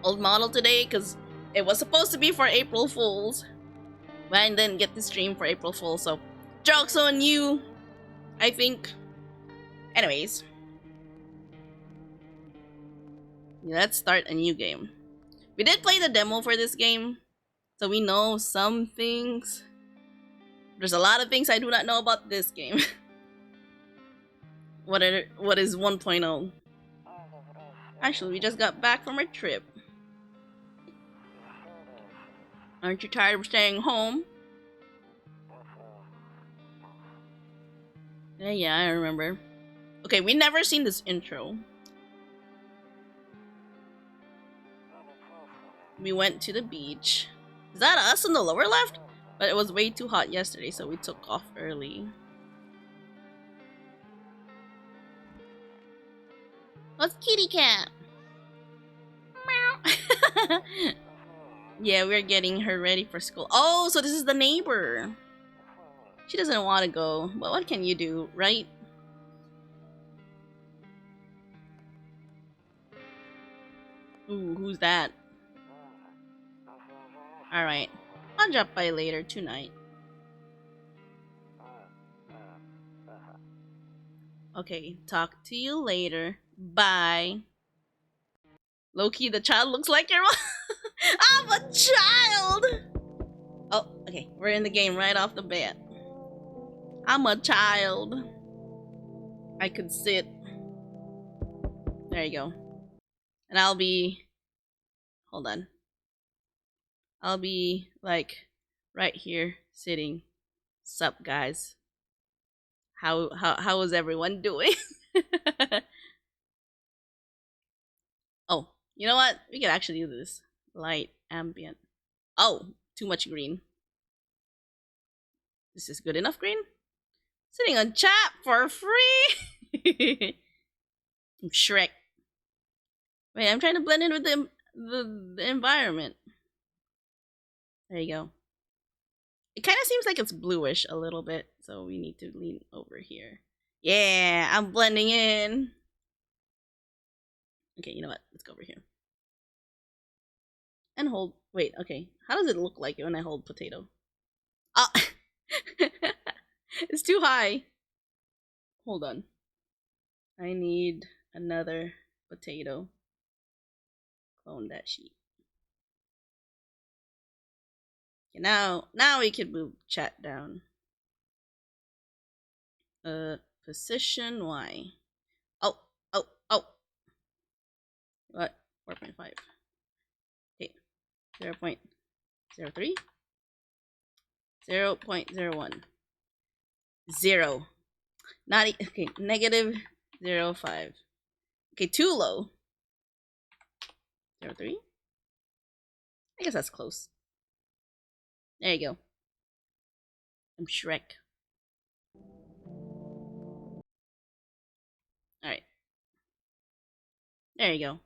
old model today because it was supposed to be for April Fools, but I didn't get the stream for April Fools, so joke's on you, I think. Anyways, let's start a new game. We did play the demo for this game, so we know some things. There's a lot of things I do not know about this game. What is 1.0? Actually, we just got back from our trip. Aren't you tired of staying home? Yeah, I remember. Okay, we never seen this intro. We went to the beach. Is that us in the lower left? But it was way too hot yesterday, so we took off early. What's kitty cat? Meow. Yeah, we're getting her ready for school. Oh, so this is the neighbor. She doesn't want to go, but what can you do, right? Ooh, who's that? Alright, I'll drop by later tonight. Okay, talk to you later. Bye. Loki, the child looks like your mom. I'm a child! Oh, okay, we're in the game right off the bat. I'm a child. I could sit. There you go. And I'll be... Hold on. I'll be, like, right here, sitting. Sup, guys? How is everyone doing? Oh, you know what? We can actually do this. Light, ambient. Oh, too much green. This is good enough green? Sitting on chat for free! Shrek. Wait, I'm trying to blend in with the environment. There you go. It kind of seems like it's bluish a little bit, so we need to lean over here. Yeah, I'm blending in. Okay, you know what? Let's go over here. And hold. Wait, okay. How does it look like when I hold potato? Ah! It's too high. Hold on. I need another potato. Clone that sheet. Okay, now we can move chat down. Position Y. Oh. What? 4.5. Okay. 0.03. 0.01. 0. Not okay. Negative 0.5. Okay, too low. 0.3. I guess that's close. There you go. I'm Shrek. Alright. There you go.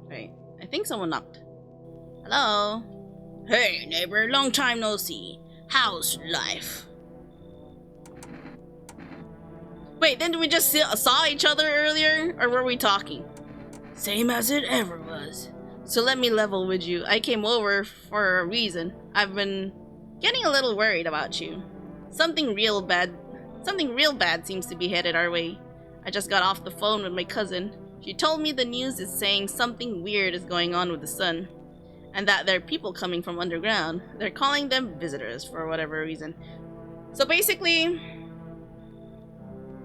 Alright. I think someone knocked. Hello? Hey, neighbor. Long time no see. How's life? Wait, didn't we just saw each other earlier? Or were we talking? Same as it ever was. So let me level with you. I came over for a reason. I've been getting a little worried about you. Something real bad seems to be headed our way. I just got off the phone with my cousin. She told me the news is saying something weird is going on with the sun. And that there are people coming from underground. They're calling them visitors for whatever reason. So basically,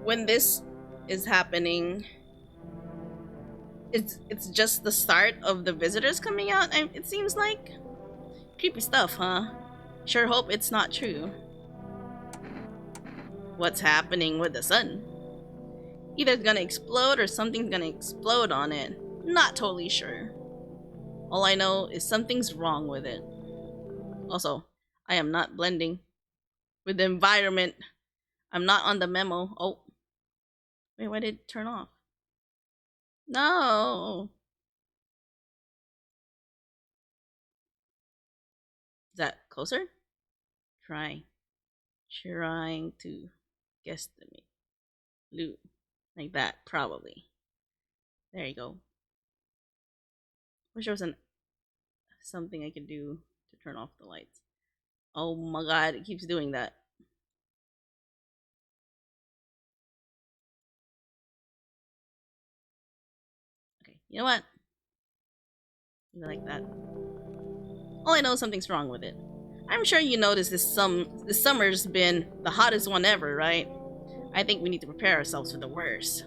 when this is happening, it's just the start of the visitors coming out. It seems like creepy stuff, huh? Sure hope it's not true. What's happening with the sun? Either it's gonna explode or something's gonna explode on it. Not totally sure. All I know is something's wrong with it. Also, I am not blending with the environment. I'm not on the memo. Oh. Wait, why did it turn off? No. Is that closer? Trying to guesstimate. Loot. Like that, probably. There you go. Wish there was something I could do to turn off the lights. Oh my god, it keeps doing that. Okay, you know what? You like that. All I know is something's wrong with it. I'm sure you noticed this summer's been the hottest one ever, right? I think we need to prepare ourselves for the worst. ...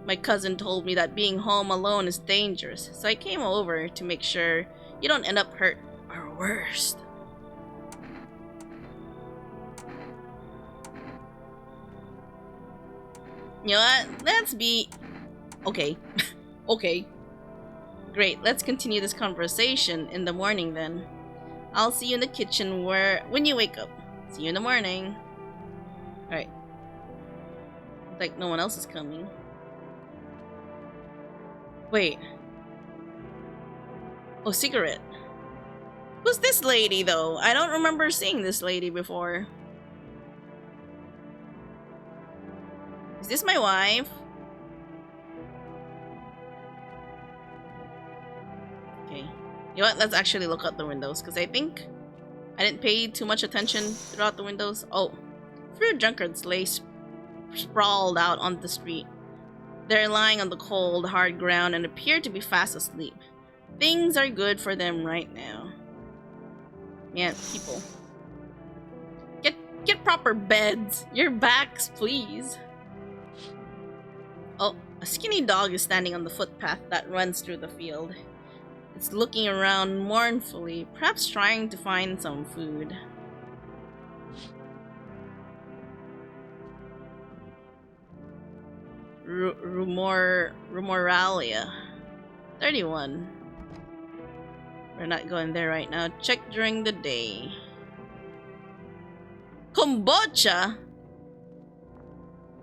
My cousin told me that being home alone is dangerous, so I came over to make sure you don't end up hurt or worse. You know what? Let's be... Okay. Okay. Great, let's continue this conversation in the morning then. I'll see you in the kitchen when you wake up. See you in the morning. Alright. Like no one else is coming. Wait. Oh, cigarette. Who's this lady though? I don't remember seeing this lady before. Is this my wife? Okay. You know what? Let's actually look out the windows because I think I didn't pay too much attention throughout the windows. Oh. Few drunkards lay sprawled out on the street. They're lying on the cold, hard ground and appear to be fast asleep. Things are good for them right now. Man, people. Get proper beds. Your backs, please. Oh, a skinny dog is standing on the footpath that runs through the field. It's looking around mournfully, perhaps trying to find some food. Rumoralia. 31. We're not going there right now. Check during the day. Kombucha?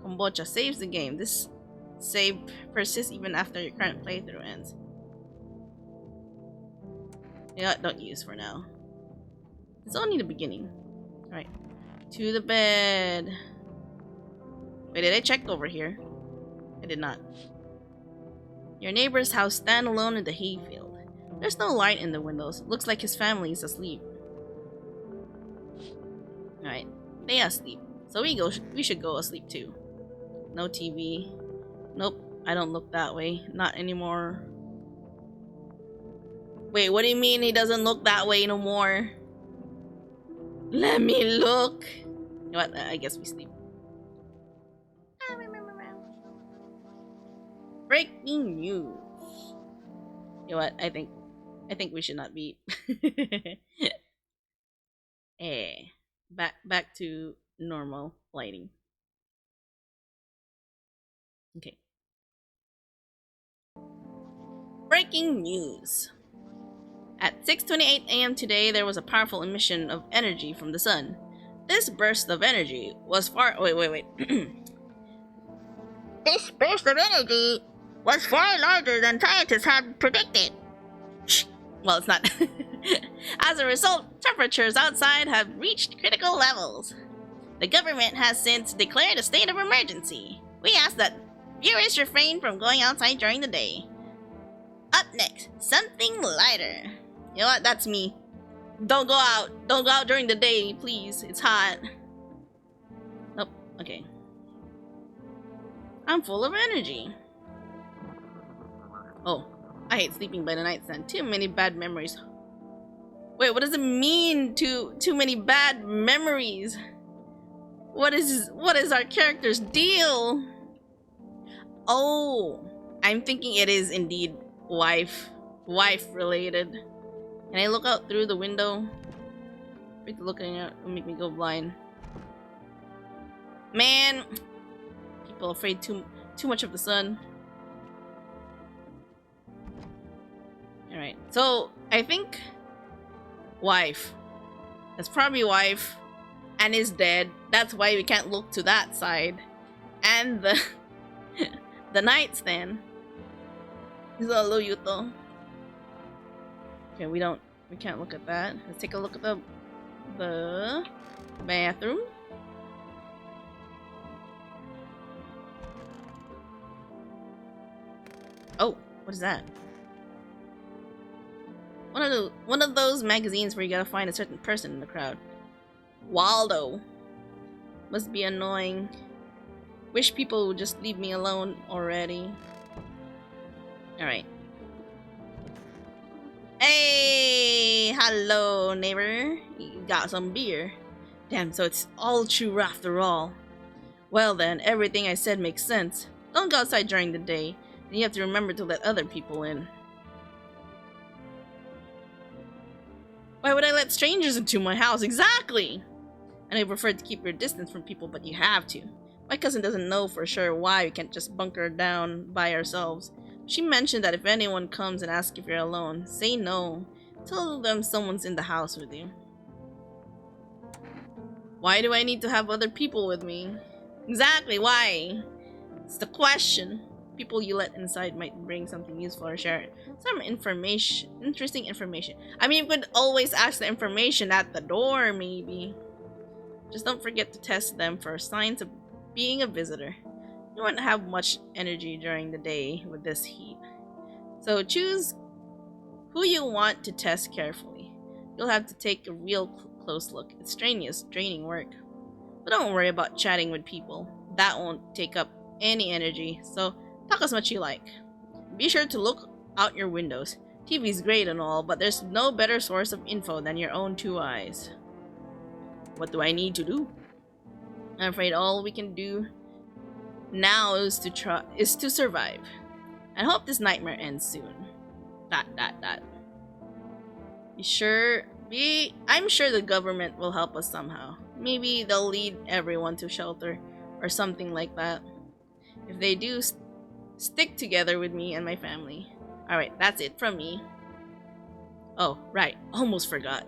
Kombucha saves the game. This save persists even after your current playthrough ends. Yeah, don't use for now. It's only the beginning. Alright. To the bed. Wait, did I check over here? I did not. Your neighbor's house stands alone in the hayfield. There's no light in the windows. Looks like his family is asleep. Alright. They are asleep. So we should go asleep too. No TV. Nope. I don't look that way. Not anymore. Wait, what do you mean he doesn't look that way no more? Let me look. You know what? I guess we sleep. Breaking news. You know what? I think we should not be. Back to normal lighting. Okay. Breaking news. At 6:28 a.m. today, there was a powerful emission of energy from the sun. This burst of energy was far... Wait. This burst of energy was far larger than scientists had predicted. Well, it's not. As a result, temperatures outside have reached critical levels. The government has since declared a state of emergency. We ask that viewers refrain from going outside during the day. Up next, something lighter. You know what? That's me. Don't go out. Don't go out during the day, please. It's hot. Nope. Okay. I'm full of energy. Oh, I hate sleeping by the nightstand. Too many bad memories. Wait, what does it mean? Too many bad memories? What is our character's deal? Oh, I'm thinking it is indeed wife related. Can I look out through the window? Looking out will make me go blind. Man, people afraid too much of the sun. All right, so I think wife. That's probably wife, and is dead. That's why we can't look to that side. And the the nightstand. This is a low yuto. Okay, we can't look at that. Let's take a look at the bathroom. Oh, what is that? One of those magazines where you gotta find a certain person in the crowd. Waldo. Must be annoying. Wish people would just leave me alone already. Alright. Hey! Hello, neighbor. You got some beer. Damn, so it's all true after all. Well then, everything I said makes sense. Don't go outside during the day, and you have to remember to let other people in. Why would I let strangers into my house? Exactly! And I prefer to keep your distance from people, but you have to. My cousin doesn't know for sure why we can't just bunker down by ourselves. She mentioned that if anyone comes and asks if you're alone, say no. Tell them someone's in the house with you. Why do I need to have other people with me? Exactly, why? It's the question. People you let inside might bring something useful or share some information, interesting information. I mean, you could always ask the information at the door, maybe. Just don't forget to test them for signs of being a visitor. You won't have much energy during the day with this heat. So choose who you want to test carefully. You'll have to take a real close look. It's strenuous, draining work. But don't worry about chatting with people. That won't take up any energy, so talk as much you like. Be sure to look out your windows. TV's great and all, but there's no better source of info than your own two eyes. What do I need to do? I'm afraid all we can do now is to survive. And hope this nightmare ends soon. I'm sure the government will help us somehow. Maybe they'll lead everyone to shelter or something like that. If they do, stick together with me and my family. Alright, that's it from me. Oh, right, almost forgot.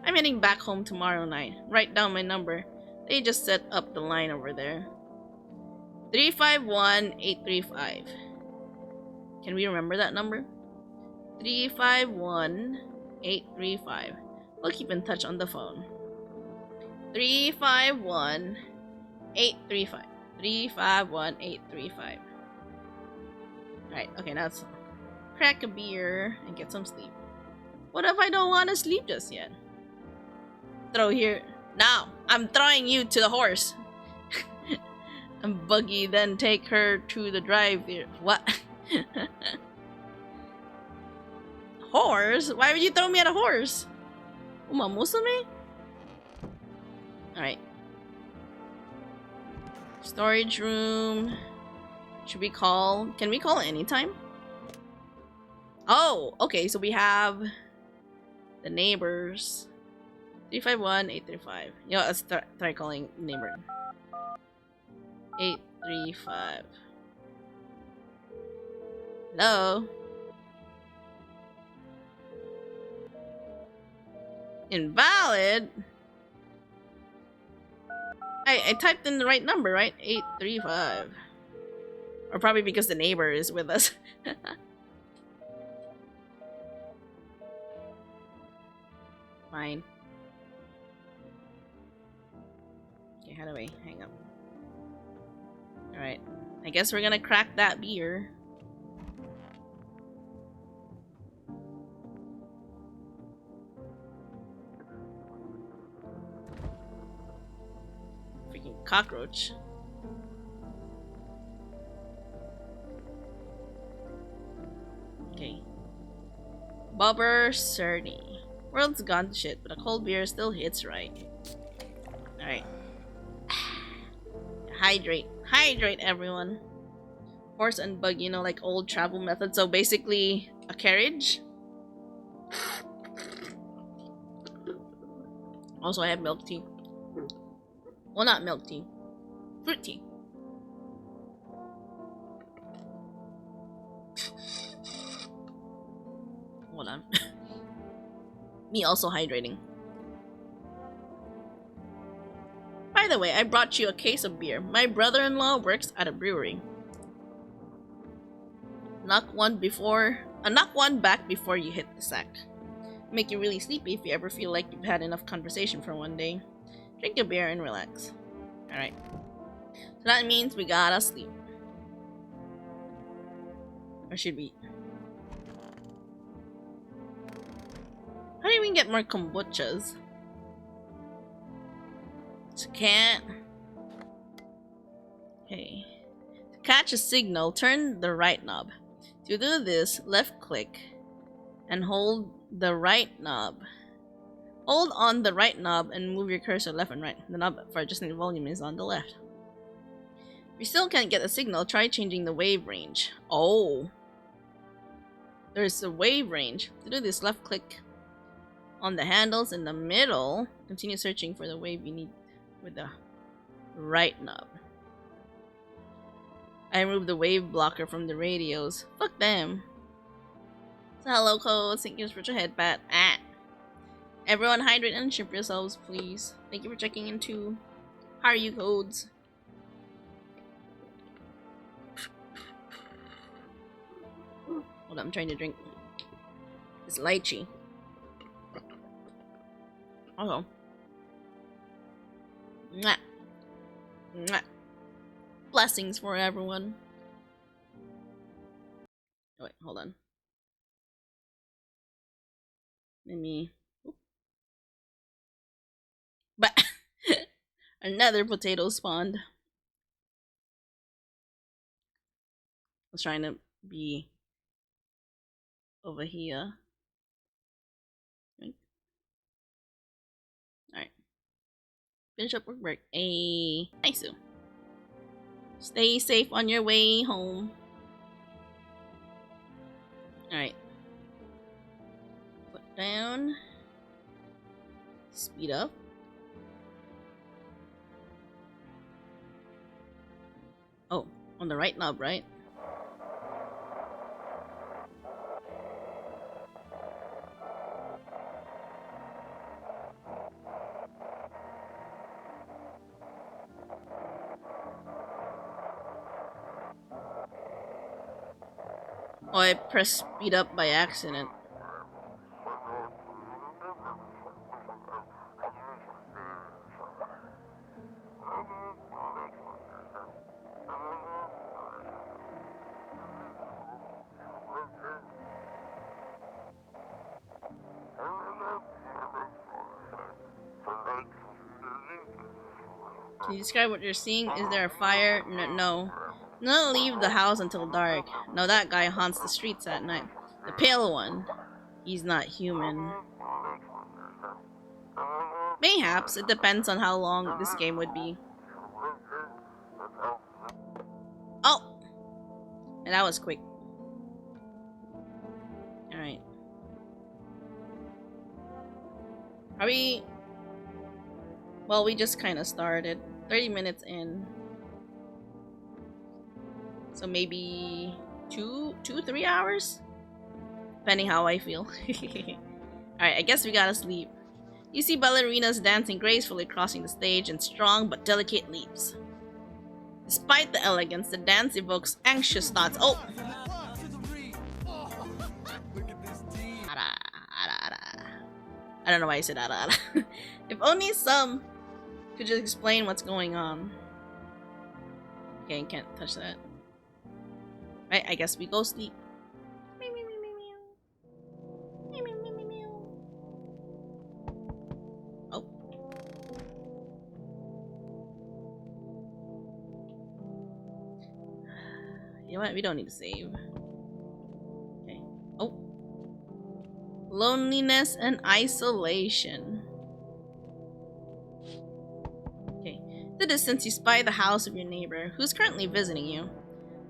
I'm heading back home tomorrow night. Write down my number. They just set up the line over there. 351835. Can we remember that number? 351835. We'll keep in touch on the phone. 351835. 351835. Alright, okay, now it's crack a beer and get some sleep. What if I don't want to sleep just yet? Throw here. Now, I'm throwing you to the horse. And Buggy then take her to the drive-thru. What? Horse? Why would you throw me at a horse? Umamusume? Alright. Storage room. Should we call? Can we call anytime? Oh, okay, so we have the neighbors. 351835. You know, let's try calling neighbor. 835. Hello? Invalid? I typed in the right number, right? 835. Or probably because the neighbor is with us. Fine. Okay, how do we hang up? Alright. I guess we're gonna crack that beer. Freaking cockroach. Okay. Bobber Cerny. World's gone to shit, but a cold beer still hits right. Alright. Hydrate. Hydrate, everyone. Horse and bug, you know, like old travel method. So basically, a carriage. Also, I have milk tea. Well, not milk tea. Fruit tea. Hold on. Me also hydrating. By the way, I brought you a case of beer. My brother-in-law works at a brewery. Knock one back before you hit the sack. Make you really sleepy if you ever feel like you've had enough conversation for one day. Drink a beer and relax. Alright. So that means we gotta sleep. Or should we? How do we get more kombuchas? Just can't. Okay. To catch a signal, turn the right knob. To do this, left click and hold the right knob. Hold on the right knob and move your cursor left and right. The knob for adjusting the volume is on the left. If you still can't get a signal, try changing the wave range. Oh. There's a wave range. To do this, left click on the handles in the middle. Continue searching for the wave you need with the right knob. I removed the wave blocker from the radios. Fuck them. So hello codes, thank you for your headbat. Ah. Everyone hydrate and ship yourselves, please. Thank you for checking in too. How are you codes? Hold on, I'm trying to drink. It's lychee. Also. Mwah. Mwah. Blessings for everyone. Oh, wait, hold on. Let me. But another potato spawned. I was trying to be over here. Alright. Finish up work. Hey, nice. Stay safe on your way home. Alright. Put down. Speed up. Oh, on the right knob, right? Oh, I pressed speed up by accident. Can you describe what you're seeing? Is there a fire? No. No, leave the house until dark. No, that guy haunts the streets at night. The pale one. He's not human. Mayhaps. It depends on how long this game would be. Oh! And that was quick. Alright. Are we... Well, we just kind of started. 30 minutes in. So maybe 3 hours? Depending how I feel. Alright, I guess we gotta sleep. You see ballerinas dancing gracefully crossing the stage in strong but delicate leaps. Despite the elegance, the dance evokes anxious thoughts. Oh! I don't know why I said ara. If only some could just explain what's going on. Okay, can't touch that. Right, I guess we go sleep. Oh. You know what? We don't need to save. Okay. Oh. Loneliness and isolation. Okay. In the distance, you spy the house of your neighbor, who's currently visiting you.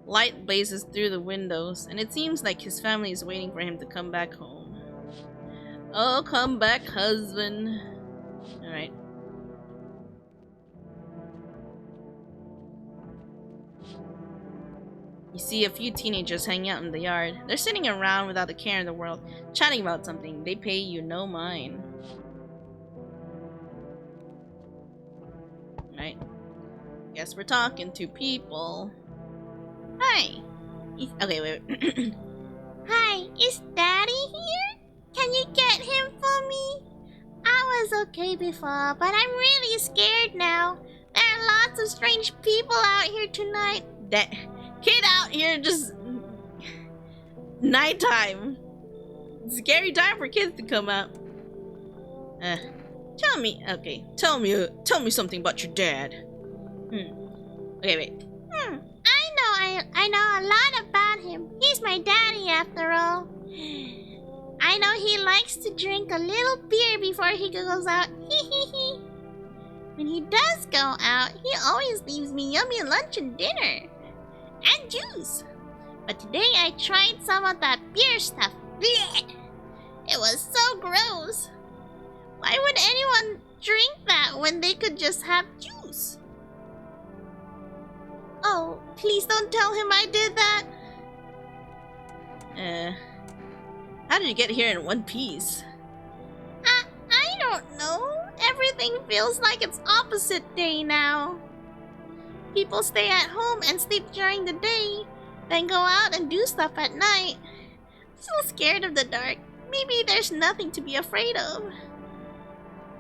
Light blazes through the windows, and it seems like his family is waiting for him to come back home. Oh, come back, husband. Alright. You see a few teenagers hanging out in the yard. They're sitting around without a care in the world, chatting about something. They pay you no mind. Right. Guess we're talking to people. Hi. Okay, wait. Hi, is Daddy here? Can you get him for me? I was okay before, but I'm really scared now. There are lots of strange people out here tonight. That kid out here just nighttime. Scary time for kids to come out. Tell me something about your dad. Okay, wait. I know a lot about him. He's my daddy after all. I know he likes to drink a little beer before he goes out. When he does go out, he always leaves me yummy lunch and dinner. And juice. But today I tried some of that beer stuff. Blech. It was so gross. Why would anyone drink that when they could just have juice? Oh, please don't tell him I did that. How did you get here in one piece? I don't know. Everything feels like it's opposite day now. People stay at home and sleep during the day, then go out and do stuff at night. So scared of the dark. Maybe there's nothing to be afraid of.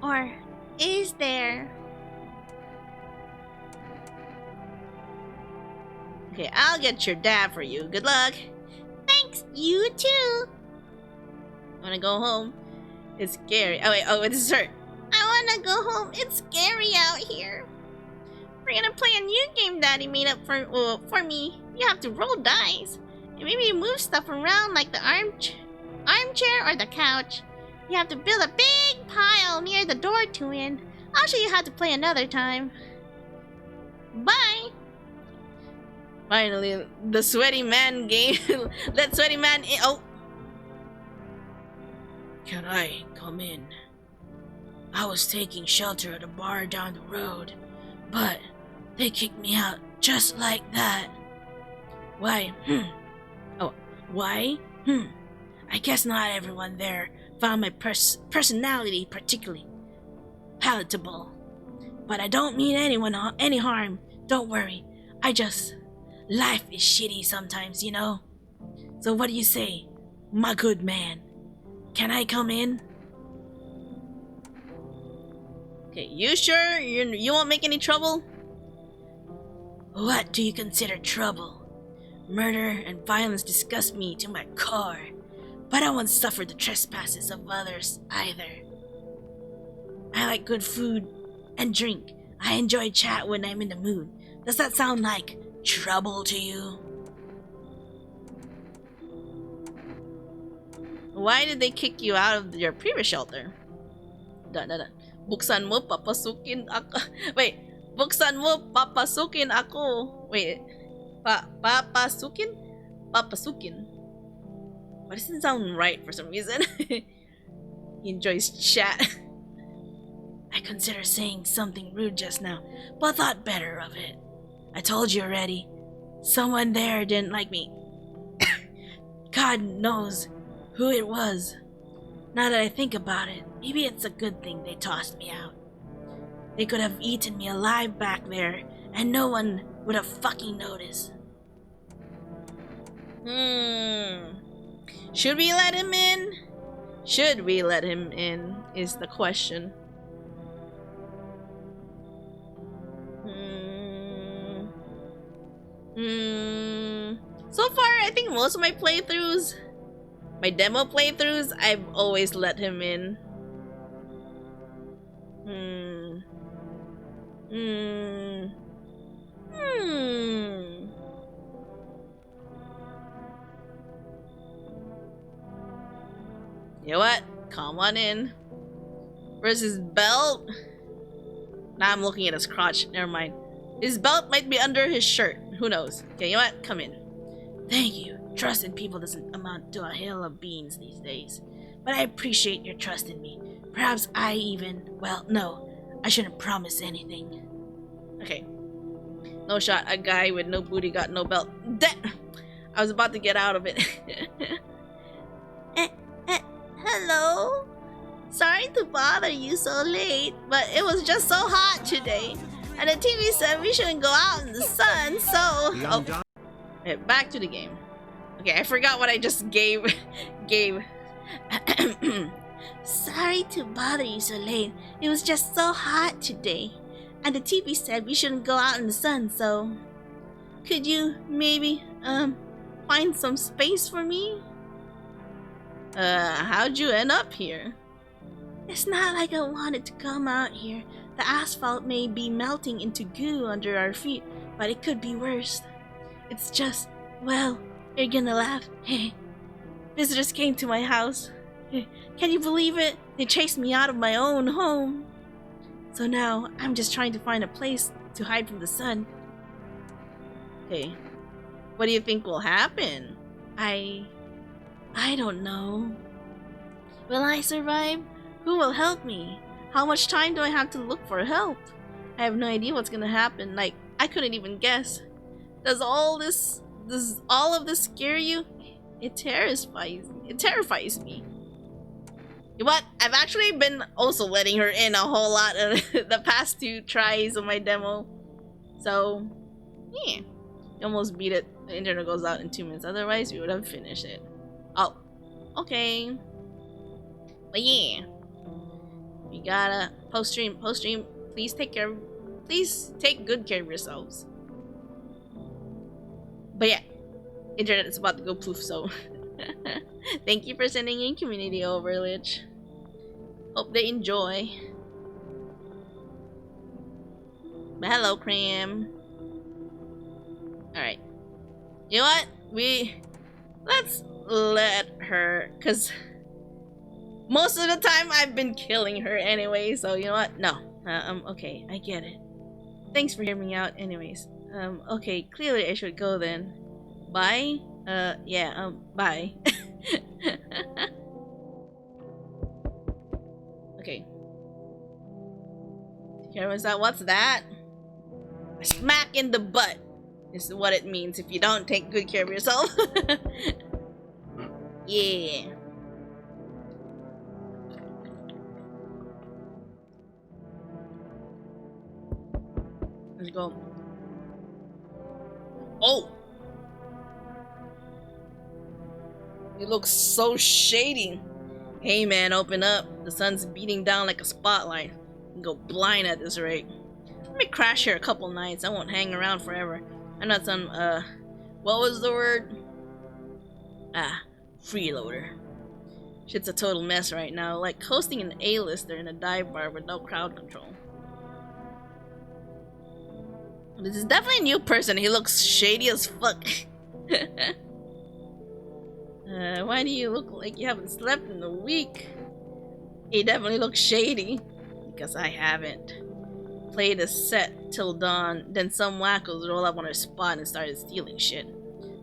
Or is there? Okay, I'll get your dad for you. Good luck. Thanks, you too. Wanna go home? It's scary. Oh, this is her. I wanna go home. It's scary out here. We're gonna play a new game Daddy made up for me. You have to roll dice. And maybe you move stuff around like the armchair or the couch. You have to build a big pile near the door to win. I'll show you how to play another time. Bye! Finally, the sweaty man game. Let sweaty man in. Oh! Can I come in? I was taking shelter at a bar down the road, but they kicked me out just like that. Why? Oh, why? I guess not everyone there found my personality particularly palatable. But I don't mean anyone any harm. Don't worry. Life is shitty sometimes, you know? So what do you say, my good man? Can I come in? Okay, you sure you won't make any trouble? What do you consider trouble? Murder and violence disgust me to my core, but I won't suffer the trespasses of others either. I like good food and drink. I enjoy chat when I'm in the mood. Does that sound like trouble to you? Why did they kick you out of your previous shelter? Buksan mo, papasukin ako. Wait, buksan mo, papasukin ako. Wait, papasukin? Papasukin. Why doesn't sound right for some reason? He enjoys chat. I considered saying something rude just now, but thought better of it. I told you already. Someone there didn't like me. God knows who it was. Now that I think about it, maybe it's a good thing they tossed me out. They could have eaten me alive back there, and no one would have fucking noticed. Should we let him in? Should we let him in is the question. So far, I think most of my playthroughs, my demo playthroughs, I've always let him in. You know what? Come on in. Where's his belt? Now I'm looking at his crotch. Never mind. His belt might be under his shirt. Who knows? Okay, you know what? Come in. Thank you. Trust in people doesn't amount to a hill of beans these days. But I appreciate your trust in me. Perhaps I even... Well, no. I shouldn't promise anything. Okay. No shot. A guy with no booty got no belt. I was about to get out of it. Hello? Sorry to bother you so late, but it was just so hot today. And the TV said we shouldn't go out in the sun, so... Oh. Okay, back to the game. Okay, I forgot what I just gave. Sorry to bother you so late. It was just so hot today. And the TV said we shouldn't go out in the sun, so... Could you maybe, find some space for me? How'd you end up here? It's not like I wanted to come out here. The asphalt may be melting into goo under our feet, but it could be worse. It's just, well, you're gonna laugh. Hey, visitors came to my house. Can you believe it? They chased me out of my own home. So now, I'm just trying to find a place to hide from the sun. Okay, what do you think will happen? I don't know. Will I survive? Who will help me? How much time do I have to look for help? I have no idea what's gonna happen. Like, I couldn't even guess. Does all of this scare you? It terrifies me. You know what? I've actually been also letting her in a whole lot of the past 2 tries of my demo. So, yeah. You almost beat it. The internet goes out in 2 minutes. Otherwise, we would have finished it. Oh. Okay. But yeah. We gotta post stream. Please take good care of yourselves. But yeah. Internet is about to go poof, so thank you for sending in community over, Lich. Hope they enjoy. But hello, Cram. Alright. You know what? Let's let her, cause most of the time I've been killing her anyway, so you know what? No. Okay, I get it. Thanks for hearing me out anyways. Okay, clearly I should go then. Bye? Yeah, bye. Okay. Here was that. What's that? A smack in the butt is what it means if you don't take good care of yourself. Yeah. Let's go. Oh! It looks so shady. Hey man, open up. The sun's beating down like a spotlight. I'll go blind at this rate. Let me crash here a couple nights. I won't hang around forever. I'm not some, what was the word? Freeloader. Shit's a total mess right now. Like hosting an A-lister in a dive bar with no crowd control. This is definitely a new person. He looks shady as fuck. Why do you look like you haven't slept in a week? He definitely looks shady. Because I haven't. Played a set till dawn, then some wackos rolled up on our spot and started stealing shit.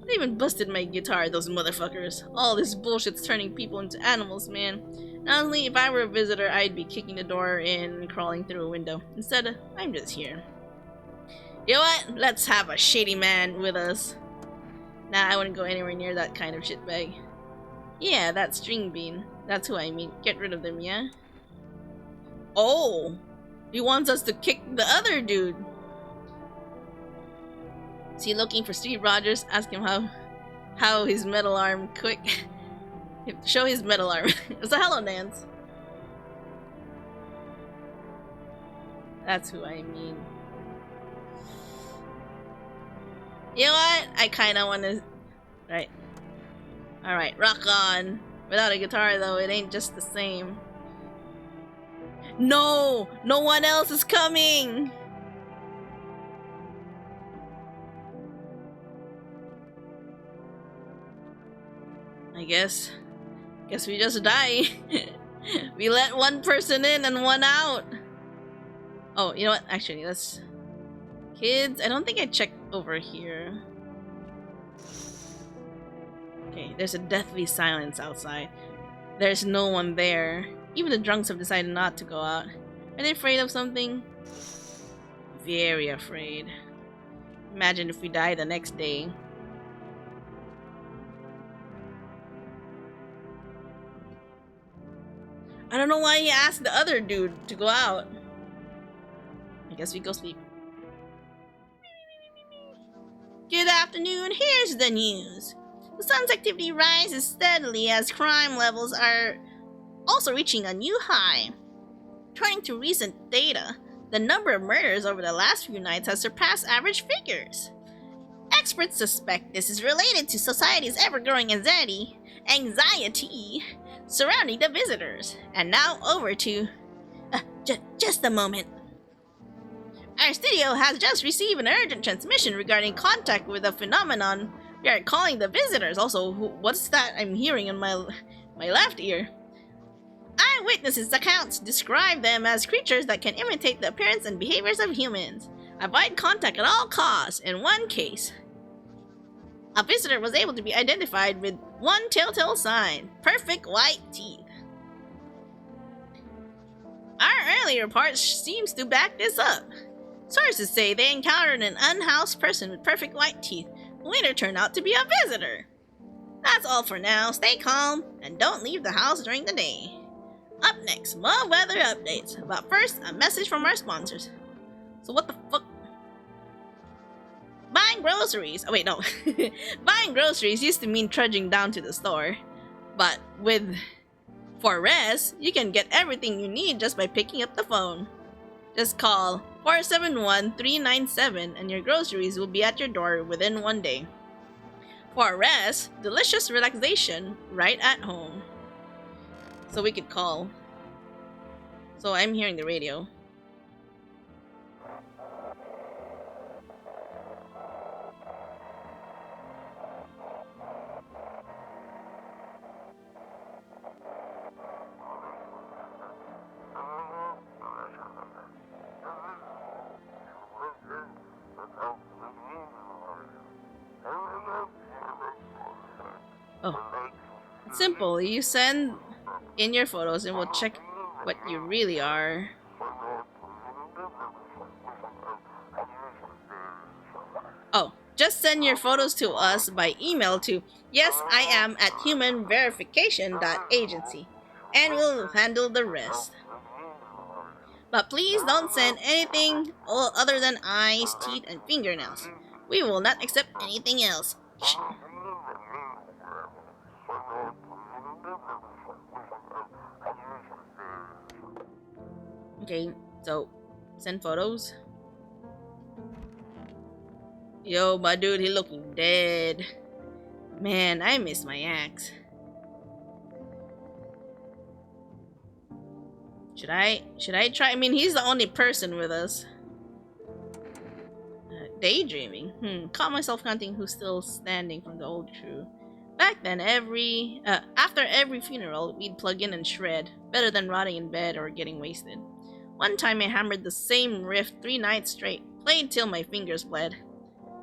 They even busted my guitar, those motherfuckers. All this bullshit's turning people into animals, man. Not only if I were a visitor, I'd be kicking the door in and crawling through a window. Instead, I'm just here. You know what? Let's have a shady man with us. Nah, I wouldn't go anywhere near that kind of shitbag. Yeah, that string bean. That's who I mean. Get rid of them, yeah? Oh! He wants us to kick the other dude. Is he looking for Steve Rogers? Ask him how his metal arm quick. Show his metal arm. It's a hello dance. That's who I mean. You know what? I kinda wanna... Right. Alright, rock on. Without a guitar though, it ain't just the same. No! No one else is coming! I guess we just die. We let one person in and one out. Oh, you know what? Actually, let's... Kids, I don't think I checked over here. Okay, there's a deathly silence outside. There's no one there. Even the drunks have decided not to go out. Are they afraid of something? Very afraid. Imagine if we die the next day. I don't know why he asked the other dude to go out. I guess we go sleep. Good afternoon, here's the news. The sun's activity rises steadily as crime levels are also reaching a new high. According to recent data, the number of murders over the last few nights has surpassed average figures. Experts suspect this is related to society's ever-growing anxiety surrounding the visitors. And now over to... just a moment. Our studio has just received an urgent transmission regarding contact with a phenomenon we are calling the visitors. Also, what's that I'm hearing in my left ear? Eyewitnesses' accounts describe them as creatures that can imitate the appearance and behaviors of humans. Avoid contact at all costs. In one case, a visitor was able to be identified with one telltale sign: perfect white teeth. Our earlier report seems to back this up. Sources say they encountered an unhoused person with perfect white teeth, who later turned out to be a visitor. That's all for now. Stay calm and don't leave the house during the day. Up next, more weather updates. But first, a message from our sponsors. So what the fuck? Buying groceries. Oh wait, no. Buying groceries used to mean trudging down to the store. But for Res, you can get everything you need just by picking up the phone. Just call 471-397 and your groceries will be at your door within 1 day. For Res, delicious relaxation right at home. So we could call. So I'm hearing the radio. Oh, it's simple. You send in your photos and we'll check what you really are. Oh, just send your photos to us by email to yesiam@humanverification.agency and we'll handle the rest. But please don't send anything other than eyes, teeth, and fingernails. We will not accept anything else. Shh. Okay, so send photos. Yo, my dude, he looking dead. Man, I miss my axe. Should I try? I mean, he's the only person with us. Daydreaming. Caught myself counting who's still standing from the old crew. Back then, after every funeral, we'd plug in and shred. Better than rotting in bed or getting wasted. One time I hammered the same riff 3 nights straight, played till my fingers bled.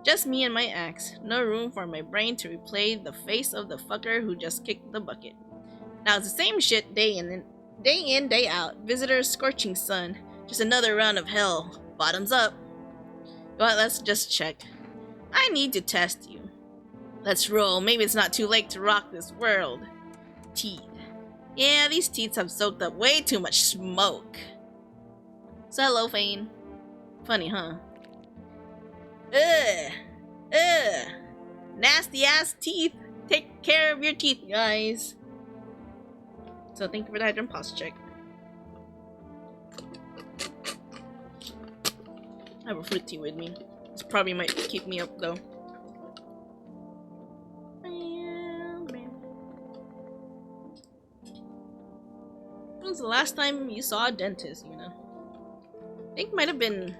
Just me and my axe, no room for my brain to replay the face of the fucker who just kicked the bucket. Now it's the same shit day in, day out. Visitors, scorching sun, just another round of hell. Bottoms up. But let's just check. I need to test you. Let's roll, maybe it's not too late to rock this world. Teeth. Yeah, these teeth have soaked up way too much smoke. So hello, Fane. Funny, huh? Ugh. Nasty ass teeth. Take care of your teeth, guys. So thank you for the hydrant pause check. I have a fruit tea with me. This probably might keep me up though. When was the last time you saw a dentist, Yuna? I think it might have been a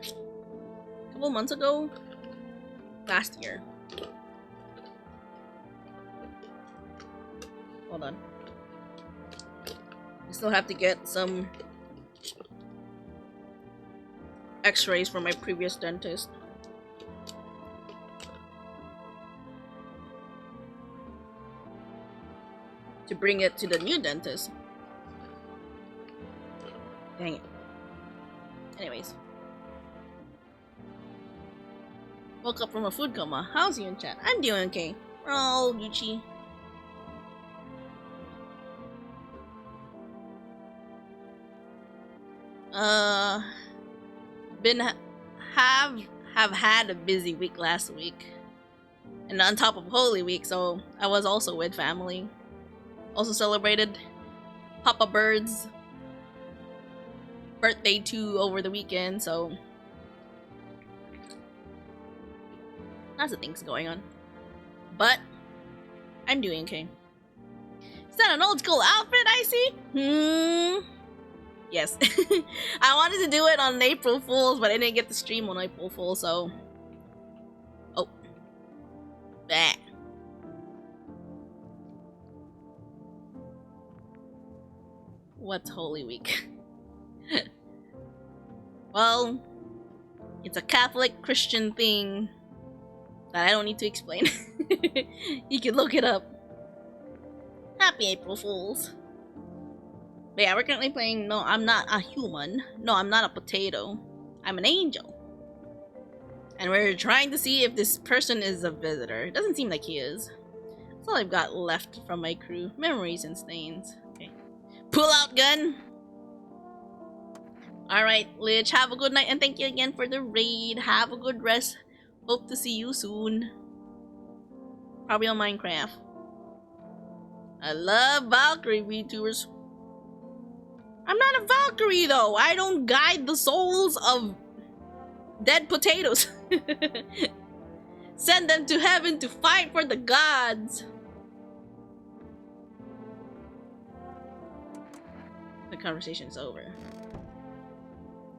couple months ago. Last year. Hold on. I still have to get some x-rays from my previous dentist. To bring it to the new dentist. Dang it. Anyways. Woke up from a food coma. How's you in chat? I'm doing okay. We're all Gucci. Have had a busy week last week. And on top of Holy Week, so I was also with family. Also celebrated Papa Bird's birthday too over the weekend, so Lots of things going on. But I'm doing okay. Is that an old school outfit I see? Yes. I wanted to do it on April Fool's, but I didn't get to stream on April Fool's, so... Oh. Bah. What's Holy Week? Well, it's a Catholic Christian thing that I don't need to explain. You can look it up. Happy April Fools. But yeah, we're currently playing No, I'm Not a Human. No, I'm Not a Potato. I'm an angel. And we're trying to see if this person is a visitor. It doesn't seem like he is. That's all I've got left from my crew. Memories and stains. Okay. Pull out gun! Alright, Lich, have a good night and thank you again for the raid. Have a good rest. Hope to see you soon. Probably on Minecraft. I love Valkyrie VTubers. I'm not a Valkyrie though. I don't guide the souls of dead potatoes. Send them to heaven to fight for the gods. The conversation's over.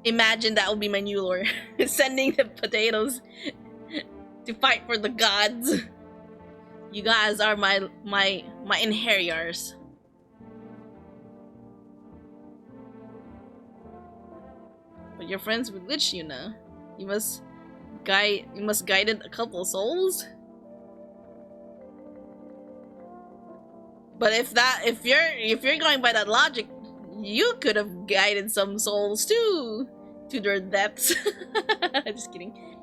Imagine that will be my new lore. Sending the potatoes to fight for the gods. You guys are my inheritors. But you're friends with Lich, Yuna. You must guided a couple souls. But if you're going by that logic, you could have guided some souls too to their depths. Just kidding.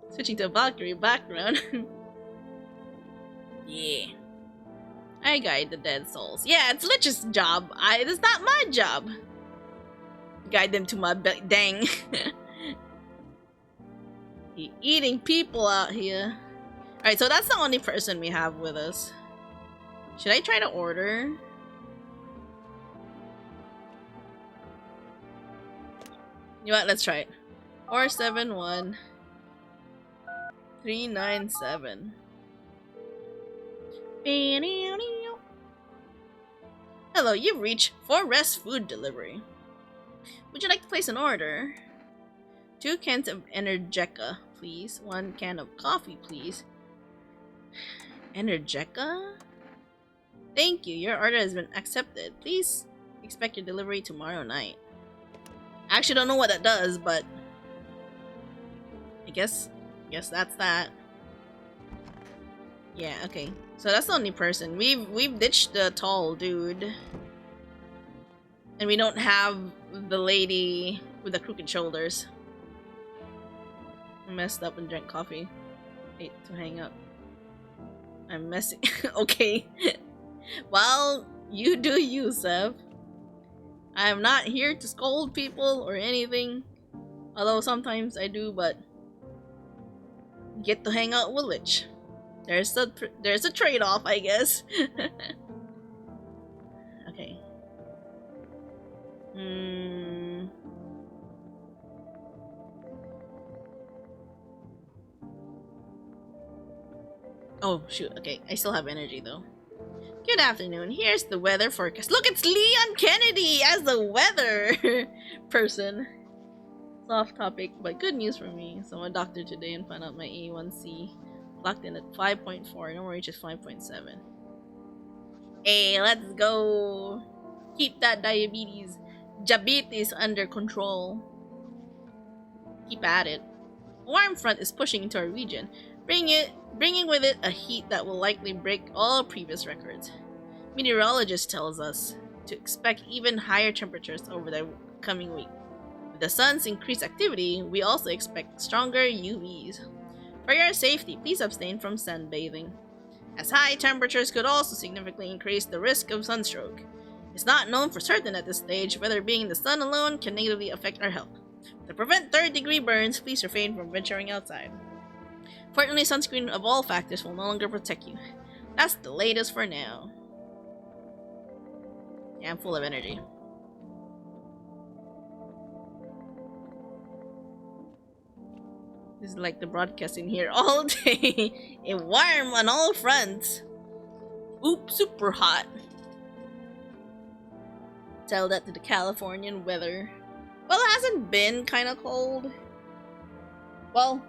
Switching to a Valkyrie background. Yeah. I guide the dead souls. Yeah, it's Lich's job. It's not my job. Guide them to my dang. Eating people out here. Alright, so that's the only person we have with us. Should I try to order? You know what? Let's try it. 471 397. Hello, you've reached For Rest Food Delivery. Would you like to place an order? 2 cans of Energeca, please. 1 can of coffee, please. Energeca? Thank you, your order has been accepted. Please expect your delivery tomorrow night. I actually don't know what that does, but I guess that's that. Yeah, okay. So that's the only person. We've ditched the tall dude. And we don't have the lady with the crooked shoulders. I messed up and drank coffee. Hate to hang up. I'm messing. Okay. Well, you do you, Sev. I am not here to scold people or anything. Although sometimes I do, but get to hang out with Lich. There's a trade-off, I guess. Okay. Oh shoot, okay. I still have energy though. Good afternoon. Here's the weather forecast. Look, it's Leon Kennedy as the weather person. It's off topic, but good news for me. So I'm a doctor today and found out my A1C locked in at 5.4. Normal reach is 5.7. Hey, let's go. Keep that diabetes under control. Keep at it. A warm front is pushing into our region, bringing with it a heat that will likely break all previous records. Meteorologists tells us to expect even higher temperatures over the coming week. With the sun's increased activity, we also expect stronger UVs. For your safety, please abstain from sunbathing, as high temperatures could also significantly increase the risk of sunstroke. It's not known for certain at this stage whether being in the sun alone can negatively affect our health. To prevent third-degree burns, please refrain from venturing outside. Fortunately, sunscreen of all factors will no longer protect you. That's the latest for now. Yeah, I'm full of energy. This is like the broadcasting here all day. It warm on all fronts. Oop, super hot. Tell that to the Californian weather. Well, it hasn't been kind of cold. Well,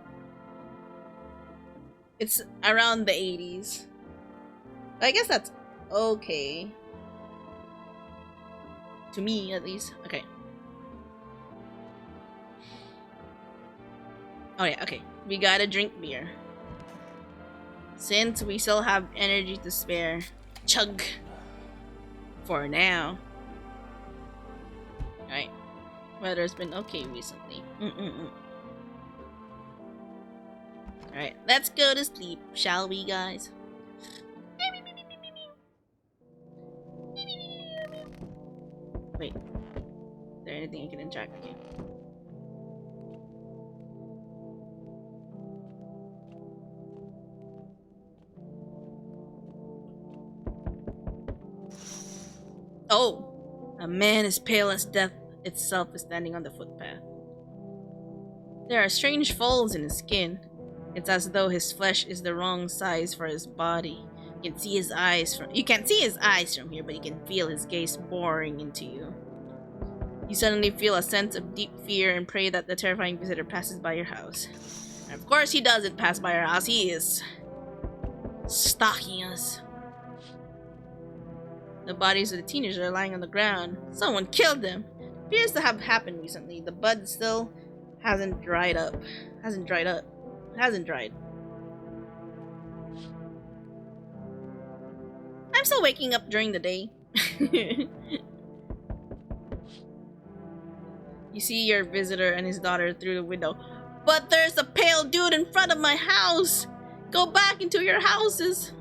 it's around the 80s. I guess that's okay. To me, at least. Okay. Oh yeah, okay. We gotta drink beer. Since we still have energy to spare. Chug. For now. Alright. Weather's been okay recently. Alright, let's go to sleep, shall we, guys? Wait. Is there anything I can interact? Okay. Oh! A man as pale as death itself is standing on the footpath. There are strange folds in his skin. It's as though his flesh is the wrong size for his body. You can see his eyes from— you can't see his eyes from here, but you can feel his gaze boring into you. You suddenly feel a sense of deep fear and pray that the terrifying visitor passes by your house. And of course he doesn't pass by our house. He is stalking us. The bodies of the teenagers are lying on the ground. Someone killed them. It appears to have happened recently. The blood still hasn't dried up. Hasn't dried. I'm still waking up during the day. You see your visitor and his daughter through the window. But there's a pale dude in front of my house! Go back into your houses!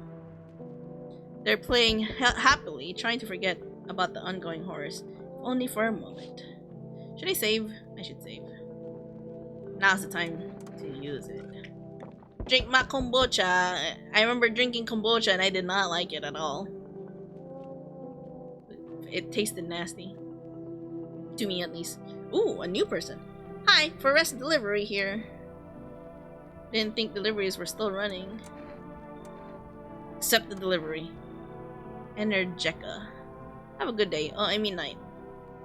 They're playing happily, trying to forget about the ongoing horrors. Only for a moment. Should I save? I should save. Now's the time to use it. Drink my kombucha. I remember drinking kombucha and I did not like it at all. It tasted nasty. To me, at least. Ooh, a new person. Hi, for rest delivery here. Didn't think deliveries were still running. Accept the delivery. Energeca. Have a good day. Oh, I mean night.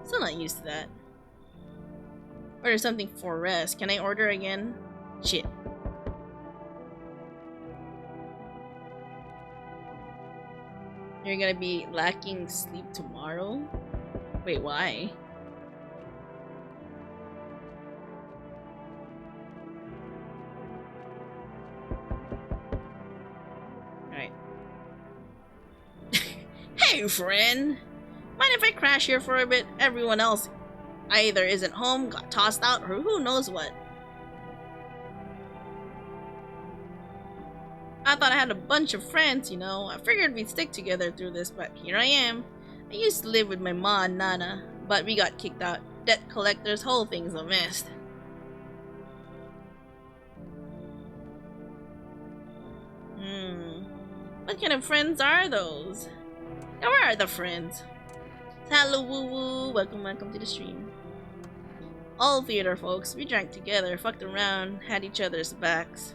Still not used to that. Order something for rest. Can I order again? Shit. You're gonna be lacking sleep tomorrow? Wait, why? Alright. Hey, friend! Mind if I crash here for a bit? Everyone else either isn't home, got tossed out, or who knows what. I thought I had a bunch of friends, you know. I figured we'd stick together through this, but here I am. I used to live with my ma and nana, but we got kicked out. Debt collectors, whole thing's a mess. What kind of friends are those? Now where are the friends? Hello, woo woo. Welcome to the stream. All theater folks, we drank together, fucked around, had each other's backs.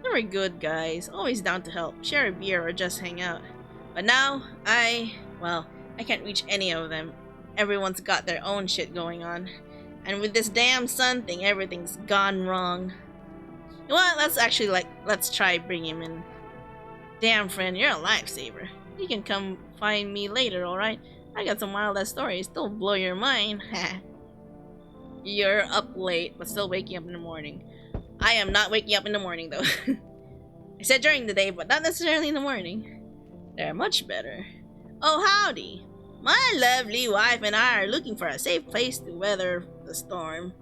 They were good guys, always down to help, share a beer or just hang out. But now, I can't reach any of them. Everyone's got their own shit going on. And with this damn sun thing, everything's gone wrong. You know what, let's try bringing him in. Damn friend, you're a lifesaver. You can come find me later, alright? I got some wild-ass stories, they'll blow your mind. You're up late, but still waking up in the morning. I am not waking up in the morning, though. I said during the day, but not necessarily in the morning. They're much better. Oh, howdy. My lovely wife and I are looking for a safe place to weather the storm.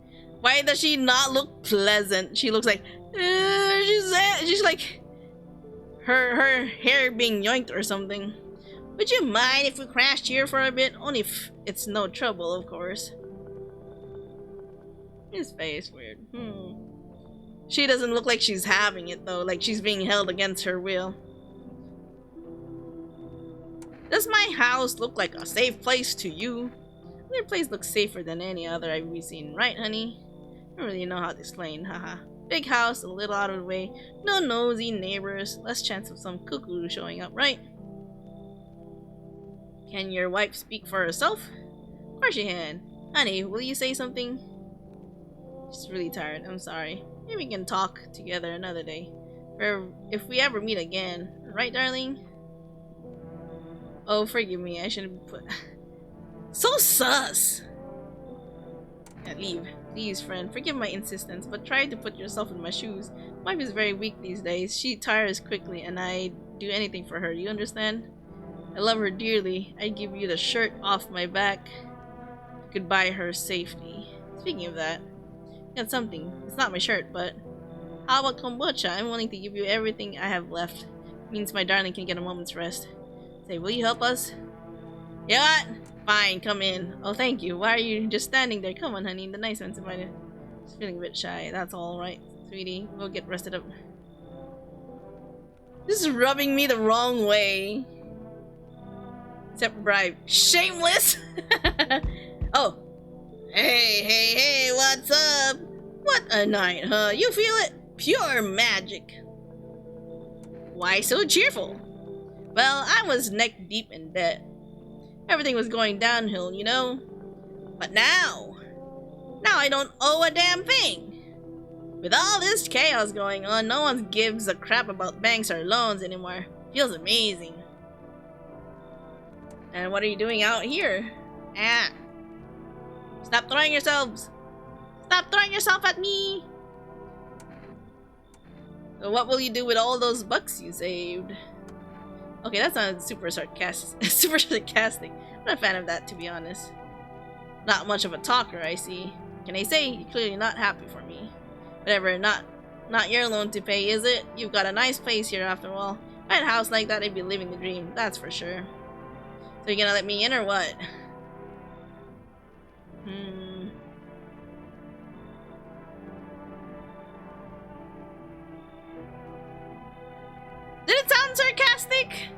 Why does she not look pleasant? She looks like... she's like... Her hair being yoinked or something. Would you mind if we crashed here for a bit? Only if it's no trouble, of course. His face weird. She doesn't look like she's having it though, like she's being held against her will. Does my house look like a safe place to you? Their place looks safer than any other I've seen, right honey? I don't really know how to explain, haha. Big house, a little out of the way. No nosy neighbors. Less chance of some cuckoo showing up, right? Can your wife speak for herself? Of course she can. Honey, will you say something? She's really tired. I'm sorry. Maybe we can talk together another day. Or if we ever meet again. Right, darling? Oh, forgive me. I should have put... So sus! Yeah, leave. Please, friend. Forgive my insistence, but try to put yourself in my shoes. Wife is very weak these days. She tires quickly, and I'd do anything for her. You understand? I love her dearly. I'd give you the shirt off my back. Goodbye her safety. Speaking of that, I got something. It's not my shirt, but... How about kombucha? I'm willing to give you everything I have left. Means my darling can get a moment's rest. Say, will you help us? You know what? Fine, come in. Oh, thank you. Why are you just standing there? Come on, honey. The nice one's invited. Just feeling a bit shy. That's all right, sweetie. We'll get rested up. This is rubbing me the wrong way. Except bribe. Shameless! Oh. Hey, what's up? What a night, huh? You feel it? Pure magic. Why so cheerful? Well, I was neck deep in debt. Everything was going downhill, you know? But now I don't owe a damn thing. With all this chaos going on, no one gives a crap about banks or loans anymore. Feels amazing. And what are you doing out here? Ah. Stop throwing yourselves! Stop throwing yourself at me! So what will you do with all those bucks you saved? Okay, that's not super sarcastic. Super sarcastic. I'm not a fan of that, to be honest. Not much of a talker, I see. Can I say you're clearly not happy for me? Whatever, not your loan to pay, is it? You've got a nice place here after all. If I had a house like that, I'd be living the dream, that's for sure. So you gonna let me in or what? Did it sound sarcastic?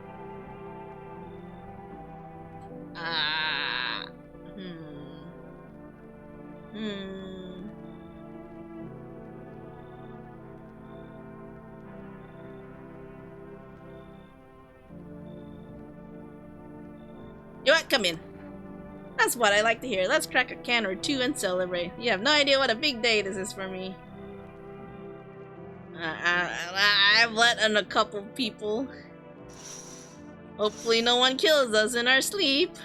You know what? Come in. That's what I like to hear. Let's crack a can or two and celebrate. You have no idea what a big day this is for me. I've let in a couple people. Hopefully no one kills us in our sleep.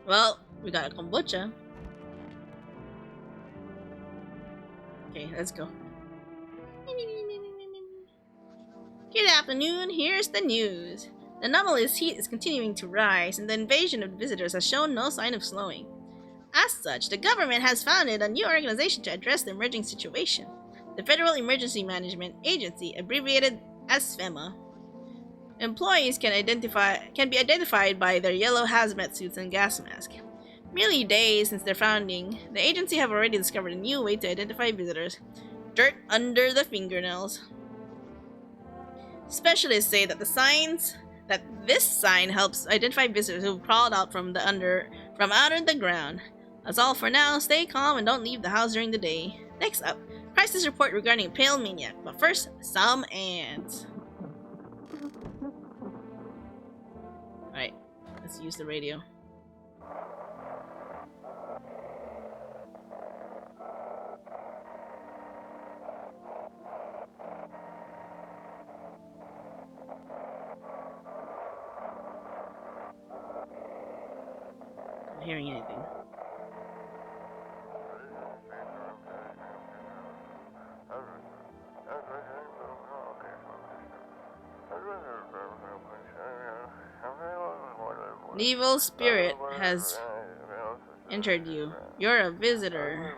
Well, we got a kombucha. Okay, let's go. Good afternoon, here's the news. The anomalous heat is continuing to rise, and the invasion of visitors has shown no sign of slowing. As such, the government has founded a new organization to address the emerging situation. The Federal Emergency Management Agency, abbreviated as FEMA. Employees can be identified by their yellow hazmat suits and gas masks. Merely days since their founding, the agency have already discovered a new way to identify visitors. Dirt under the fingernails. Specialists say that this sign helps identify visitors who crawled out from under the ground. That's all for now. Stay calm and don't leave the house during the day. Next up, crisis report regarding a pale maniac. But first, some ants. Alright, let's use the radio. Not hearing anything. An evil spirit has entered you. You're a visitor.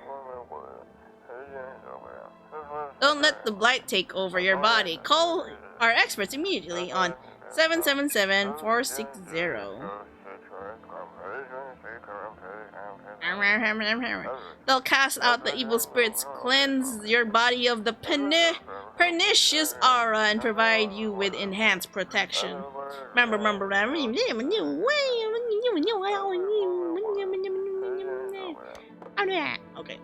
Don't let the blight take over your body. Call our experts immediately on 777-460. They'll cast out the evil spirits, cleanse your body of the pernicious aura, and provide you with enhanced protection. I'll do that. Okay.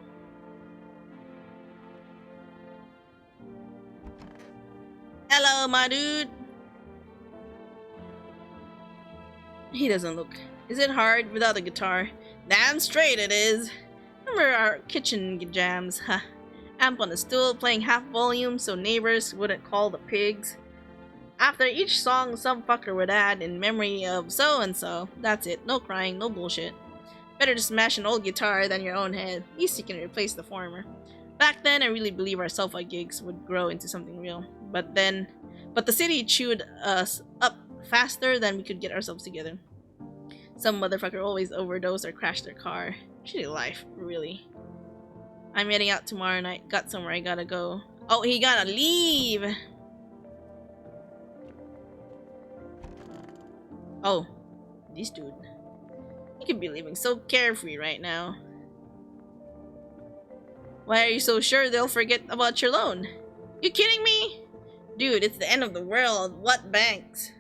Hello, my dude. He doesn't look. Is it hard without a guitar? Damn straight it is. Remember our kitchen jams, huh? Amp on a stool playing half volume so neighbors wouldn't call the pigs. After each song, some fucker would add in memory of so and so. That's it. No crying, no bullshit. Better to smash an old guitar than your own head. At least you can replace the former. Back then, I really believed our sofa gigs would grow into something real. But the city chewed us up faster than we could get ourselves together. Some motherfucker always overdosed or crashed their car. Shitty life, really. I'm heading out tomorrow night. Got somewhere I gotta go. Oh, he gotta leave! Oh, this dude. You could be living so carefree right now. Why are you so sure they'll forget about your loan? You kidding me? Dude, it's the end of the world. What banks?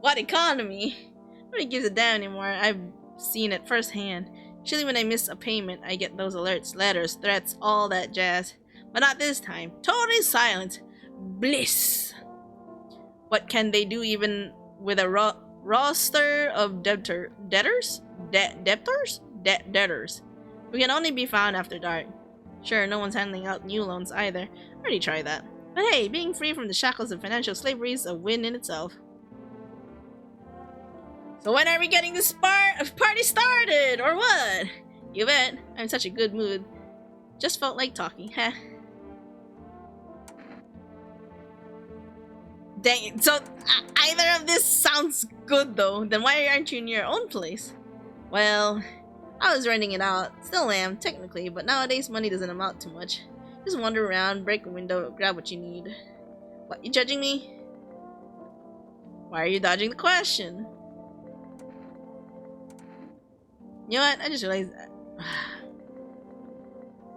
What economy? Nobody gives a damn anymore. I've seen it firsthand. Usually when I miss a payment, I get those alerts, letters, threats, all that jazz. But not this time. Totally silent. Bliss. What can they do even with a roster of debtors? Debtors? We can only be found after dark. Sure, no one's handing out new loans either. I already tried that. But hey, being free from the shackles of financial slavery is a win in itself. So when are we getting this party started, or what? You bet. I'm in such a good mood. Just felt like talking, heh. Dang it. So, either of this sounds good though. Then why aren't you in your own place? Well, I was renting it out. Still am, technically, but nowadays money doesn't amount to much. Just wander around, break a window, grab what you need. What, you judging me? Why are you dodging the question? You know what? I just realized that.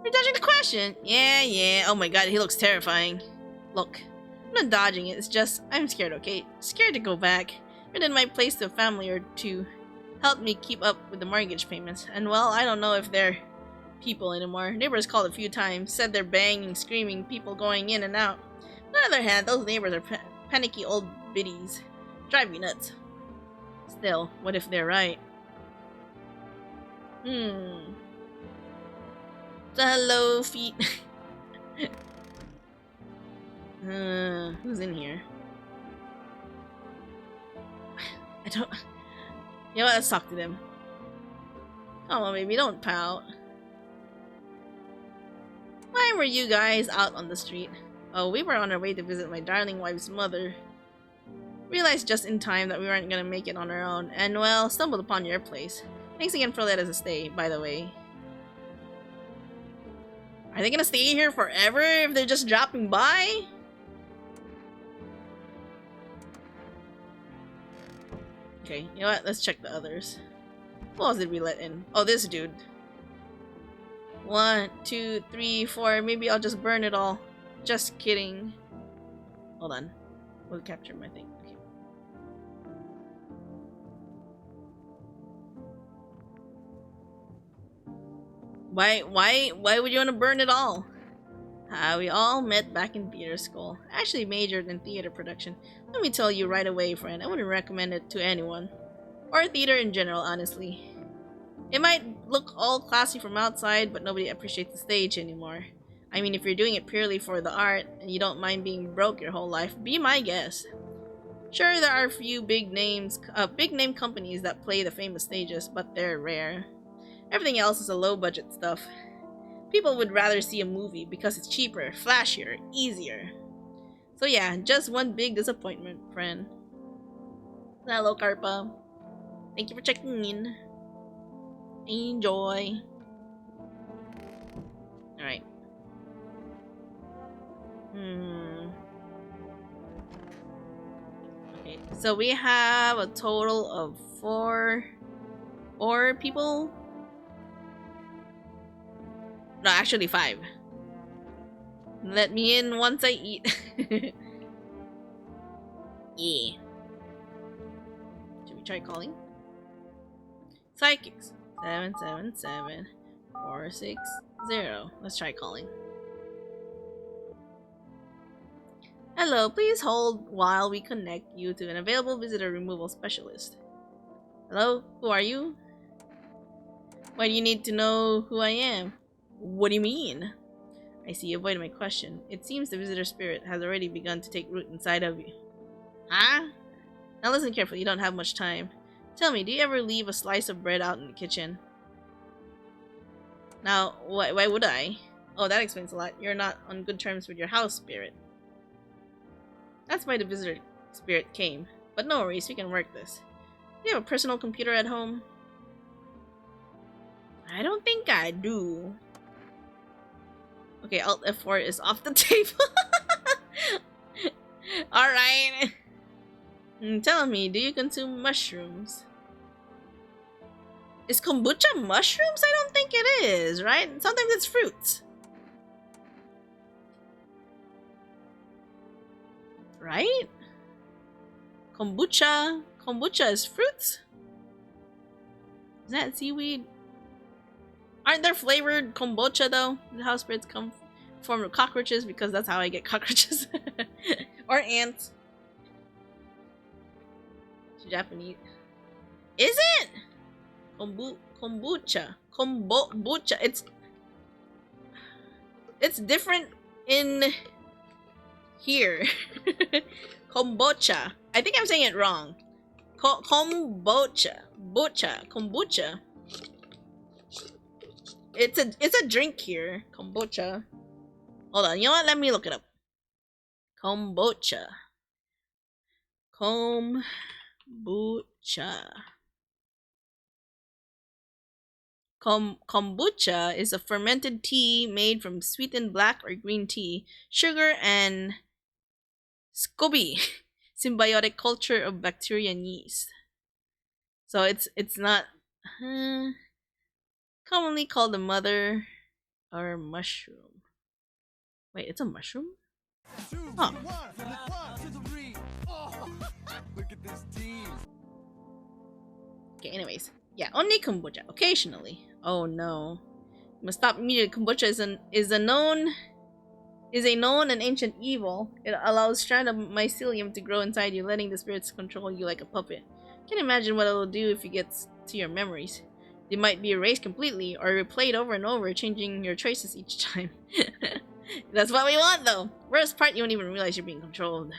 You're dodging the question! Yeah. Oh my god, he looks terrifying. Look, I'm not dodging it, it's just, I'm scared, okay? Scared to go back. Rented my place to a family or two. Helped me keep up with the mortgage payments. And well, I don't know if they're people anymore. Neighbors called a few times, said they're banging, screaming, people going in and out. On the other hand, those neighbors are panicky old biddies. Drive me nuts. Still, what if they're right? So hello, feet. Who's in here? I don't... You know what, let's talk to them. Come on, baby, don't pout. Why were you guys out on the street? Oh, we were on our way to visit my darling wife's mother. Realized just in time that we weren't gonna make it on our own, and well, stumbled upon your place. Thanks again for letting us stay, by the way. Are they gonna stay here forever if they're just dropping by? Okay, you know what? Let's check the others. Who else did we let in? Oh, this dude. 1, 2, 3, 4. Maybe I'll just burn it all. Just kidding. Hold on. We'll capture my thing. Okay. Why would you want to burn it all? We all met back in theater school. I actually majored in theater production. Let me tell you right away, friend, I wouldn't recommend it to anyone. Or theater in general, honestly. It might look all classy from outside, but nobody appreciates the stage anymore. I mean, if you're doing it purely for the art, and you don't mind being broke your whole life, be my guest. Sure, there are a few big name companies that play the famous stages, but they're rare. Everything else is a low-budget stuff. People would rather see a movie because it's cheaper, flashier, easier. So yeah, just one big disappointment, friend. Hello, Karpa. Thank you for checking in. Enjoy. Alright. Okay, so we have a total of four people. No, actually 5. Let me in once I eat. Yeah. Should we try calling? Psychics. 777 460. Let's try calling. Hello, please hold while we connect you to an available visitor removal specialist. Hello, who are you? Why do you need to know who I am? What do you mean? I see you avoided my question. It seems the visitor spirit has already begun to take root inside of you. Huh? Now listen carefully, you don't have much time. Tell me, do you ever leave a slice of bread out in the kitchen? Now, why would I? Oh, that explains a lot. You're not on good terms with your house spirit. That's why the visitor spirit came. But no worries, we can work this. Do you have a personal computer at home? I don't think I do. Okay, Alt F4 is off the table. Alright. Tell me, do you consume mushrooms? Is kombucha mushrooms? I don't think it is, right? Sometimes it's fruits. Right? Kombucha. Kombucha is fruits? Is that seaweed? Aren't there flavored kombucha though? The house spirits come form of cockroaches because that's how I get cockroaches. Or ants. It's Japanese. Is it? Kombucha. Kombucha. It's different in here. Kombucha. I think I'm saying it wrong. Kombucha. Kombucha. It's a drink here. Kombucha. Hold on. You know what? Let me look it up. Kombucha. Kombucha. Kombucha is a fermented tea made from sweetened black or green tea, sugar, and SCOBY, symbiotic culture of bacteria and yeast. So it's not commonly called the mother or mushroom. Wait, it's a mushroom? Huh. Okay, anyways. Yeah, only kombucha. Occasionally. Oh no. You must stop immediately. Kombucha is a known and ancient evil. It allows strand of mycelium to grow inside you, letting the spirits control you like a puppet. Can't imagine what it'll do if it gets to your memories. They might be erased completely or replayed over and over, changing your choices each time. That's what we want though. Worst part, you won't even realize you're being controlled.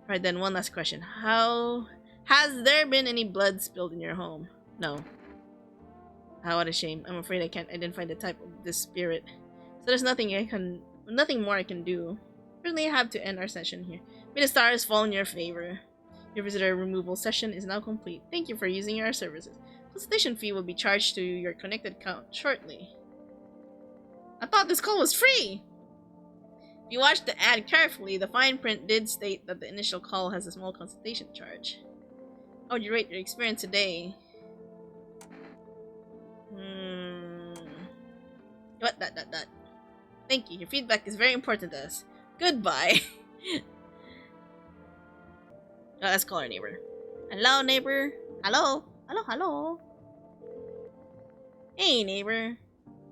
Alright then, one last question. Has there been any blood spilled in your home? No. Ah, what a shame. I'm afraid I can't identify the type of this spirit. So there's nothing more I can do. Certainly I have to end our session here. May the stars fall in your favor. Your visitor removal session is now complete. Thank you for using our services. Consultation fee will be charged to your connected account shortly. I thought this call was free! If you watched the ad carefully, the fine print did state that the initial call has a small consultation charge. How would you rate your experience today? What? Thank you. Your feedback is very important to us. Goodbye. Let's call our neighbor. Hello, neighbor. Hello. Hello. Hey, neighbor.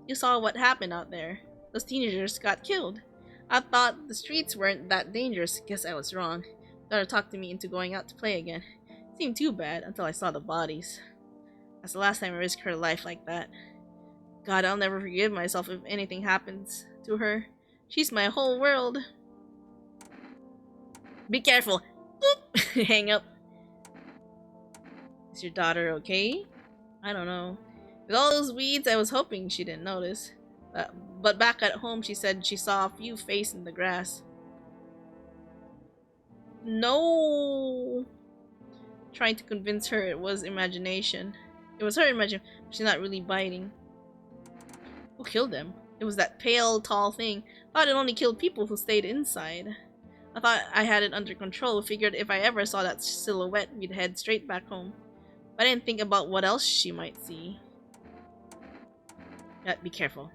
You saw what happened out there. Those teenagers got killed. I thought the streets weren't that dangerous. Guess I was wrong. Daughter talked me into going out to play again. Seemed too bad until I saw the bodies. That's the last time I risked her life like that. God, I'll never forgive myself if anything happens to her. She's my whole world. Be careful. Boop. Hang up. Is your daughter okay? I don't know. With all those weeds, I was hoping she didn't notice. But back at home, she said she saw a few faces in the grass. No. Trying to convince her it was imagination. It was her imagination. She's not really biting. Who killed them? It was that pale, tall thing. Thought it only killed people who stayed inside. I thought I had it under control. Figured if I ever saw that silhouette, we'd head straight back home. But I didn't think about what else she might see. Yeah, be careful.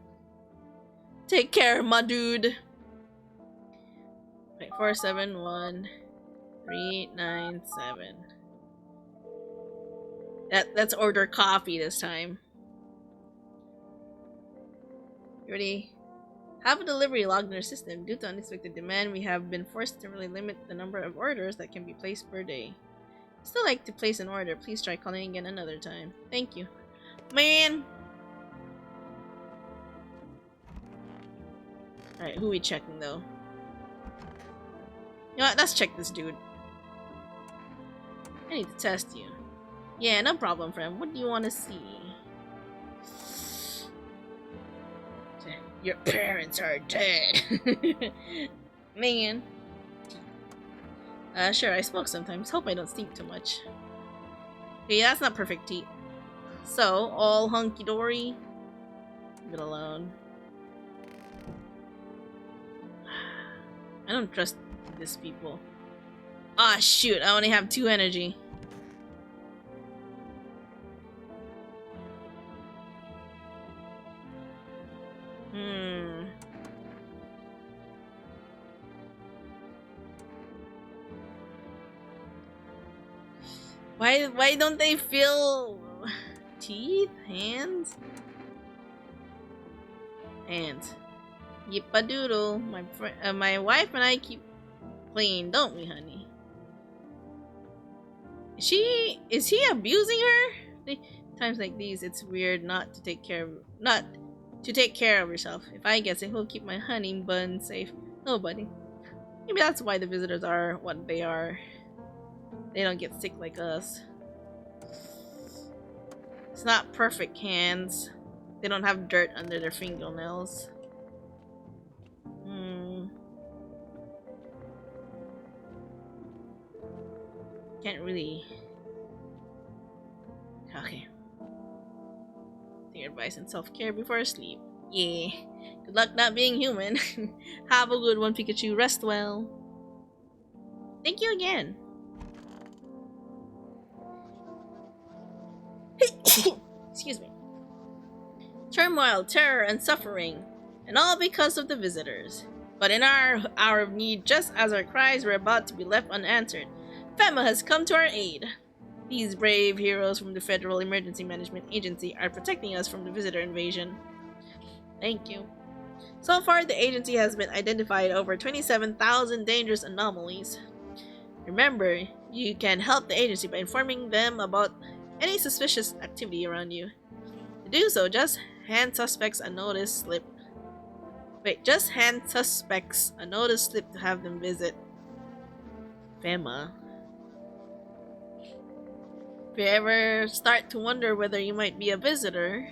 Take care, my dude. Wait, 471-397. Let's order coffee this time. You already have a delivery logged in our system. Due to unexpected demand, we have been forced to really limit the number of orders that can be placed per day. Still like to place an order. Please try calling again another time. Thank you. Man! Alright, who we checking though? You know what? Let's check this dude. I need to test you. Yeah, no problem, friend. What do you want to see? Your parents are dead. Man. Sure, I smoke sometimes. Hope I don't stink too much. Okay, that's not perfect teeth. So, all hunky-dory. Leave it alone. I don't trust these people. Ah, shoot, I only have 2 energy. Why don't they feel teeth? Hands? Hands. Yippadoodle. My wife and I keep playing, don't we, honey? Is he abusing her? Times like these, it's weird not to take care of yourself. If I guess it, who'll keep my honey bun safe? Nobody. Maybe that's why the visitors are what they are. They don't get sick like us. It's not perfect hands. They don't have dirt under their fingernails. Can't really. Okay. Take advice and self-care before sleep. Yeah. Good luck not being human. Have a good one, Pikachu. Rest well. Thank you again. Excuse me. Turmoil, terror, and suffering. And all because of the visitors. But in our hour of need, just as our cries were about to be left unanswered, FEMA has come to our aid. These brave heroes from the Federal Emergency Management Agency are protecting us from the visitor invasion. Thank you. So far, the agency has been identified over 27,000 dangerous anomalies. Remember, you can help the agency by informing them about any suspicious activity around you. To do so, just hand suspects a notice slip. Just hand suspects a notice slip to have them visit FEMA. If you ever start to wonder whether you might be a visitor,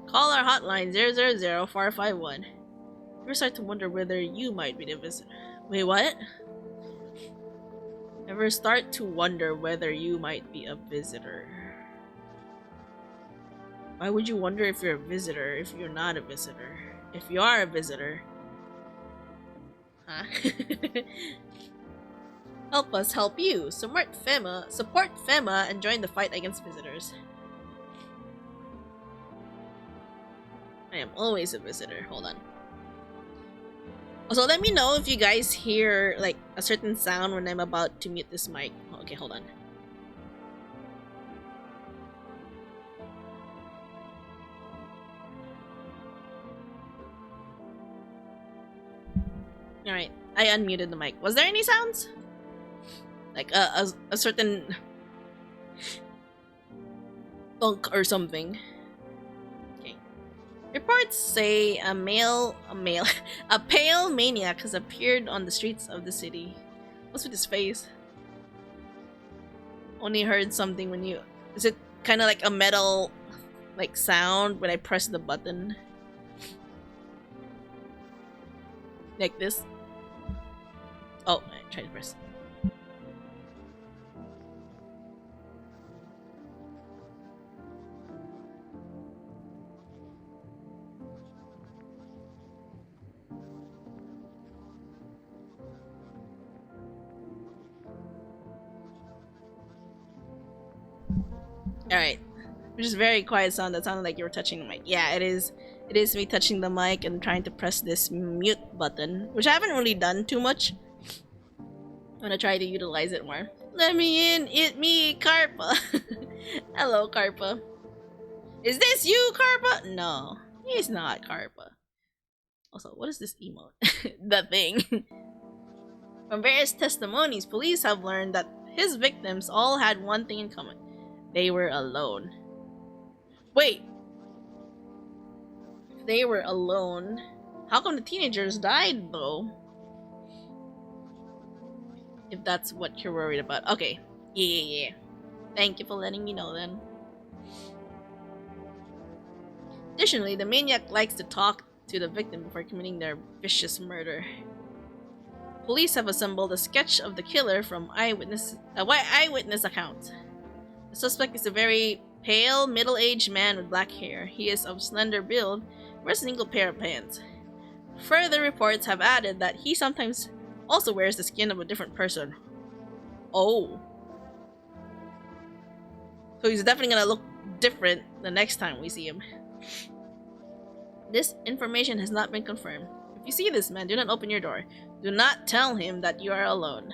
call our hotline 000-451. If you ever start to wonder whether you might be the visitor. Wait, what? Ever start to wonder whether you might be a visitor? Why would you wonder if you're a visitor if you're not a visitor? If you are a visitor. Huh? Help us help you. Support FEMA and join the fight against visitors. I am always a visitor. Hold on. Also, let me know if you guys hear like a certain sound when I'm about to mute this mic. Okay, hold on. Alright, I unmuted the mic. Was there any sounds? Like a certain thunk or something. Okay. Reports say a pale maniac has appeared on the streets of the city. What's with his face? Only heard something when you... Is it kind of like a metal like sound when I press the button? Like this? Oh, I tried to press. Alright. Which is very quiet sound that sounded like you were touching the mic. Yeah, it is. It is me touching the mic and trying to press this mute button, which I haven't really done too much. I'm gonna try to utilize it more. Let me in! It me, Karpa! Hello, Karpa. Is this you, Karpa? No, he's not Karpa. Also, what is this emote? The thing. From various testimonies, police have learned that his victims all had one thing in common. They were alone. Wait. If they were alone, how come the teenagers died though? If that's what you're worried about. Okay. Yeah. Thank you for letting me know then. Additionally, the maniac likes to talk to the victim before committing their vicious murder. Police have assembled a sketch of the killer from eyewitness accounts. The suspect is a very pale, middle-aged man with black hair. He is of slender build, wears a single pair of pants. Further reports have added that he sometimes also wears the skin of a different person. Oh. So he's definitely gonna look different the next time we see him. This information has not been confirmed. If you see this man, do not open your door. Do not tell him that you are alone.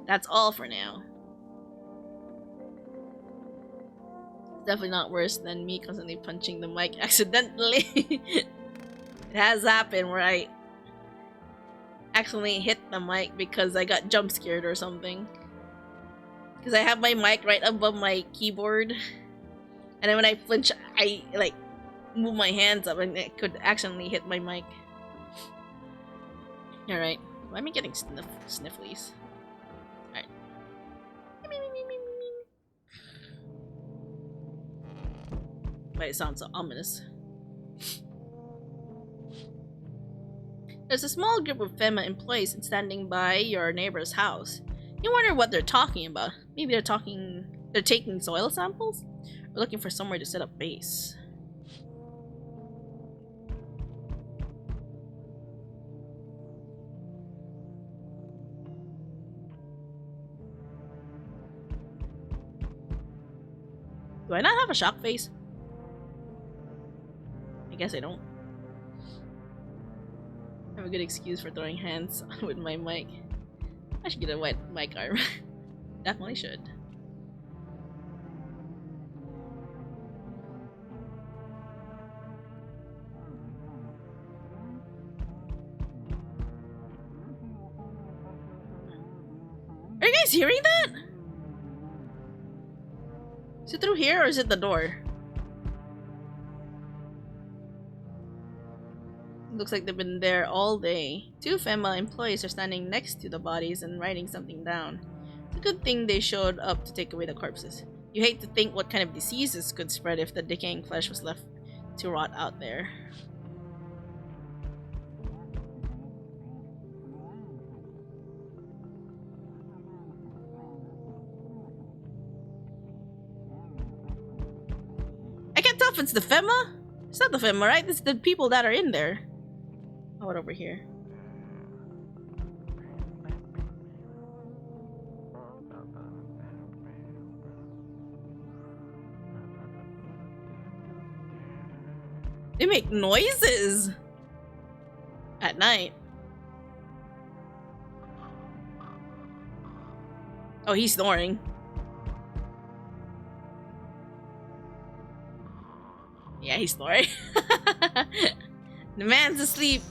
That's all for now. It's definitely not worse than me constantly punching the mic accidentally. It has happened where I accidentally hit the mic because I got jump scared or something. Because I have my mic right above my keyboard. And then when I flinch, I like move my hands up and it could accidentally hit my mic. Alright. Why am I getting snifflies? Alright. But it sounds so ominous. There's a small group of FEMA employees standing by your neighbor's house. You wonder what they're talking about. Maybe they're taking soil samples? Or looking for somewhere to set up base. Do I not have a shock face? I guess I don't. I have a good excuse for throwing hands with my mic. I should get a wet mic arm. Definitely should. Are you guys hearing that? Is it through here or is it the door? Looks like they've been there all day. Two FEMA employees are standing next to the bodies and writing something down. It's a good thing they showed up to take away the corpses. You hate to think what kind of diseases could spread if the decaying flesh was left to rot out there. I can't tell if it's the FEMA. It's not the FEMA, right? It's the people that are in there. Oh, what over here? They make noises at night. Oh, he's snoring. Yeah, he's snoring. The man's asleep.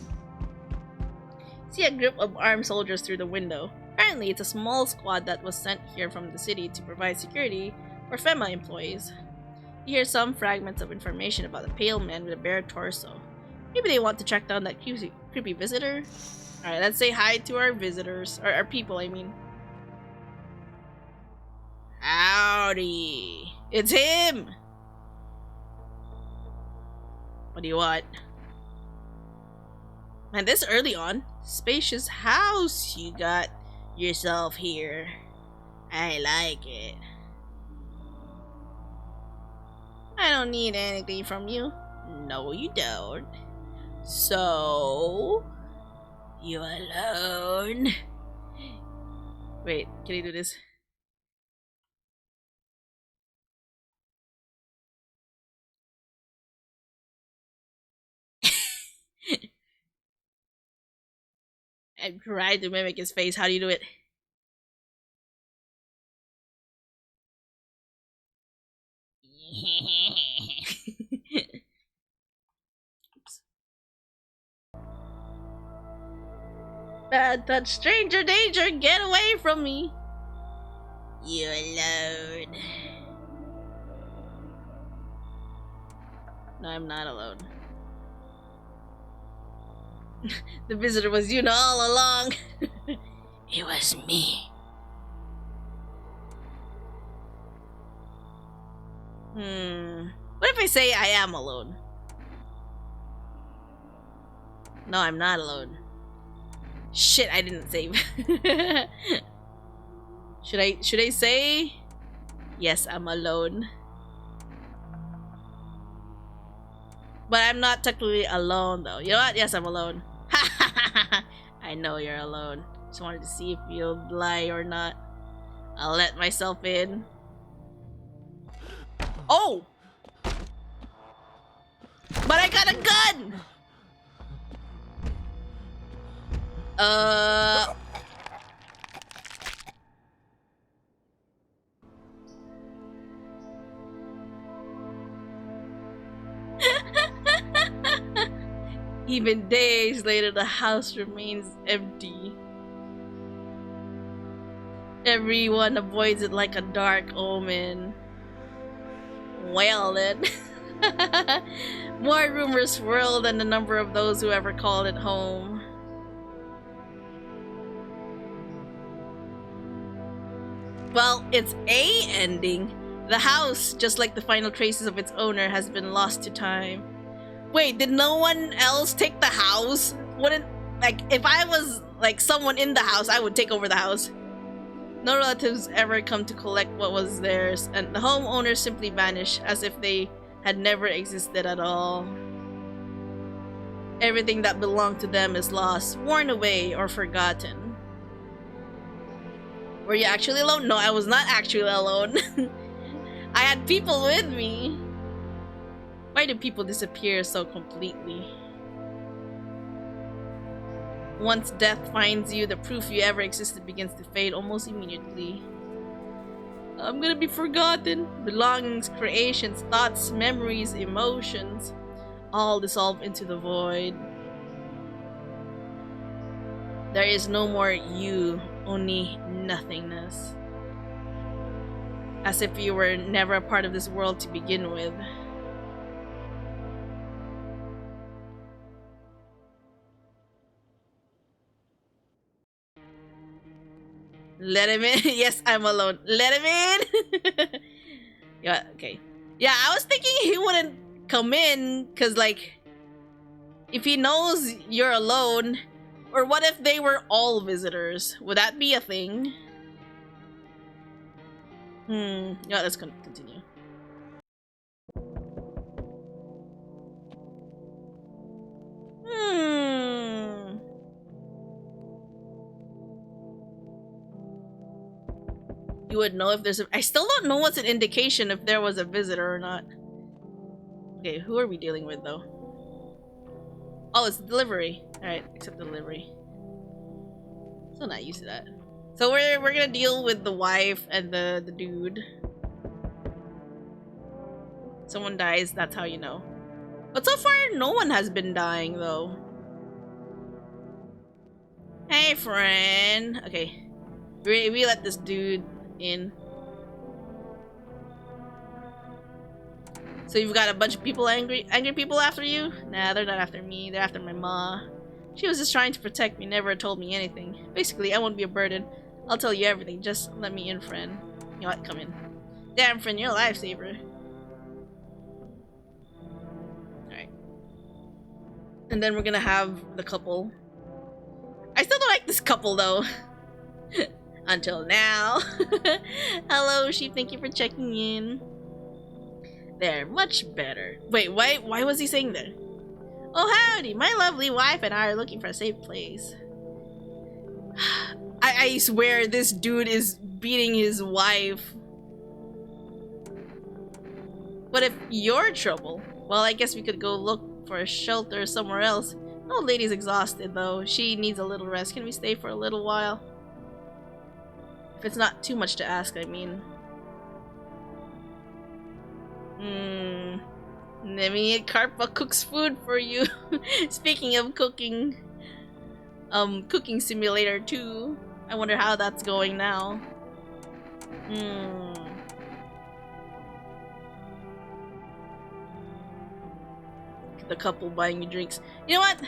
See a group of armed soldiers through the window. Apparently, it's a small squad that was sent here from the city to provide security for FEMA employees. You hear some fragments of information about a pale man with a bare torso. Maybe they want to track down that creepy visitor? Alright, let's say hi to our visitors. Or our people, I mean. Howdy. It's him! What do you want? Man, this early on, spacious house you got yourself here. I like it. I don't need anything from you. No, you don't. So, you alone? Wait, can you do this? I tried to mimic his face. How do you do it? Oops. Bad touch, stranger danger, get away from me! You're alone. No, I'm not alone. The visitor was Yuna all along. It was me. What if I say I am alone? No, I'm not alone. Shit, I didn't save. Should I say yes, I'm alone? But I'm not technically alone though. You know what? Yes, I'm alone. I know you're alone. Just wanted to see if you'll lie or not. I'll let myself in. Oh! But I got a gun! Even days later, the house remains empty. Everyone avoids it like a dark omen. Well then. More rumors swirl than the number of those who ever called it home. Well, it's a ending. The house, just like the final traces of its owner, has been lost to time. Wait, did no one else take the house? Wouldn't, like, if I was, like, someone in the house, I would take over the house. No relatives ever come to collect what was theirs, and the homeowners simply vanish as if they had never existed at all. Everything that belonged to them is lost, worn away, or forgotten. Were you actually alone? No, I was not actually alone. I had people with me. Why do people disappear so completely? Once death finds you, the proof you ever existed begins to fade almost immediately. I'm gonna be forgotten. Belongings, creations, thoughts, memories, emotions, all dissolve into the void. There is no more you, only nothingness. As if you were never a part of this world to begin with. Let him in. Yes, I'm alone. Let him in. Yeah, okay. Yeah, I was thinking he wouldn't come in because, like, if he knows you're alone, or what if they were all visitors? Would that be a thing? Yeah, let's continue. You would know if there's a... I still don't know what's an indication if there was a visitor or not. Okay, who are we dealing with though? Oh, it's delivery. Alright, accept the delivery. Still not used to that. So we're gonna deal with the wife and the dude. Someone dies, that's how you know. But so far, no one has been dying though. Hey friend. Okay. We let this dude in. So you've got a bunch of people angry people after you? Nah, they're not after me. They're after my ma. She was just trying to protect me, never told me anything. Basically, I won't be a burden. I'll tell you everything. Just let me in, friend. You know what? Come in. Damn, friend, you're a lifesaver. Alright. And then we're gonna have the couple. I still don't like this couple, though. Until now. Hello, sheep. Thank you for checking in. There, much better. Wait, why was he saying that? Oh, howdy. My lovely wife and I are looking for a safe place. I swear this dude is beating his wife. But if you're trouble, well, I guess we could go look for a shelter somewhere else. The old lady's exhausted, though. She needs a little rest. Can we stay for a little while? If it's not too much to ask, I mean. Nemi Karpa cooks food for you. Speaking of cooking. cooking simulator too. I wonder how that's going now. The couple buying me drinks. You know what?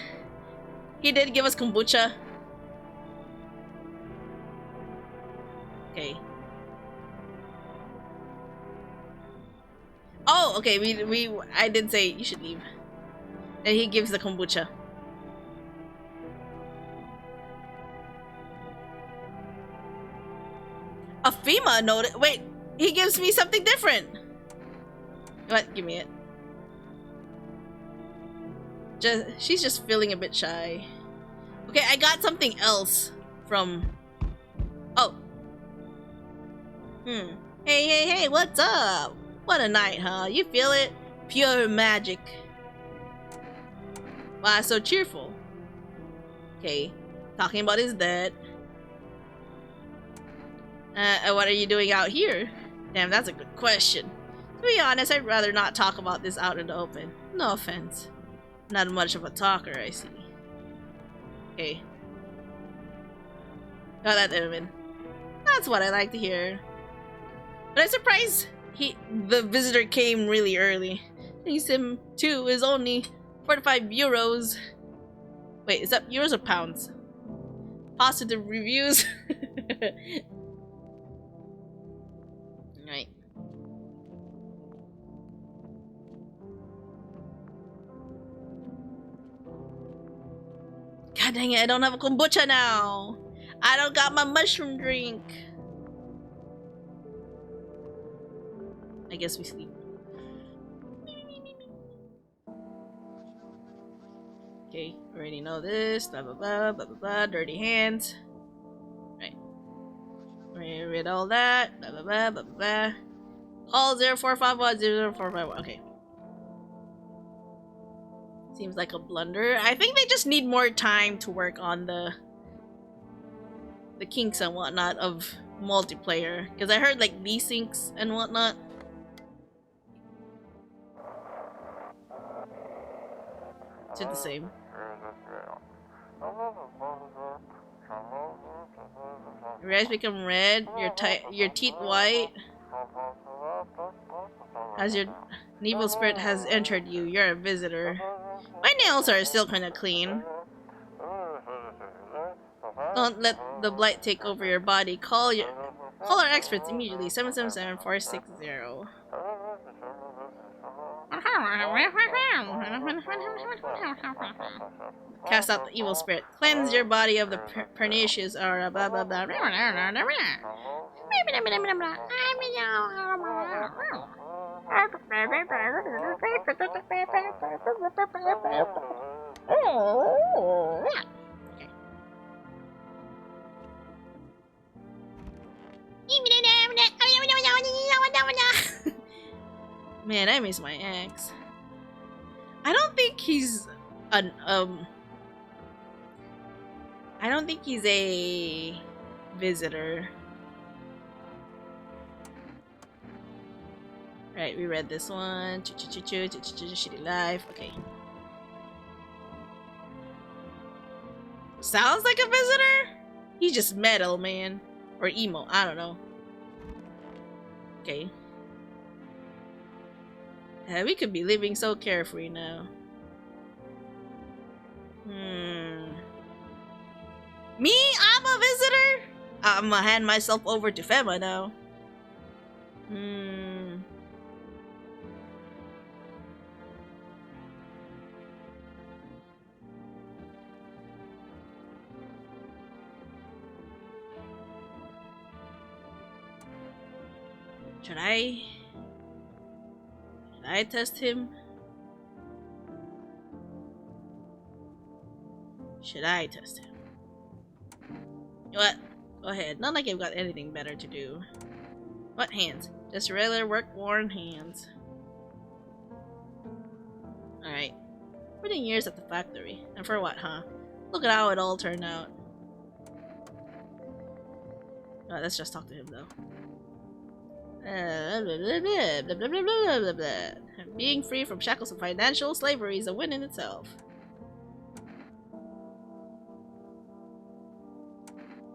He did give us kombucha. Okay. Oh, okay. I did say you should leave. And he gives the kombucha. A FEMA note. Wait, he gives me something different. What? Give me it. She's just feeling a bit shy. Okay, I got something else from. Oh. Hey, what's up? What a night, huh? You feel it? Pure magic. Wow, so cheerful. Okay, talking about his dad. What are you doing out here? Damn, that's a good question. To be honest, I'd rather not talk about this out in the open. No offense. Not much of a talker, I see. Okay. Got that, Evan. That's what I like to hear. But I'm surprised the visitor came really early. Thanks him too is only 45 euros. Wait, is that euros or pounds? Positive reviews. Right. God dang it, I don't have a kombucha now. I don't got my mushroom drink. I guess we sleep. Okay, already know this. Blah blah blah blah blah blah. Dirty hands. Right. We read all that. Blah blah blah blah blah. Call 0451 Okay. Seems like a blunder. I think they just need more time to work on the kinks and whatnot of multiplayer. Because I heard like desyncs and whatnot. It's the same. Your eyes become red, your teeth white. As your evil spirit has entered you, you're a visitor. My nails are still kind of clean. Don't let the blight take over your body. Call our experts immediately. 777-460. Cast out the evil spirit. Cleanse your body of the pernicious aura. Blah blah blah. Man, I miss my ex. I don't think he's an I don't think he's a visitor. Right, we read this one. Shitty life. Okay. Sounds like a visitor? He's just metal, man. Or emo, I don't know. Okay. We could be living so carefree now. Me? I'm a visitor? I'm gonna hand myself over to Fema now. Should I test him? Should I test him? You know what? Go ahead. Not like I've got anything better to do. What hands? Just regular work-worn hands. Alright. 14 years at the factory. And for what, huh? Look at how it all turned out. Let's just talk to him, though. Being free from shackles of financial slavery is a win in itself.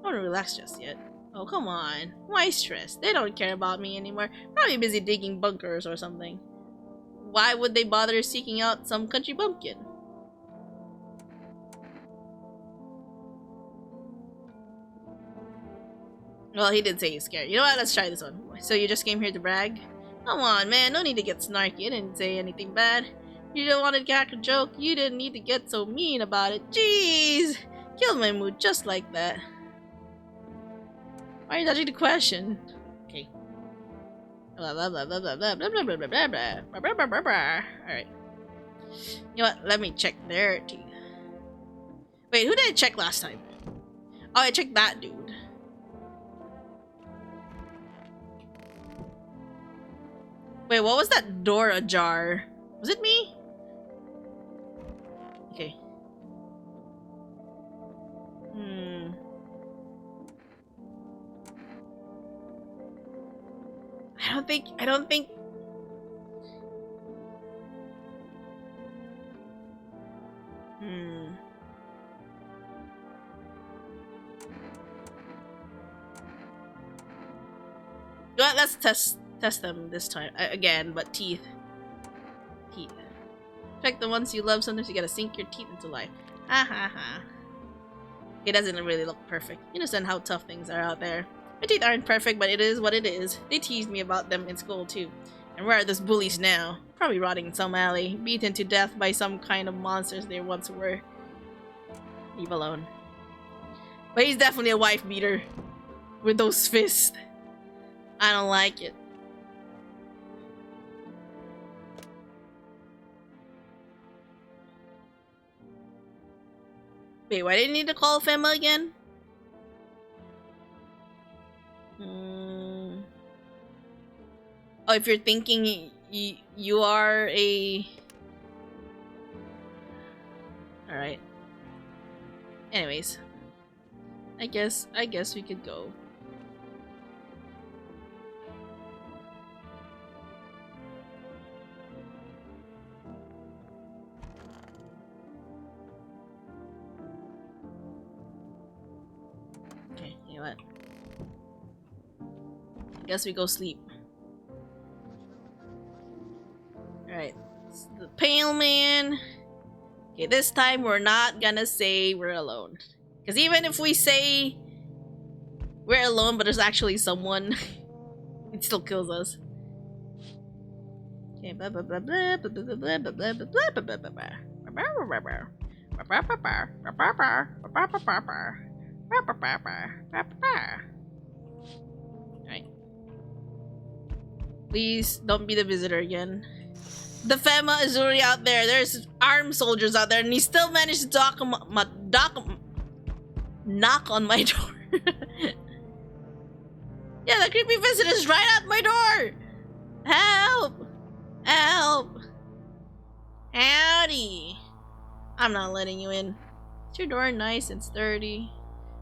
I don't relax just yet. Oh, come on. Why stress? They don't care about me anymore. Probably busy digging bunkers or something. Why would they bother seeking out some country bumpkin? Well, he did say he's scared. You know what? Let's try this one. So you just came here to brag? Come on, man. No need to get snarky. I didn't say anything bad. You didn't want to crack a joke. You didn't need to get so mean about it. Jeez! Killed my mood just like that. Why are you dodging the question? Okay. Blah blah blah blah blah blah blah blah blah blah blah blah blah blah blah blah. Alright. You know what? Let me check their teeth. Wait, who did I check last time? Oh, I checked that dude. Wait, what was that door ajar? Was it me? Okay. I don't think Well, let's test them this time again, but teeth. Check the ones you love. Sometimes you gotta sink your teeth into life. Ha ha ha. It doesn't really look perfect. You understand how tough things are out there. My teeth aren't perfect, but it is what it is. They teased me about them in school too. And where are those bullies now? Probably rotting in some alley, beaten to death by some kind of monsters they once were. Leave alone. But he's definitely a wife beater. With those fists. I don't like it. Wait, why did you need to call Fema again? Oh, if you're thinking you are a... Alright. Anyways. I guess we could go. Okay, you know what? I guess we go sleep. Alright. The pale man. Okay, this time we're not gonna say we're alone. Because even if we say we're alone but there's actually someone, it still kills us. Okay, blah blah blah blah blah blah blah blah blah blah blah blah blah. Alright. Please don't be the visitor again. The Fema is already out there. There's armed soldiers out there, and he still managed to knock on my door. Yeah, the creepy visitor's right at my door. Help! Help! Howdy! I'm not letting you in. Is your door nice and sturdy?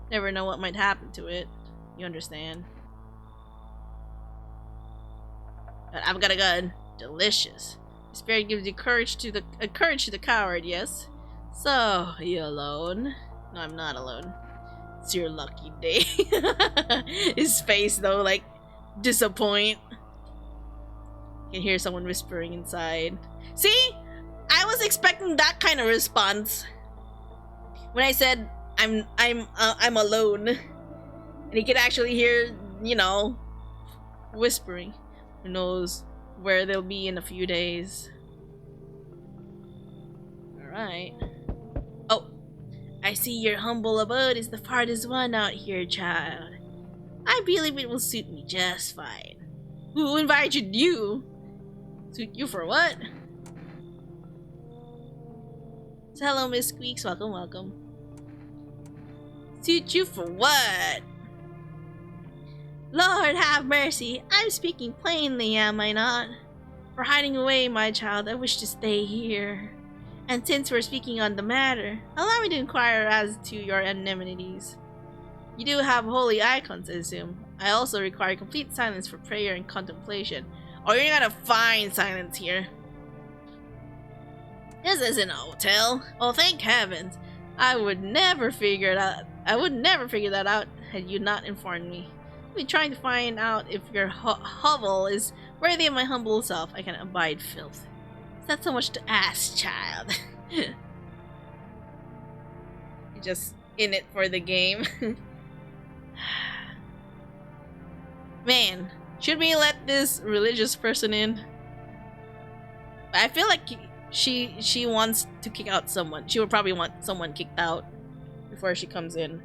Never know what might happen to it. You understand? But I've got a gun. Delicious. The spirit gives you courage to the coward, yes? So, you alone? No, I'm not alone. It's your lucky day. His face though, like, disappoint. You can hear someone whispering inside. See? I was expecting that kind of response. When I said I'm alone. And he could actually hear, you know, whispering. Who knows where they'll be in a few days. Alright. Oh, I see your humble abode is the farthest one out here, child. I believe it will suit me just fine. Who invited you? Suit you for what? So hello, Miss Squeaks. Welcome, welcome. Suit you for what? Lord have mercy, I'm speaking plainly, am I not? For hiding away, my child, I wish to stay here. And since we're speaking on the matter, allow me to inquire as to your enmity. You do have holy icons, I assume. I also require complete silence for prayer and contemplation. Oh, you're gonna find silence here. This isn't a hotel. Oh, thank heavens. I would never figure that out had you not informed me. I've been trying to find out if your hovel is worthy of my humble self. I can abide filth. It's not so much to ask, child. You're just in it for the game. Man, should we let this religious person in? I feel like she wants to kick out someone. She would probably want someone kicked out before she comes in.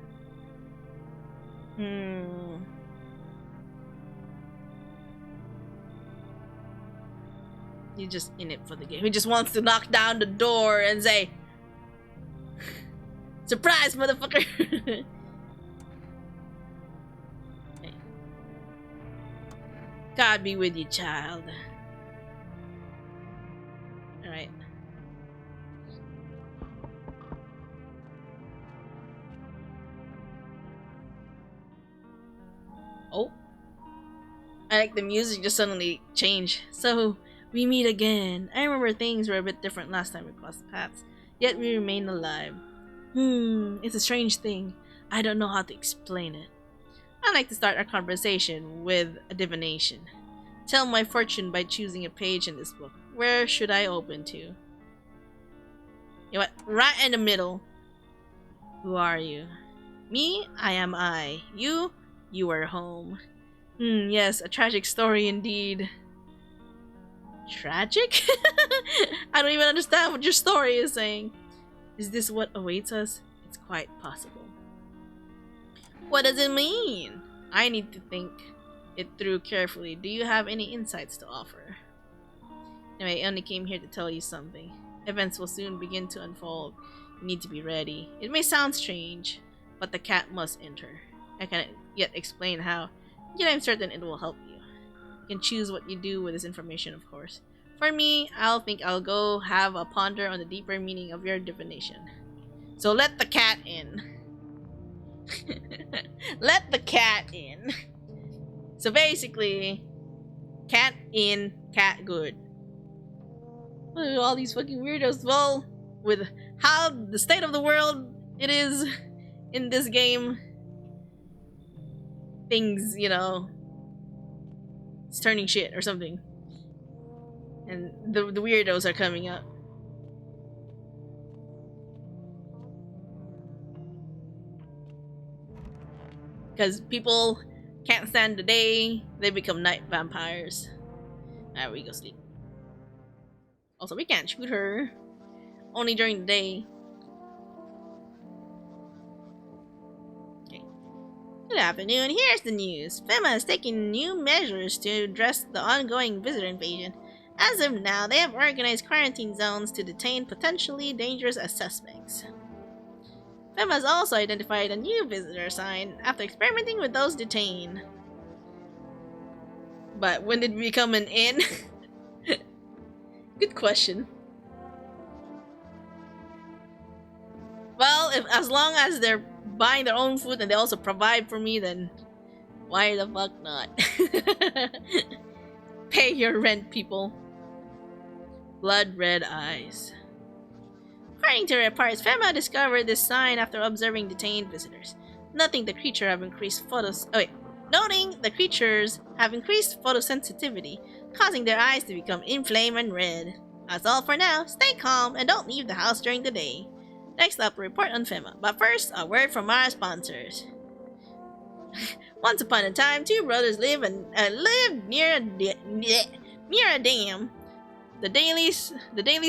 He's just in it for the game. He just wants to knock down the door and say, "Surprise, motherfucker!" Hey. God be with you, child. Alright. Oh. I like the music just suddenly changed. So, we meet again. I remember things were a bit different last time we crossed paths, yet we remain alive. It's a strange thing. I don't know how to explain it. I like to start our conversation with a divination. Tell my fortune by choosing a page in this book. Where should I open to? You know what? Right in the middle. Who are you? Me? I am I. You are home. Yes, a tragic story indeed. Tragic? I don't even understand what your story is saying. Is this what awaits us? It's quite possible. What does it mean? I need to think it through carefully. Do you have any insights to offer? Anyway, I only came here to tell you something. Events will soon begin to unfold. You need to be ready. It may sound strange, but the cat must enter. I cannot yet explain how, yet I'm certain it will help you. You can choose what you do with this information, of course. For me, I'll go have a ponder on the deeper meaning of your divination. So let the cat in. Let the cat in. So basically, cat in, cat good. All these fucking weirdos. Well, with how the state of the world it is in this game, things, you know, it's turning shit or something. And the weirdos are coming up. Because people can't stand the day, they become night vampires. Alright, we go sleep. Also, we can't shoot her. Only during the day. Okay. Good afternoon, here's the news. FEMA is taking new measures to address the ongoing visitor invasion. As of now, they have organized quarantine zones to detain potentially dangerous suspects. FEMA has also identified a new visitor sign after experimenting with those detained. But when did it become an inn? Good question. Well, as long as they're buying their own food and they also provide for me, then why the fuck not? Pay your rent, people. Blood red eyes. According to reports, FEMA discovered this sign after observing detained visitors. Noting the creatures have increased photosensitivity, causing their eyes to become inflamed and red. That's all for now. Stay calm and don't leave the house during the day. Next up, a report on FEMA. But first, a word from our sponsors. Once upon a time, two brothers lived near a dam. The daily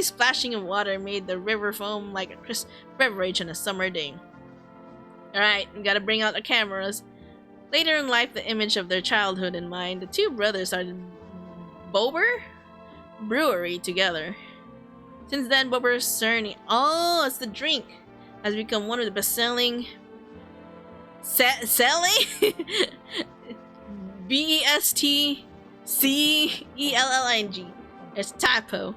splashing of water made the river foam like a crisp beverage on a summer day. Alright, we gotta bring out the cameras. Later in life, the image of their childhood in mind, the two brothers started Bober Brewery together. Since then, Bober's Cerny, it's the drink, has become one of the best-selling selling BESTCELLING. It's typo.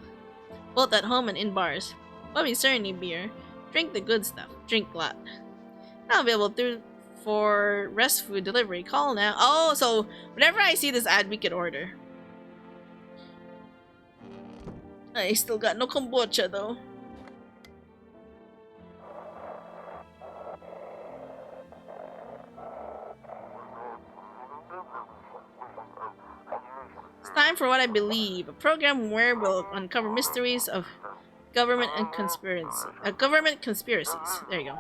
Both at home and in bars. Bobby Cerny beer. Drink the good stuff. Drink a lot. Now available for rest food delivery. Call now. Oh, so whenever I see this ad, we can order. I still got no kombucha though. Time for what I believe, a program where we'll uncover mysteries of government and conspiracy. Government conspiracies. There you go.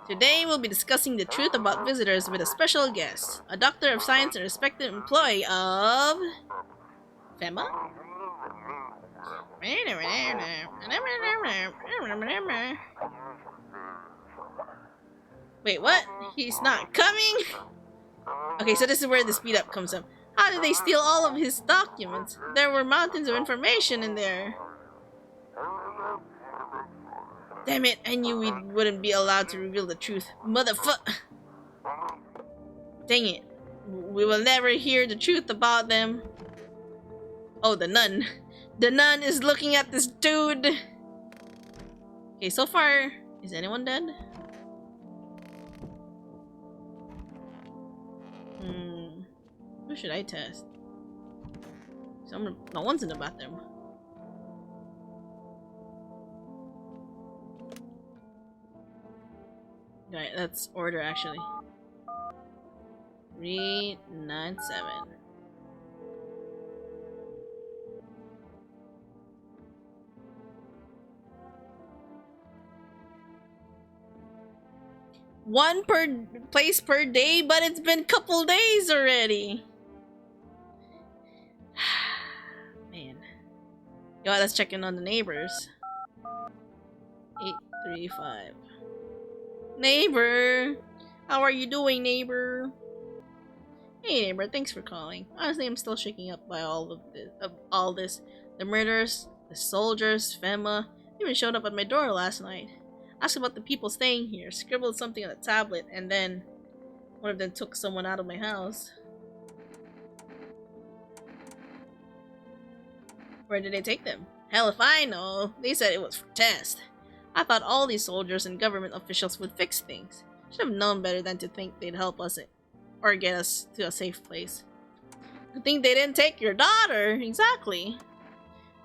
Today we'll be discussing the truth about visitors with a special guest, a doctor of science and respected employee of FEMA. Wait, what? He's not coming? Okay, so this is where the speed up comes up. How did they steal all of his documents? There were mountains of information in there. Damn it, I knew we wouldn't be allowed to reveal the truth. Motherfuck! Dang it. We will never hear the truth about them. Oh, the nun. The nun is looking at this dude. Okay, so far, is anyone dead? Who should I test? No one's in the bathroom. Right, that's order actually. 397. One per place per day, but it's been couple days already. Man. Yo, let's check in on the neighbors. 835. Neighbor! How are you doing, neighbor? Hey, neighbor, thanks for calling. Honestly, I'm still shaking up by all this. The murders, the soldiers, FEMA, even showed up at my door last night. Asked about the people staying here, scribbled something on a tablet, and then one of them took someone out of my house. Where did they take them? Hell if I know. They said it was for test. I thought all these soldiers and government officials would fix things. Should have known better than to think they'd help us or get us to a safe place. Good thing they didn't take your daughter. Exactly.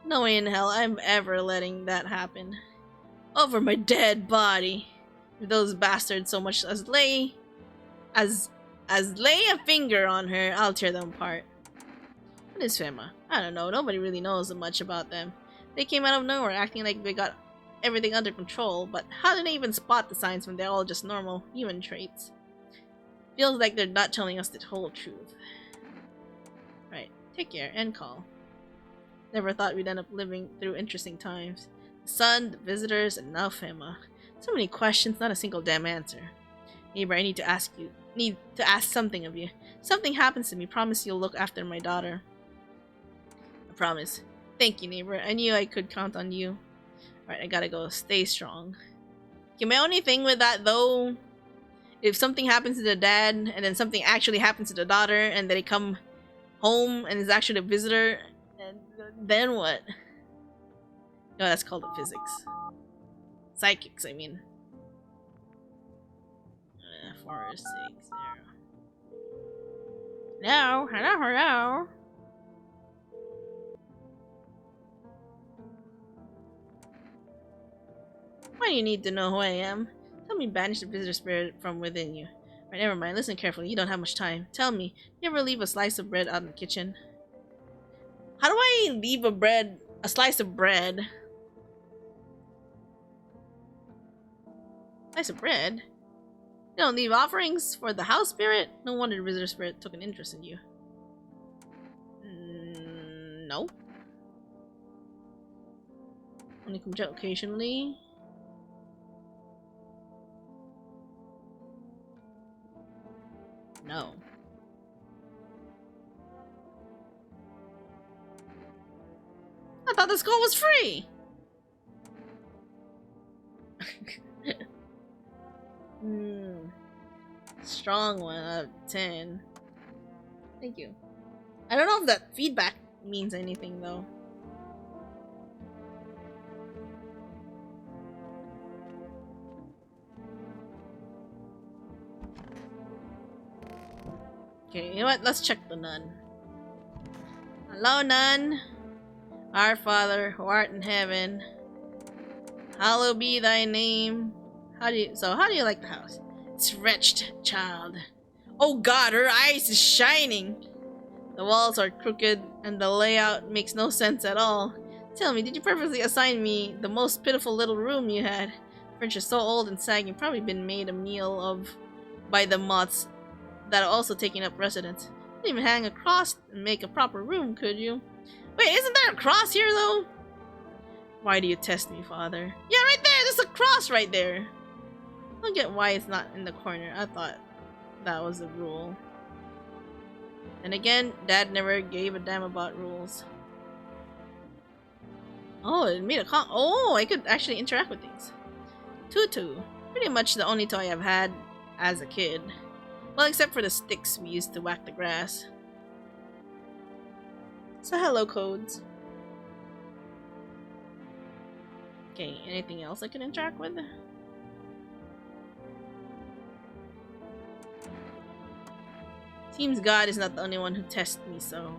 No way in hell I'm ever letting that happen. Over my dead body. If those bastards so much as lay a finger on her, I'll tear them apart. What is FEMA? I don't know. Nobody really knows much about them. They came out of nowhere acting like they got everything under control, but how did they even spot the signs when they're all just normal human traits? Feels like they're not telling us the whole truth. Right. Take care and call. Never thought we'd end up living through interesting times. The sun, the visitors, and now FEMA. So many questions, not a single damn answer. Neighbor, I need to ask something of you. If something happens to me, promise you'll look after my daughter. I promise. Thank you, neighbor. I knew I could count on you. Alright, I gotta go. Stay strong. Okay, my only thing with that, though, if something happens to the dad, and then something actually happens to the daughter, and then they come home, and it's actually a visitor, and then what? No, that's called physics. Psychics, I mean. 4, 6, 0. No, hello. Why do you need to know who I am? Tell me, banish the visitor spirit from within you. Right, never mind. Listen carefully. You don't have much time. Tell me, you ever leave a slice of bread out in the kitchen? How do I leave a slice of bread? Slice of bread? You don't leave offerings for the house spirit? No wonder the visitor spirit took an interest in you. No. Only come out occasionally. No. I thought the school was free! Strong 1 out of 10. Thank you. I don't know if that feedback means anything though. Okay, you know what? Let's check the nun. Hello, nun. Our Father, who art in heaven, hallowed be thy name. How do you like the house? It's wretched, child. Oh god, her eyes is shining! The walls are crooked and the layout makes no sense at all. Tell me, did you purposely assign me the most pitiful little room you had? Furniture so old and sagging, probably been made a meal of by the moths that are also taking up residence. You didn't even hang a cross and make a proper room, could you? Wait, isn't there a cross here though? Why do you test me, father? Yeah, right there! There's a cross right there! I don't get why it's not in the corner. I thought that was a rule. And again, Dad never gave a damn about rules. Oh, it made a oh, I could actually interact with things. Tutu. Pretty much the only toy I've had as a kid. Well, except for the sticks we used to whack the grass. So hello, Codes. Okay, anything else I can interact with? Seems God is not the only one who tests me, so...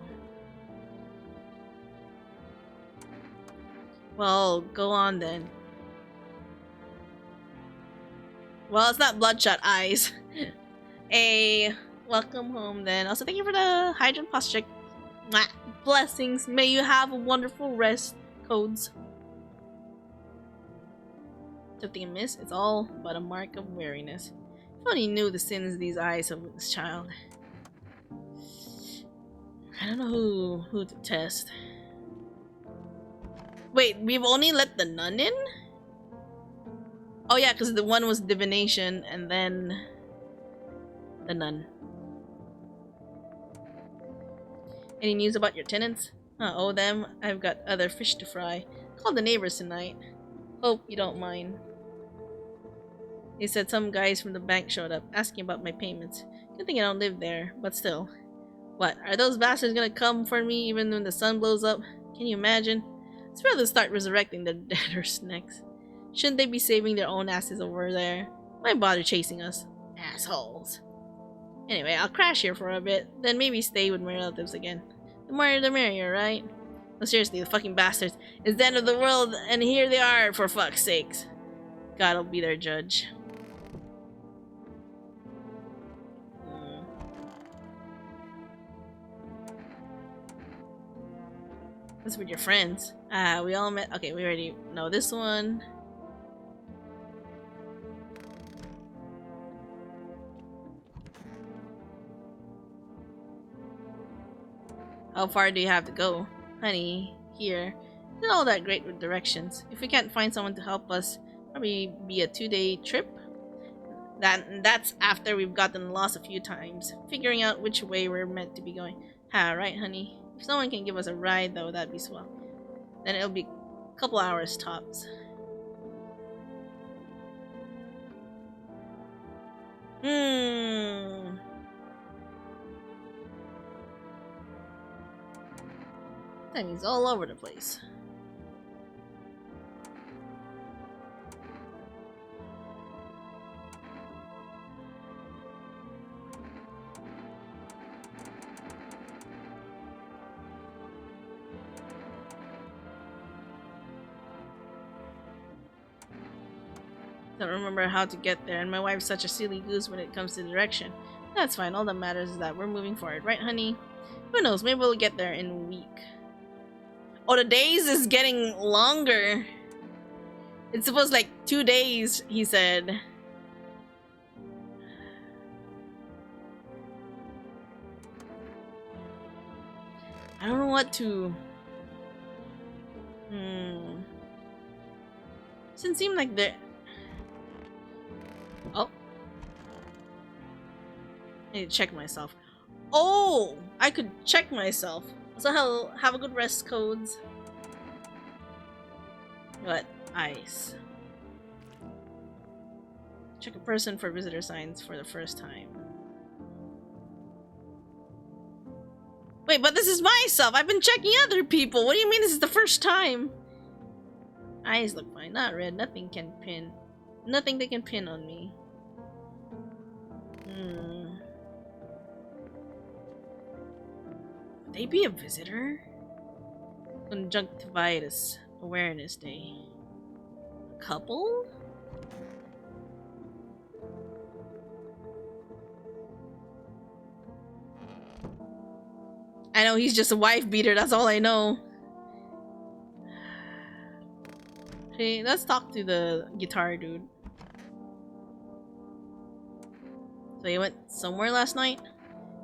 Well, go on then. Well, it's not bloodshot eyes. Hey, welcome home then. Also, thank you for the hydrant posture. Mwah. Blessings. May you have a wonderful rest, Codes. Something amiss? It's all but a mark of weariness. If only knew the sins these eyes of this child. I don't know who to test. Wait, we've only let the nun in? Oh yeah, because the one was divination and then the nun. Any news about your tenants? Oh them. I've got other fish to fry. Call the neighbors tonight. Hope you don't mind. They said some guys from the bank showed up asking about my payments. Good thing I don't live there, but still. What, are those bastards gonna come for me even when the sun blows up? Can you imagine? Let's rather start resurrecting the deaders next. Shouldn't they be saving their own asses over there? Why bother chasing us? Assholes. Anyway, I'll crash here for a bit, then maybe stay with my relatives again. The more the merrier, right? No, seriously, the fucking bastards. It's the end of the world, and here they are, for fuck's sakes. God'll be their judge. What's with your friends? We all met. Okay, we already know this one. How far do you have to go? Honey, here. Not all that great with directions. If we can't find someone to help us, probably be a 2-day trip. That's after we've gotten lost a few times, figuring out which way we're meant to be going. Right, honey? If someone can give us a ride, though, that'd be swell. Then it'll be a couple hours tops. Timing's all over the place. Don't remember how to get there, and my wife's such a silly goose when it comes to direction. That's fine, all that matters is that we're moving forward, right honey? Who knows, maybe we'll get there in a week. Oh, the days is getting longer. It's supposed like 2 days, he said. I don't know what to... Doesn't seem like they're... Oh. I need to check myself. Oh! I could check myself. So have a good rest, Codes. What? Ice. Check a person for visitor signs for the first time. Wait, but this is myself! I've been checking other people! What do you mean this is the first time? Eyes look fine. Not red. Nothing can pin. Nothing they can pin on me. Would they be a visitor? Conjunctivitis Awareness Day. A couple? I know he's just a wife beater, that's all I know. Okay, let's talk to the guitar dude. So you went somewhere last night?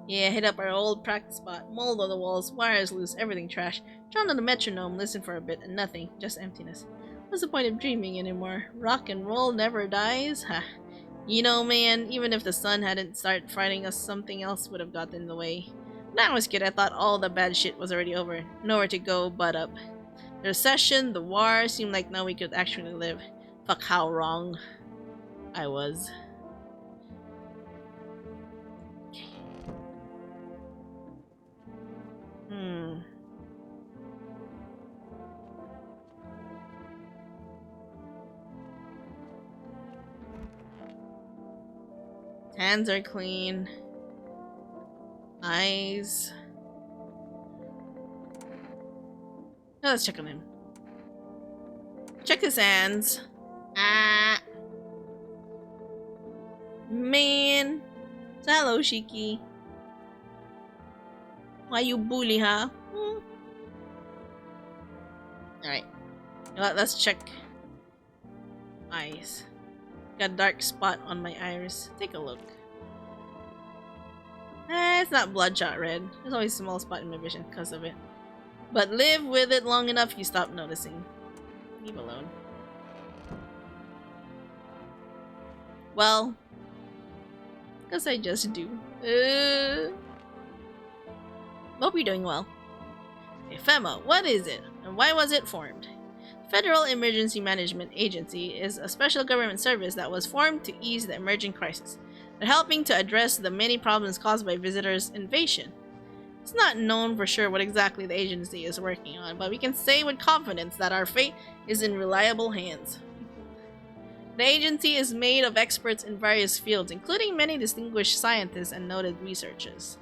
Yeah, hit up our old practice spot. Mold on the walls, wires loose, everything trash. Drowned on the metronome, listen for a bit, and nothing. Just emptiness. What's the point of dreaming anymore? Rock and roll never dies? Ha. You know, man, even if the sun hadn't started fighting us, something else would have gotten in the way. When I was a kid, I thought all the bad shit was already over. Nowhere to go but up. The recession, the war, seemed like now we could actually live. Fuck how wrong I was. Hands are clean. Eyes. Now let's check on him. Check his hands. Ah. Man. So hello, Shiki. Why you bully, huh? Alright. Let's check. Eyes. Got a dark spot on my iris. Take a look. It's not bloodshot red. There's always a small spot in my vision because of it. But live with it long enough, you stop noticing. Leave alone. Well, because I just do. Hope you're doing well. Hey, FEMA, what is it? And why was it formed? Federal Emergency Management Agency is a special government service that was formed to ease the emerging crisis. They're helping to address the many problems caused by visitors' invasion. It's not known for sure what exactly the agency is working on, but we can say with confidence that our fate is in reliable hands. The agency is made of experts in various fields, including many distinguished scientists and noted researchers.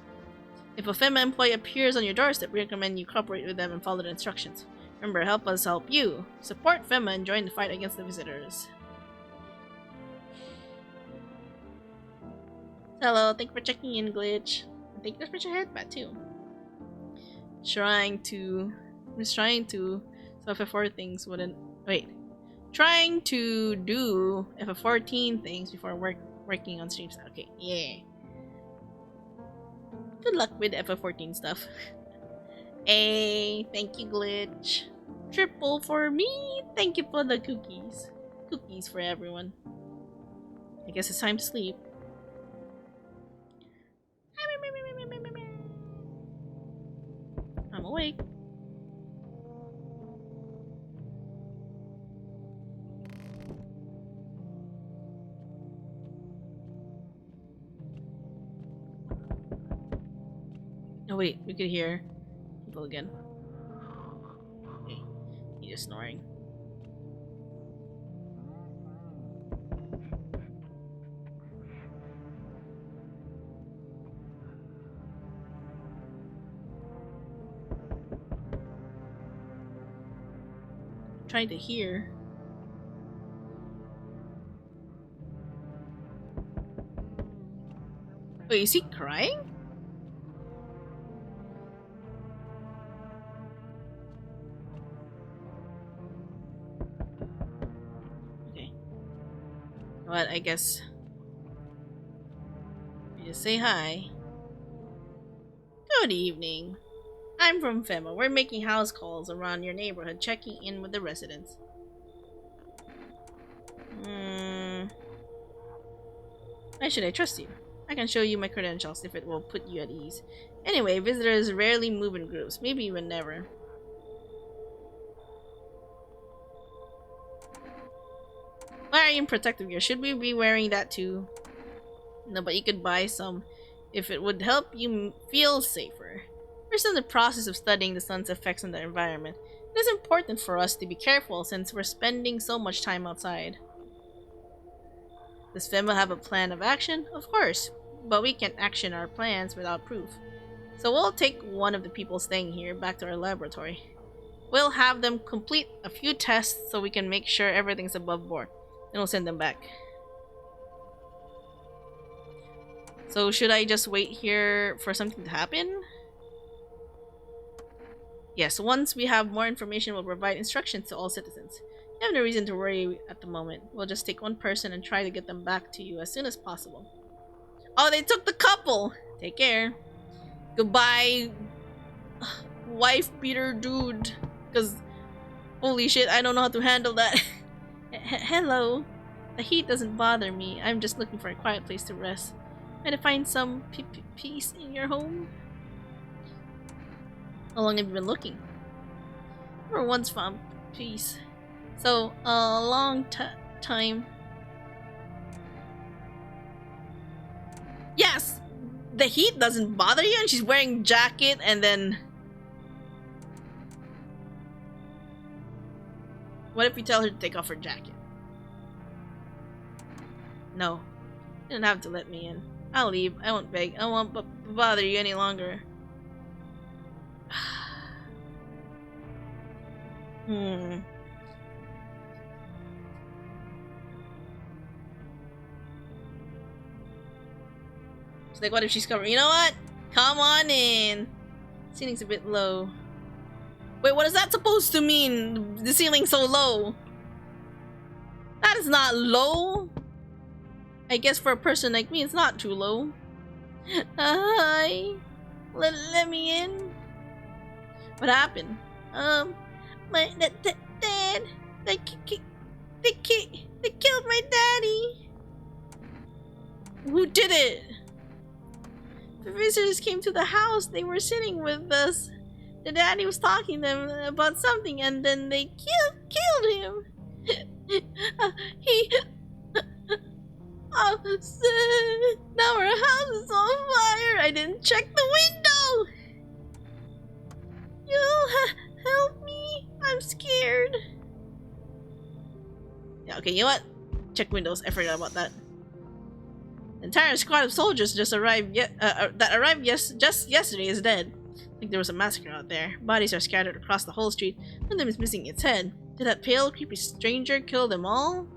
If a FEMA employee appears on your doorstep, we recommend you cooperate with them and follow the instructions. Remember, help us help you. Support FEMA and join the fight against the visitors. Hello, thank you for checking in, Glitch. And thank you for your headband too. Trying to so FF4 things wouldn't wait. Trying to do FF14 things before working on streams. Okay, yeah. Good luck with FF14 stuff. Hey, thank you, Glitch. Triple for me. Thank you for the cookies. Cookies for everyone. I guess it's time to sleep. I'm awake. Oh wait, we could hear people again. Okay, he's just snoring. Trying to hear. Wait, is he crying? Okay. But I guess I just say hi. Good evening. I'm from FEMA. We're making house calls around your neighborhood, checking in with the residents. Why should I trust you? I can show you my credentials if it will put you at ease. Anyway, visitors rarely move in groups, maybe even never. Why are you in protective gear? Should we be wearing that too? No, but you could buy some if it would help you feel safer. We're still in the process of studying the sun's effects on the environment. It is important for us to be careful since we're spending so much time outside. Does FEMA have a plan of action? Of course, but we can't action our plans without proof. So we'll take one of the people staying here back to our laboratory. We'll have them complete a few tests so we can make sure everything's above board. Then we'll send them back. So should I just wait here for something to happen? Yes, once we have more information, we'll provide instructions to all citizens. You have no reason to worry at the moment. We'll just take one person and try to get them back to you as soon as possible. Oh, they took the couple! Take care. Goodbye, wife beater dude. Because, holy shit, I don't know how to handle that. Hello. The heat doesn't bother me. I'm just looking for a quiet place to rest. Might I find some peace in your home? How long have you been looking? Never once found peace. So, a long time. Yes! The heat doesn't bother you, and she's wearing jacket and then... What if we tell her to take off her jacket? No. You don't have to let me in. I'll leave. I won't beg. I won't bother you any longer. It's like, what if she's covering? You know what? Come on in. Ceiling's a bit low. Wait, what is that supposed to mean? The ceiling's so low. That is not low. I guess for a person like me, it's not too low. Hi. Let me in. What happened? My dad. They killed my daddy. Who did it? The visitors came to the house. They were sitting with us. The daddy was talking to them about something, and then they killed him. He. Now our house is on fire. I didn't check the window. You'll help me. I'm scared. Yeah. Okay. You know what? Check windows. I forgot about that. The entire squad of soldiers just arrived. Just yesterday is dead. I think there was a massacre out there. Bodies are scattered across the whole street. One of them is missing its head. Did that pale, creepy stranger kill them all?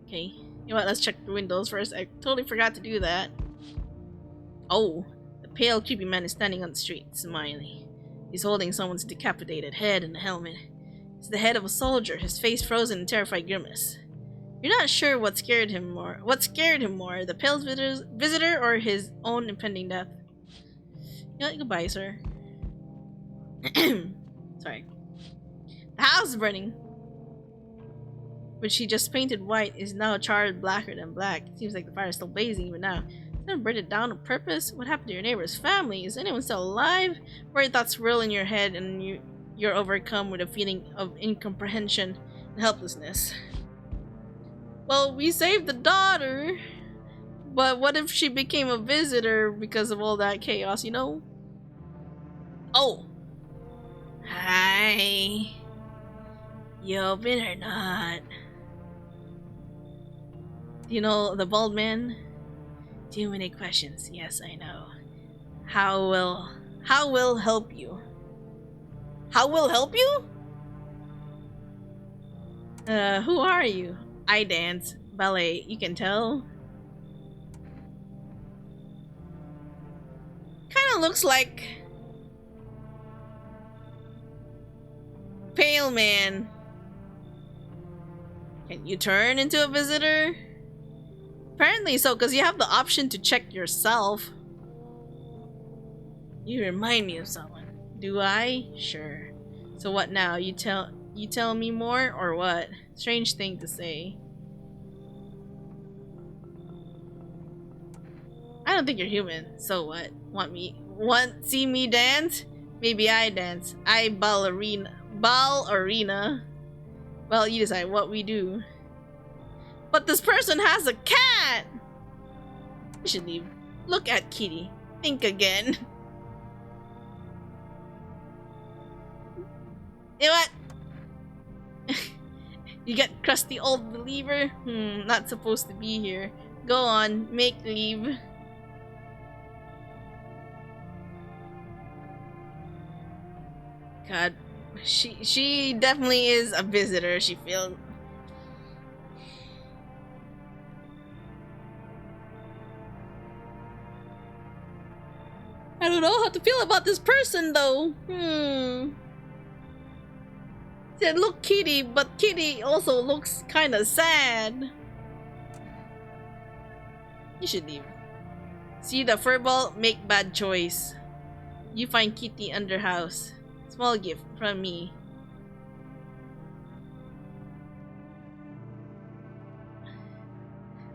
Okay. You know what? Let's check the windows first. I totally forgot to do that. Oh. The pale, creepy man is standing on the street, smiling. He's holding someone's decapitated head in a helmet. It's the head of a soldier, his face frozen in terrified grimace. You're not sure what scared him more, the pale visitor or his own impending death. You know what? Goodbye, sir. Sorry. The house is burning, which he just painted white, is now charred blacker than black. It seems like the fire is still blazing even now. Someone burned it down on purpose? What happened to your neighbor's family? Is anyone still alive? Worry thoughts swirl in your head and you're overcome with a feeling of incomprehension and helplessness. Well, we saved the daughter, but what if she became a visitor because of all that chaos, you know? Oh! Hi. You open or not? Do you know the bald man? Too many questions. Yes, I know. How will help you? How will help you? Who are you? I dance ballet. You can tell. Kind of looks like Pale Man. Can you turn into a visitor? Apparently so, because you have the option to check yourself. You remind me of someone. Do I? Sure. So what now? You tell me more or what? Strange thing to say. I don't think you're human. So what? See me dance? Maybe I dance. I ballerina. Well, you decide what we do. But this person has a cat! We should leave. Look at Kitty. Think again. You know what? You get crusty old believer? Not supposed to be here. Go on, make leave. God, she definitely is a visitor, she feels. I don't know how to feel about this person though. Said look Kitty, but Kitty also looks kinda sad. You should leave. See the furball, make bad choice. You find Kitty under house. Small gift from me.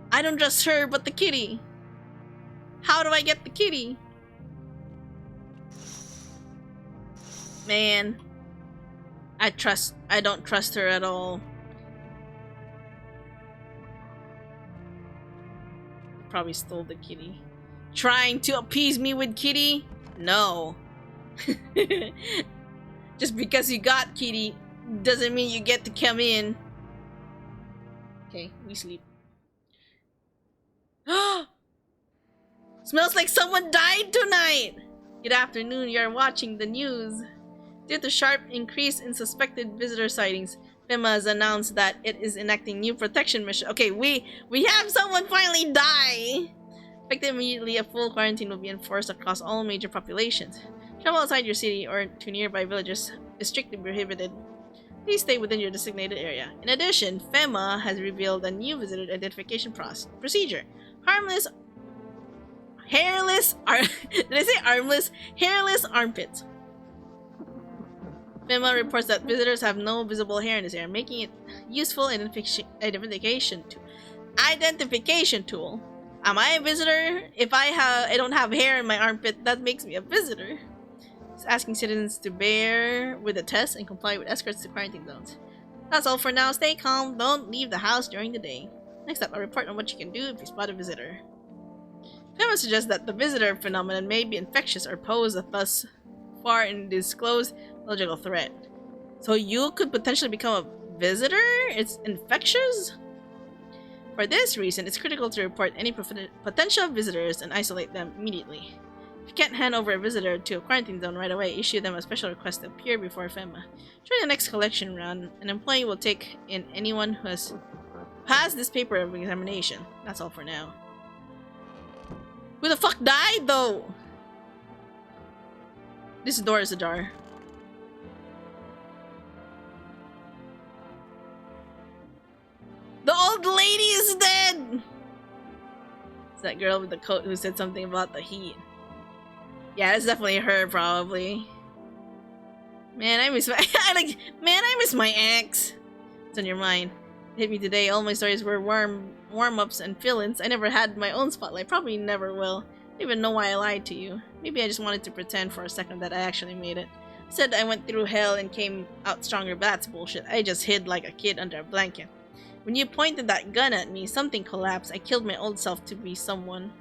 I don't trust her, but the kitty. How do I get the kitty? Man, I don't trust her at all. Probably stole the kitty. Trying to appease me with kitty? No. Just because you got kitty doesn't mean you get to come in. Okay, we sleep. Smells like someone died tonight! Good afternoon, you are watching the news. Due to sharp increase in suspected visitor sightings, FEMA has announced that it is enacting new protection measures. Okay, we have someone finally die! Effective immediately, a full quarantine will be enforced across all major populations. Travel outside your city or to nearby villages is strictly prohibited. Please stay within your designated area. In addition, FEMA has revealed a new visitor identification procedure. Hairless armpits. FEMA reports that visitors have no visible hair in this area, making it useful identification tool. Am I a visitor? If I don't have hair in my armpit, that makes me a visitor. It's asking citizens to bear with the test and comply with escorts to quarantine zones. That's all for now. Stay calm. Don't leave the house during the day. Next up, a report on what you can do if you spot a visitor. FEMA suggests that the visitor phenomenon may be infectious or pose a thus far undisclosed logical threat. So you could potentially become a visitor? It's infectious? For this reason, it's critical to report any potential visitors and isolate them immediately. If you can't hand over a visitor to a quarantine zone right away, issue them a special request to appear before FEMA. During the next collection run, an employee will take in anyone who has passed this paper of examination. That's all for now. Who the fuck died, though? This door is ajar. The old lady is dead! It's that girl with the coat who said something about the heat. Yeah, it's definitely her, probably. Man, I miss my I miss my ex. It's on your mind. It hit me today. All my stories were warm-ups and fill-ins. I never had my own spotlight. Probably never will. I don't even know why I lied to you. Maybe I just wanted to pretend for a second that I actually made it. I said I went through hell and came out stronger, but that's bullshit. I just hid like a kid under a blanket. When you pointed that gun at me, something collapsed. I killed my old self to be someone.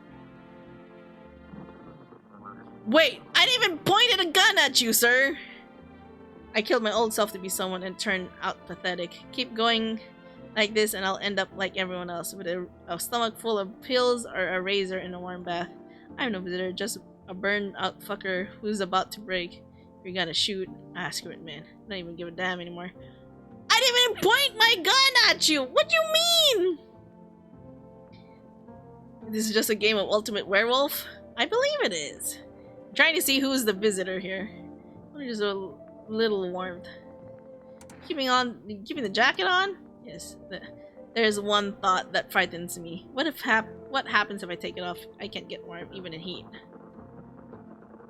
Wait, I didn't even pointed a gun at you, sir! I killed my old self to be someone and turned out pathetic. Keep going like this and I'll end up like everyone else, with a stomach full of pills or a razor in a warm bath. I'm no visitor, just a burned out fucker who's about to break. If you're gonna shoot, ask for it, man. I don't even give a damn anymore. I didn't even point my gun at you! What do you mean? This is just a game of Ultimate Werewolf? I believe it is. I'm trying to see who's the visitor here. Just a little warmth. Keeping the jacket on? Yes. There's one thought that frightens me. What happens if I take it off? I can't get warm even in heat.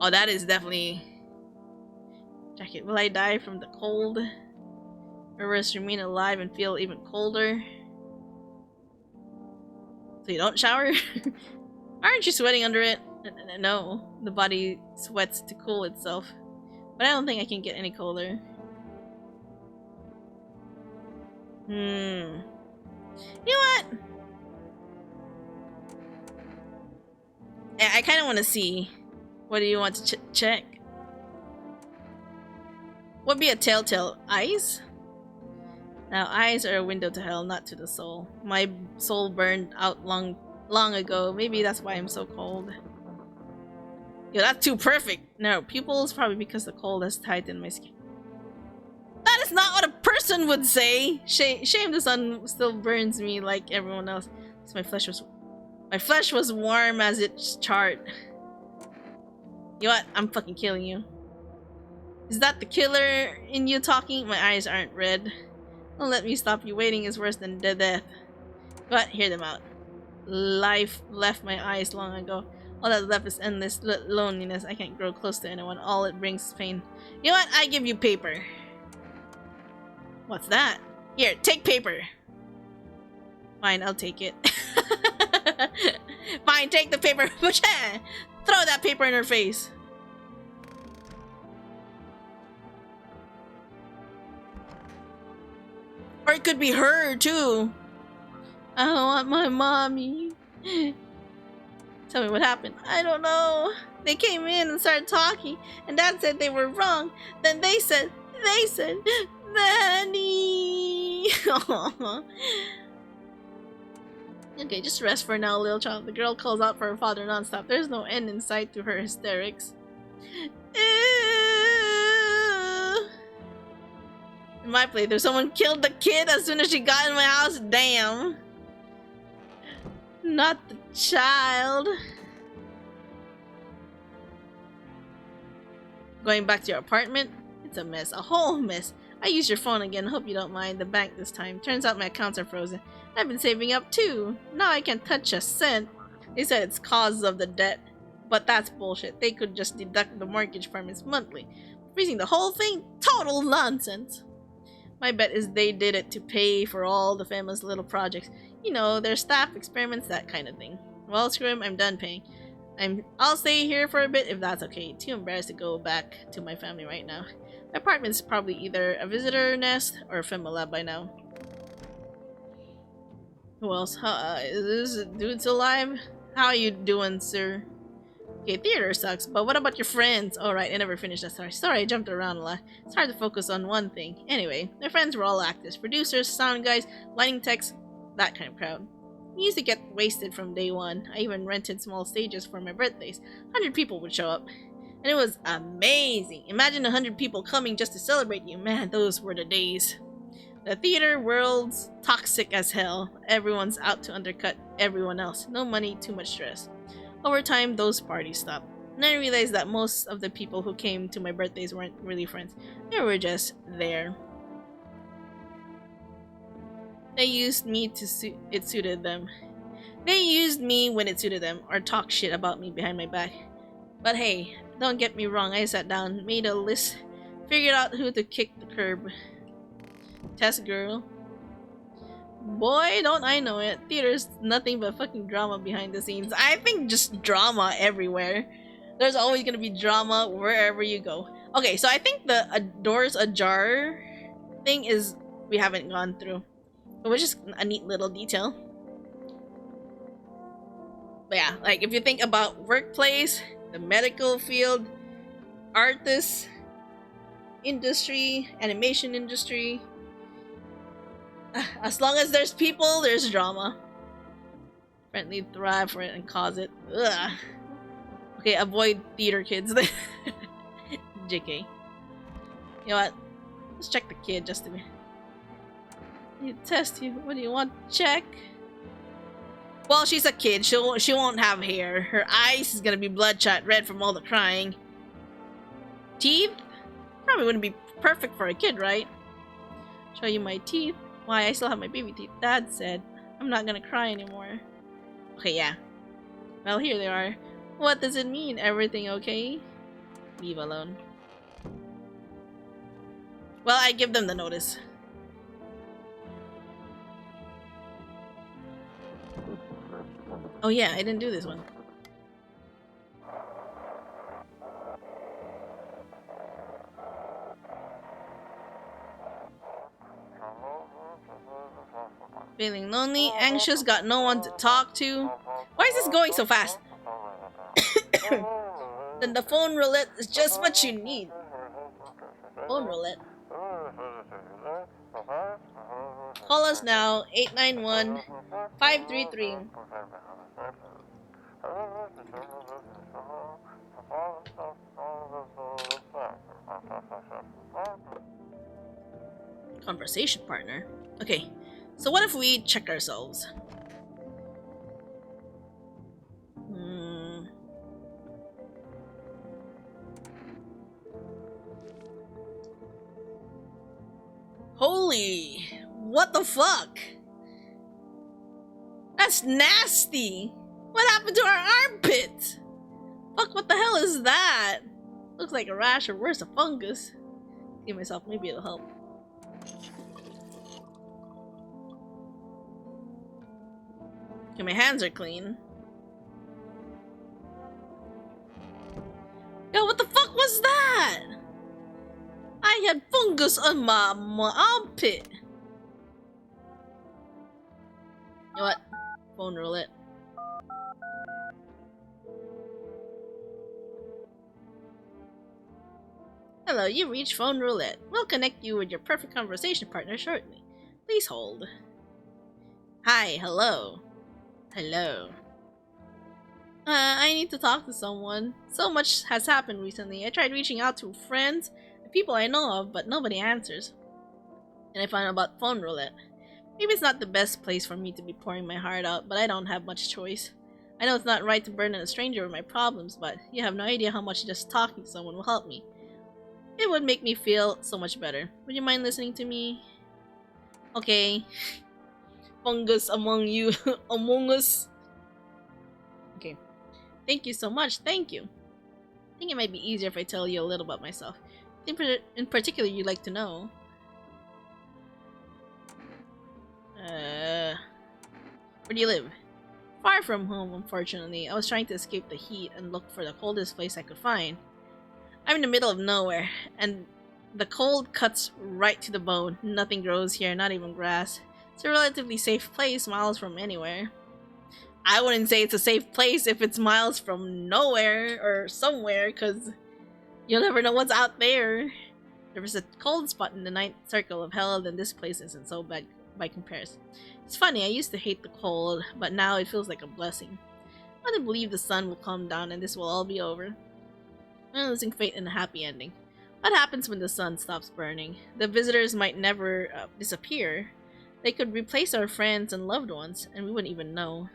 Oh, that is definitely jacket. Will I die from the cold? Or will I remain alive and feel even colder? So you don't shower? Aren't you sweating under it? No, the body sweats to cool itself. But I don't think I can get any colder. You know what? I kind of want to see. What do you want to check? Would be a telltale. Eyes? Now, eyes are a window to hell, not to the soul. My soul burned out long ago. Maybe that's why I'm so cold. Yo, that's too perfect. No, pupils, probably because the cold has tightened my skin. That is not what a person would say. Shame the sun still burns me like everyone else. My flesh was warm as its chart. You know what? I'm fucking killing you. Is that the killer in you talking? My eyes aren't red. Don't let me stop you. Waiting is worse than the death. But hear them out. Life left my eyes long ago. All that's left is endless loneliness. I can't grow close to anyone. All it brings is pain. You know what? I give you paper. What's that? Here, take paper. Fine, I'll take it. Fine, take the paper. Throw that paper in her face. Or it could be her, too. I don't want my mommy. Tell me what happened. I don't know. They came in and started talking, and Dad said they were wrong. Then they said, Nanny. Okay, just rest for now, little child. The girl calls out for her father nonstop. There's no end in sight to her hysterics. In my playthrough, someone killed the kid as soon as she got in my house. Damn. Not the child. Going back to your apartment? It's a mess. A whole mess. I used your phone again. Hope you don't mind. The bank this time. Turns out my accounts are frozen. I've been saving up too. Now I can't touch a cent. They said it's cause of the debt. But that's bullshit. They could just deduct the mortgage payments monthly. Freezing the whole thing? Total nonsense. My bet is they did it to pay for all the family's little projects. You know, their staff experiments, that kind of thing. Well, screw him, I'm done paying. I'll stay here for a bit if that's okay. Too embarrassed to go back to my family right now. My apartment's probably either a visitor nest or a film lab by now. Who else? Is this dude still alive? How are you doing, sir? Okay, theater sucks, but what about your friends? Alright, I never finished that story. Sorry, I jumped around a lot. It's hard to focus on one thing. Anyway, their friends were all actors, producers, sound guys, lighting techs, that kind of crowd. We used to get wasted from day one. I even rented small stages for my birthdays. 100 people would show up. And it was amazing. Imagine 100 people coming just to celebrate you. Man, those were the days. The theater world's toxic as hell. Everyone's out to undercut everyone else. No money, too much stress. Over time, those parties stopped. And I realized that most of the people who came to my birthdays weren't really friends. They were just there. They used me to it suited them. They used me when it suited them, or talked shit about me behind my back. But hey, don't get me wrong, I sat down, made a list, figured out who to kick the curb. Test girl. Boy, don't I know it. Theater's nothing but fucking drama behind the scenes. I think just drama everywhere. There's always gonna be drama wherever you go. Okay, so I think the doors ajar thing is we haven't gone through. It was just a neat little detail. But yeah, like if you think about workplace, the medical field, artists, industry, animation industry, as long as there's people, there's drama. Friendly thrive for it and cause it. Ugh. Okay, avoid theater kids. JK. You know what? Let's check the kid just to be. Test you. What do you want to check? Well, she's a kid. She won't have hair. Her eyes is gonna be bloodshot red from all the crying. Teeth? Probably wouldn't be perfect for a kid, right? Show you my teeth. Why, I still have my baby teeth. Dad said, I'm not gonna cry anymore. Okay, yeah. Well, here they are. What does it mean? Everything okay? Leave alone. Well, I give them the notice. Oh yeah, I didn't do this one. Feeling lonely, anxious, got no one to talk to. Why is this going so fast? Then the phone roulette is just what you need. Phone roulette. Call us now, 891-533. Conversation partner. Okay. So what if we check ourselves? Golly! What the fuck? That's nasty! What happened to our armpit? Fuck, what the hell is that? Looks like a rash or worse, a fungus. Give myself, maybe it'll help. Okay, my hands are clean. Yo, what the fuck was that? I had fungus on my armpit. You know what? Phone roulette. Hello, you reached phone roulette. We'll connect you with your perfect conversation partner shortly. Please hold. Hi, hello. Hello. I need to talk to someone. So much has happened recently. I tried reaching out to friends and people I know of, but nobody answers. And I found out about phone roulette. Maybe it's not the best place for me to be pouring my heart out, but I don't have much choice. I know it's not right to burden a stranger with my problems, but you have no idea how much just talking to someone will help me. It would make me feel so much better. Would you mind listening to me? Okay. Fungus among you. Among us. Okay. Thank you so much. Thank you. I think it might be easier if I tell you a little about myself. In particular you'd like to know. Where do you live? Far from home, unfortunately. I was trying to escape the heat and look for the coldest place I could find. I'm in the middle of nowhere, and the cold cuts right to the bone. Nothing grows here, not even grass. It's a relatively safe place, miles from anywhere. I wouldn't say it's a safe place if it's miles from nowhere or somewhere, because you'll never know what's out there. If there's a cold spot in the ninth circle of hell, then this place isn't so bad by comparison. It's funny, I used to hate the cold, but now it feels like a blessing. I want to believe the sun will come down and this will all be over. I'm losing faith in a happy ending. What happens when the sun stops burning? The visitors might never disappear. They could replace our friends and loved ones, and we wouldn't even know.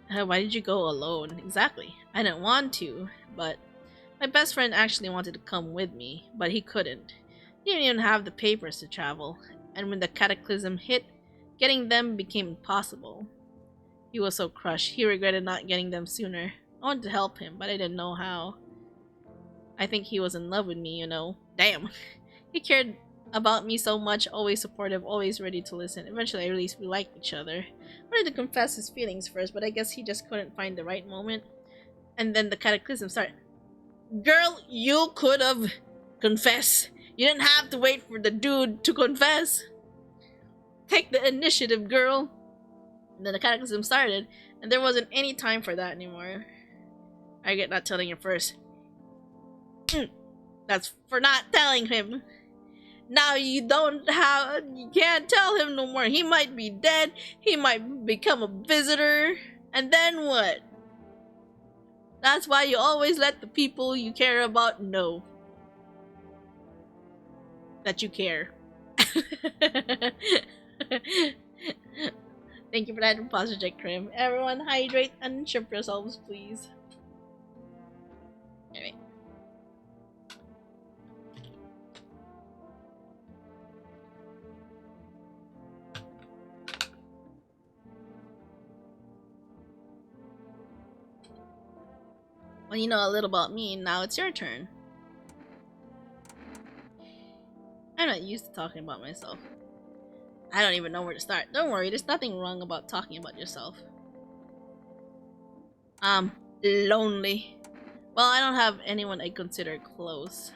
Why did you go alone? Exactly. I didn't want to, but my best friend actually wanted to come with me, but he couldn't. He didn't even have the papers to travel, and when the cataclysm hit, getting them became impossible. He was so crushed. He regretted not getting them sooner. I wanted to help him, but I didn't know how. I think he was in love with me, you know. Damn. He cared about me so much, always supportive, always ready to listen. Eventually, I realized we liked each other. I wanted to confess his feelings first, but I guess he just couldn't find the right moment. And then the cataclysm started. Girl, you could have confessed. You didn't have to wait for the dude to confess. Take the initiative, girl. And then the cataclysm started, and there wasn't any time for that anymore. I get not telling him first. That's for not telling him. Now you can't tell him no more. He might be dead. He might become a visitor. And then what? That's why you always let the people you care about know that you care. Thank you for that imposter check, Krim. Everyone, hydrate and ship yourselves, please. Anyway. Well, you know a little about me, now it's your turn. I'm not used to talking about myself. I don't even know where to start. Don't worry, there's nothing wrong about talking about yourself. I'm lonely. Well, I don't have anyone I consider close.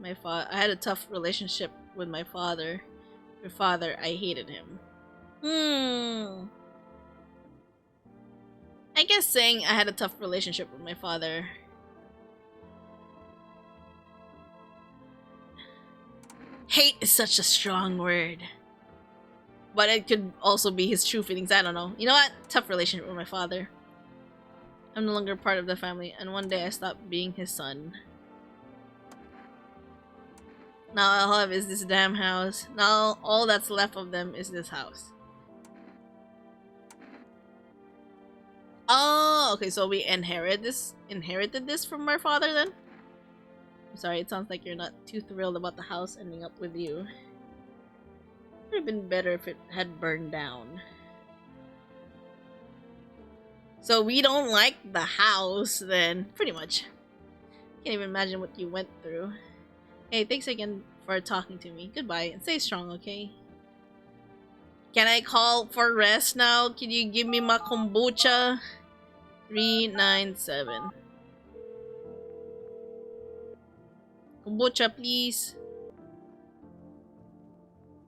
I had a tough relationship with my father. Your father, I hated him. I guess saying I had a tough relationship with my father. Hate is such a strong word. But it could also be his true feelings, I don't know. You know what? Tough relationship with my father. I'm no longer part of the family, and one day I stopped being his son. Now all I have is this damn house. Now all that's left of them is this house. Oh, Oh, okay, so we inherited this from our father then? I'm sorry, it sounds like you're not too thrilled about the house ending up with you. Would have been better if it had burned down. So we don't like the house then, pretty much. Can't even imagine what you went through. Hey, thanks again for talking to me. Goodbye, and stay strong, okay? Can I call for rest now? Can you give me my kombucha? 397. Kombucha, please.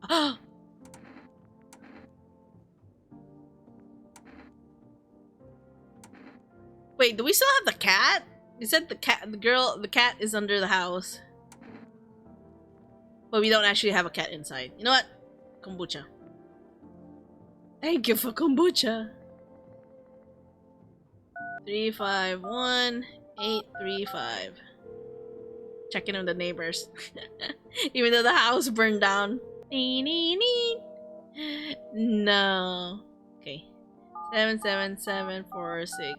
Ah! Wait, do we still have the cat? You said the cat is under the house. But we don't actually have a cat inside. You know what? Kombucha. Thank you for kombucha. 351-835. Checking on the neighbors. Even though the house burned down. No. Okay. 777460.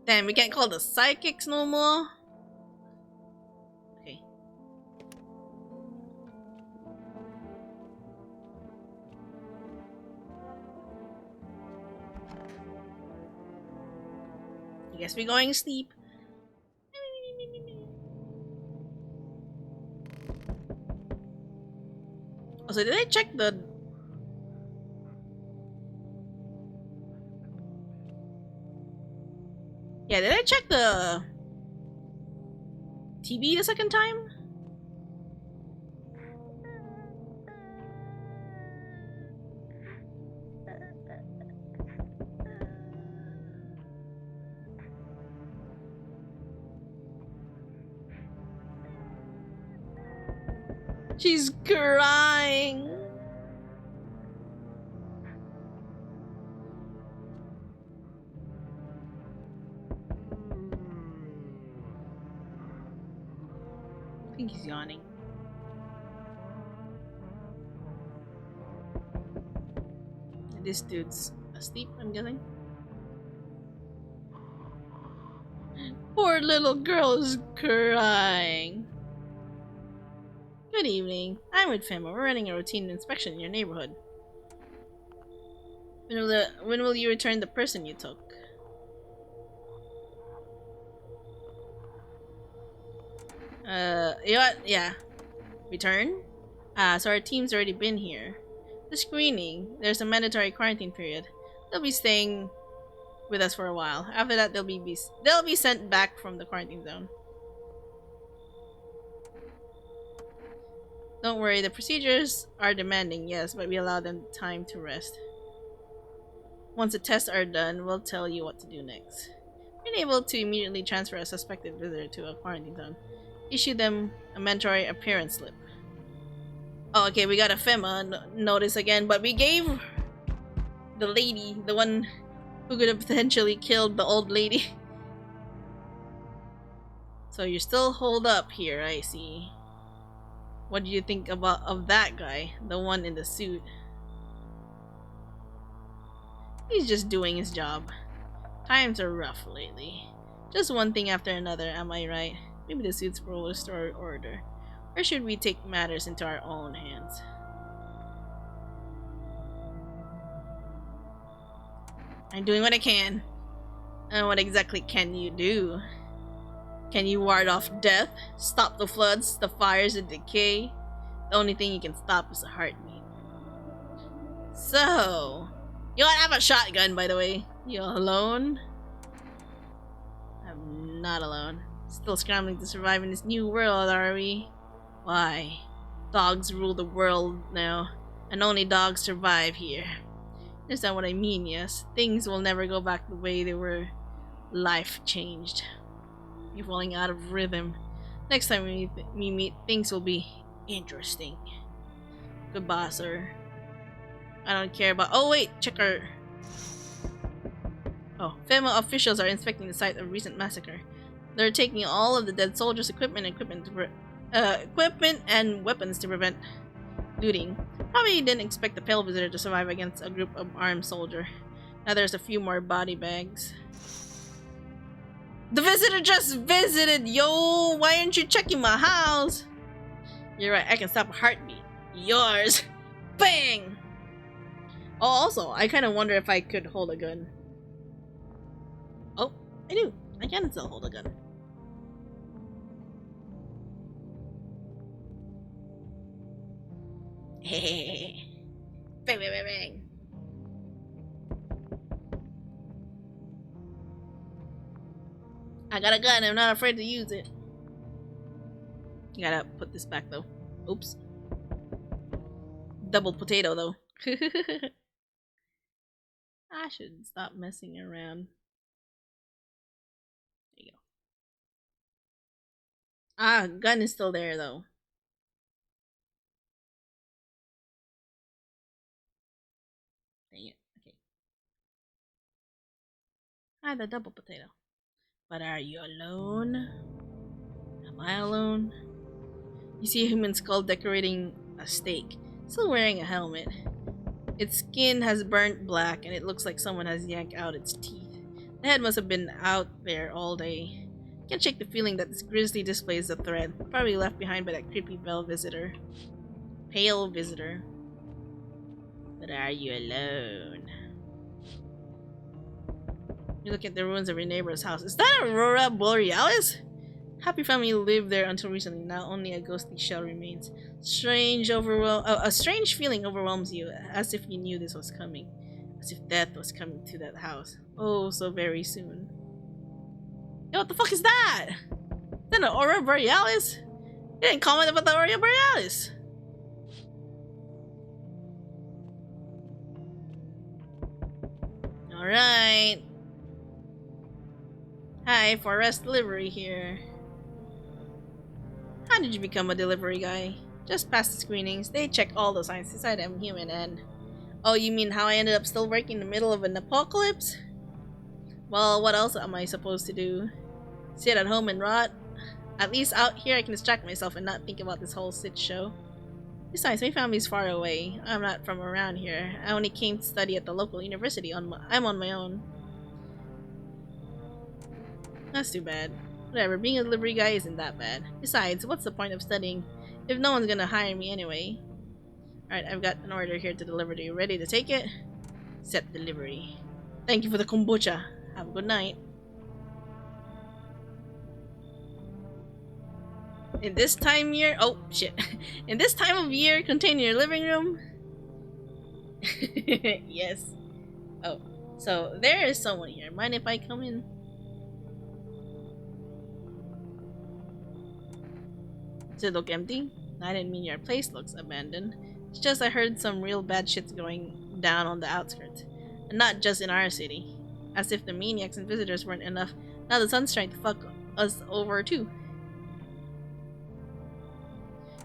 Damn, we can't call the psychics no more. Okay. I guess we're going to sleep. Also, did I check the... Yeah, did I check the... TV the second time? She's crying. I think he's yawning. This dude's asleep, I'm guessing. Poor little girl is crying. Good evening. I'm with Fema. We're running a routine inspection in your neighborhood. When will you return the person you took? You know what? Yeah. Return? So our team's already been here. The screening. There's a mandatory quarantine period. They'll be staying with us for a while. After that, they'll be sent back from the quarantine zone. Don't worry, the procedures are demanding, yes, but we allow them time to rest. Once the tests are done, we'll tell you what to do next. We're able to immediately transfer a suspected visitor to a quarantine zone. Issue them a mandatory appearance slip. Oh, okay, we got a FEMA notice again, but we gave the lady, the one who could have potentially killed the old lady. So you're still holed up here, I see. What do you think of that guy? The one in the suit. He's just doing his job. Times are rough lately. Just one thing after another, am I right? Maybe the suits will restore order. Or should we take matters into our own hands? I'm doing what I can. And what exactly can you do? Can you ward off death? Stop the floods, the fires, and decay? The only thing you can stop is a heartbeat. So... You don't have a shotgun, by the way. You alone? I'm not alone. Still scrambling to survive in this new world, are we? Why? Dogs rule the world now, and only dogs survive here. Understand what I mean, yes? Things will never go back the way they were. Life changed. You're falling out of rhythm. Next time we meet, things will be interesting. Goodbye, sir. I don't care about— oh wait, check our— oh, FEMA officials are inspecting the site of a recent massacre. They're taking all of the dead soldiers' equipment and weapons to prevent looting. Probably didn't expect the pale visitor to survive against a group of armed soldier. Now there's a few more body bags. The visitor just visited, yo! Why aren't you checking my house? You're right, I can stop a heartbeat. Yours! Bang! Oh, also, I kind of wonder if I could hold a gun. Oh, I do. I can still hold a gun. Hehehe. Bang, bang, bang, bang. I got a gun, I'm not afraid to use it. You gotta put this back though. Oops. Double potato though. I should stop messing around. There you go. Ah, gun is still there though. Dang it. Okay. Ah, the double potato. But are you alone? Am I alone? You see a human skull decorating a stake, still wearing a helmet. Its skin has burnt black and it looks like someone has yanked out its teeth. The head must have been out there all day. Can't shake the feeling that this grisly display is a threat, probably left behind by that creepy pale visitor. But are you alone? You look at the ruins of your neighbor's house. Is that Aurora Borealis? Happy family lived there until recently. Now only a ghostly shell remains. A strange feeling overwhelms you, as if you knew this was coming. As if death was coming to that house. Oh, so very soon. Yo, what the fuck is that? Is that an Aurora Borealis? You didn't comment about the Aurora Borealis. Alright. Hi, Forest Delivery here. How did you become a delivery guy? Just past the screenings, they check all the signs, decide I'm human and... Oh, you mean how I ended up still working in the middle of an apocalypse? Well, what else am I supposed to do? Sit at home and rot? At least out here I can distract myself and not think about this whole shit show. Besides, my family's far away. I'm not from around here. I only came to study at the local university. I'm on my own. That's too bad. Whatever, being a delivery guy isn't that bad. Besides, what's the point of studying if no one's gonna hire me anyway? Alright, I've got an order here to deliver to you. Ready to take it? Set delivery. Thank you for the kombucha. Have a good night. In this time year... Oh, shit. In this time of year, contain your living room? Yes. Oh, so there is someone here. Mind if I come in? Does it look empty? I didn't mean your place looks abandoned. It's just I heard some real bad shit's going down on the outskirts. And not just in our city. As if the maniacs and visitors weren't enough. Now the sun's trying to fuck us over too.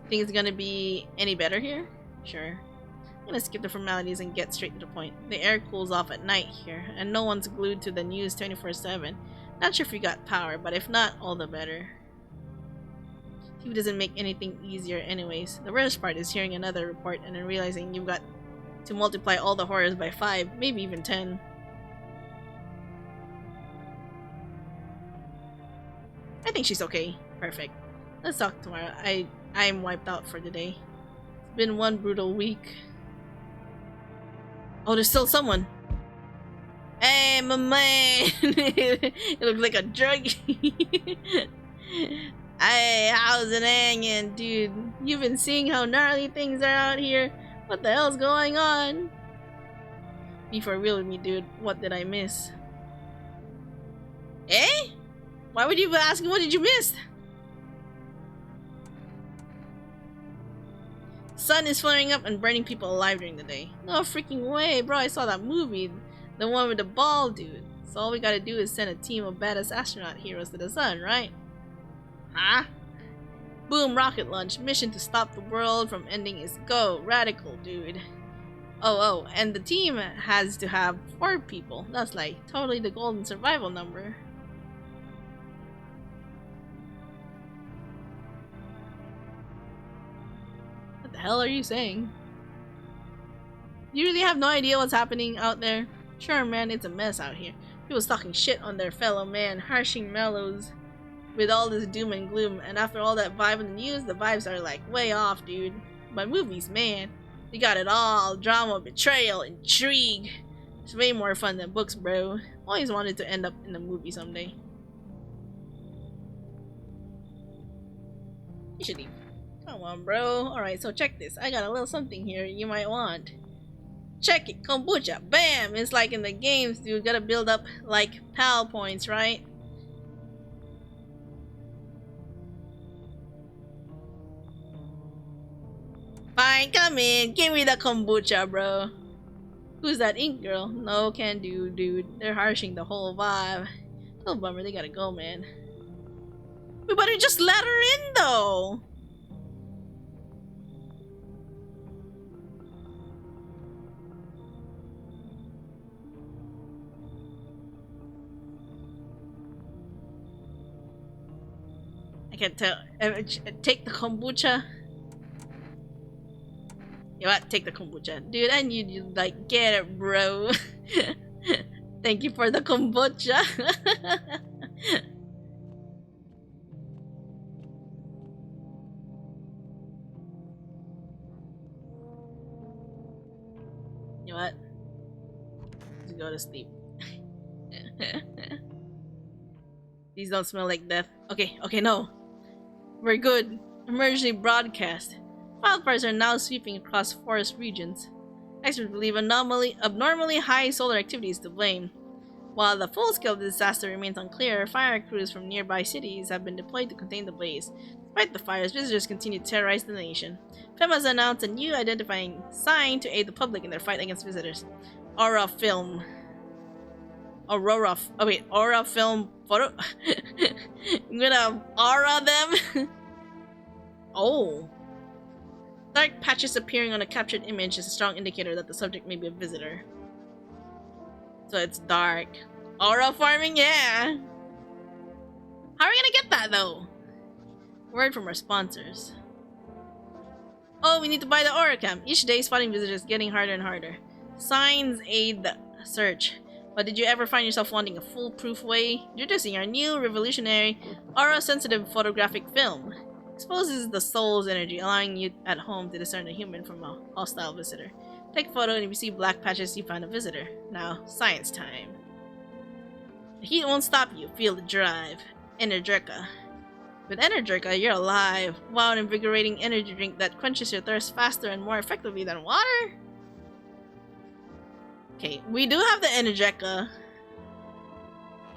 Think it's gonna be any better here? Sure. I'm gonna skip the formalities and get straight to the point. The air cools off at night here, and no one's glued to the news 24/7. Not sure if you got power, but if not, all the better. TV doesn't make anything easier anyways. The worst part is hearing another report and then realizing you've got to multiply all the horrors by 5, maybe even 10. I think she's okay. Perfect. Let's talk tomorrow. I'm wiped out for the day. It's been one brutal week. Oh, there's still someone. Hey, my man! It looks like a drug. Hey, how's it hanging, dude? You've been seeing how gnarly things are out here. What the hell's going on? Be for real with me, dude. What did I miss? Eh? Why would you be asking what did you miss? Sun is flaring up and burning people alive during the day. No freaking way, bro. I saw that movie. The one with the ball dude. So all we gotta do is send a team of badass astronaut heroes to the sun, right? Huh? Boom, rocket launch. Mission to stop the world from ending is go. Radical, dude. Oh, and the team has to have 4 people. That's like totally the golden survival number. What the hell are you saying? You really have no idea what's happening out there? Sure, man, it's a mess out here. People talking shit on their fellow man, harshing mellows with all this doom and gloom, and after all that vibe in the news, the vibes are like way off, dude. But movies, man, they got it all. Drama, betrayal, intrigue. It's way more fun than books, bro. Always wanted to end up in a movie someday. You should leave. Come on, bro. Alright, so check this. I got a little something here you might want. Check it, kombucha. Bam! It's like in the games, dude. Gotta build up, like, PAL points, right? Fine, come in. Give me the kombucha, bro. Who's that ink girl? No can do, dude. They're harshing the whole vibe. Oh, bummer. They gotta go, man. We better just let her in, though. I can tell. Take the kombucha. You know what? Take the kombucha. Dude, I need you to, like, get it, bro. Thank you for the kombucha. You know what? Just go to sleep. These don't smell like death. Okay, no. We're good. Emergency broadcast. Wildfires are now sweeping across forest regions. Experts believe abnormally high solar activity is to blame. While the full scale of the disaster remains unclear, fire crews from nearby cities have been deployed to contain the blaze. Despite the fires, visitors continue to terrorize the nation. FEMA has announced a new identifying sign to aid the public in their fight against visitors. Aura film photo. I'm gonna aura them. Oh. Dark patches appearing on a captured image is a strong indicator that the subject may be a visitor. So it's dark. Aura farming, yeah! How are we gonna get that, though? Word from our sponsors. Oh, we need to buy the Aura Cam. Each day, spotting visitors is getting harder and harder. Signs aid the search. But did you ever find yourself wanting a foolproof way? Introducing our new revolutionary aura-sensitive photographic film. Exposes the soul's energy, allowing you at home to discern a human from a hostile visitor. Take a photo, and if you see black patches, you find a visitor. Now, science time. The heat won't stop you. Feel the drive. Energica. With Energica, you're alive. Wow, an invigorating energy drink that quenches your thirst faster and more effectively than water? Okay, we do have the Energica.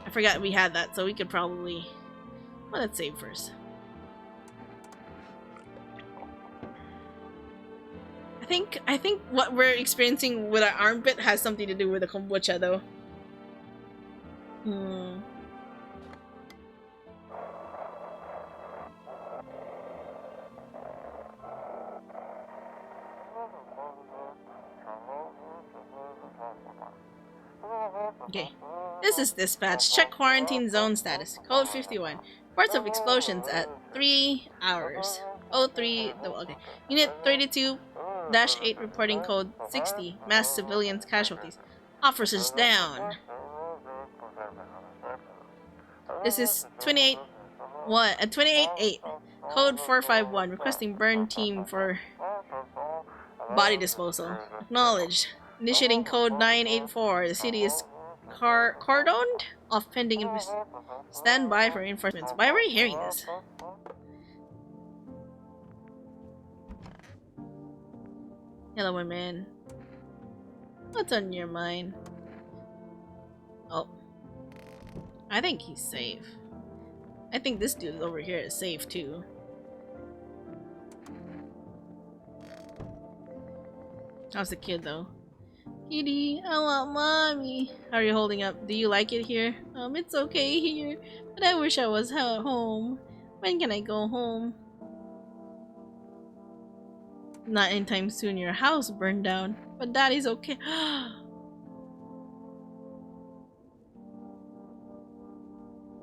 I forgot we had that, so we could probably... Well, let's save first. I think what we're experiencing with our armpit has something to do with the kombucha, though. Okay. This is dispatch. Check quarantine zone status. Code 51. Reports of explosions at 3 hours. 03. Okay. Unit 32-8 reporting code 60. Mass civilians casualties. Officers down. This is 28-8. Code 451. Requesting burn team for body disposal. Acknowledged. Initiating code 984. The city is cordoned off pending stand by for reinforcements. Why are we hearing this? Hello, my man. What's on your mind? Oh. I think he's safe. I think this dude over here is safe too. How's the kid though? Kitty, I want mommy. How are you holding up? Do you like it here? It's okay here, but I wish I was at home. When can I go home? Not anytime soon. Your house burned down, but daddy's okay.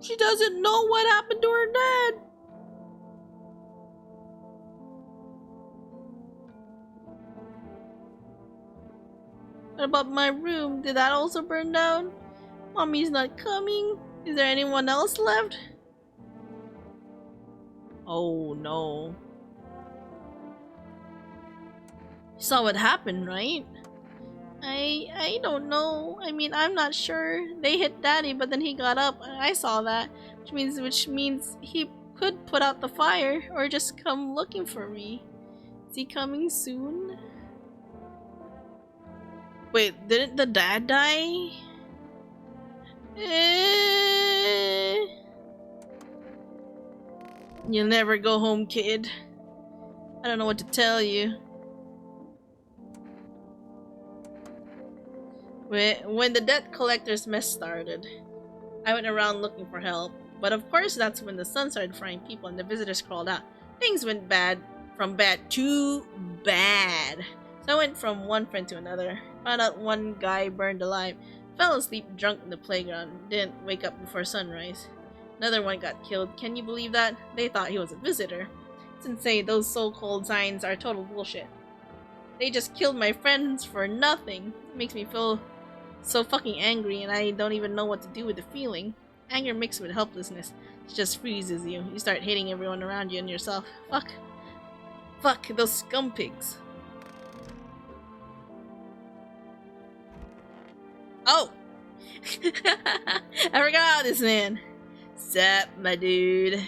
She doesn't know what happened to her dad. What about my room? Did that also burn down? Mommy's not coming? Is there anyone else left? Oh no. You saw what happened, right? I don't know. I mean, I'm not sure. They hit Daddy, but then he got up. I saw that, which means he could put out the fire or just come looking for me. Is he coming soon? Wait, didn't the dad die? You'll never go home, kid. I don't know what to tell you. When the debt collector's mess started, I went around looking for help. But of course, that's when the sun started frying people and the visitors crawled out. Things went from bad to bad. So I went from one friend to another. Found out one guy burned alive. Fell asleep drunk in the playground. Didn't wake up before sunrise. Another one got killed. Can you believe that? They thought he was a visitor. It's insane. Those so-called signs are total bullshit. They just killed my friends for nothing. It makes me feel so fucking angry, and I don't even know what to do with the feeling. Anger mixed with helplessness. It just freezes you. You start hating everyone around you and yourself. Fuck those scum pigs. Oh! I forgot about this man. Sup, my dude.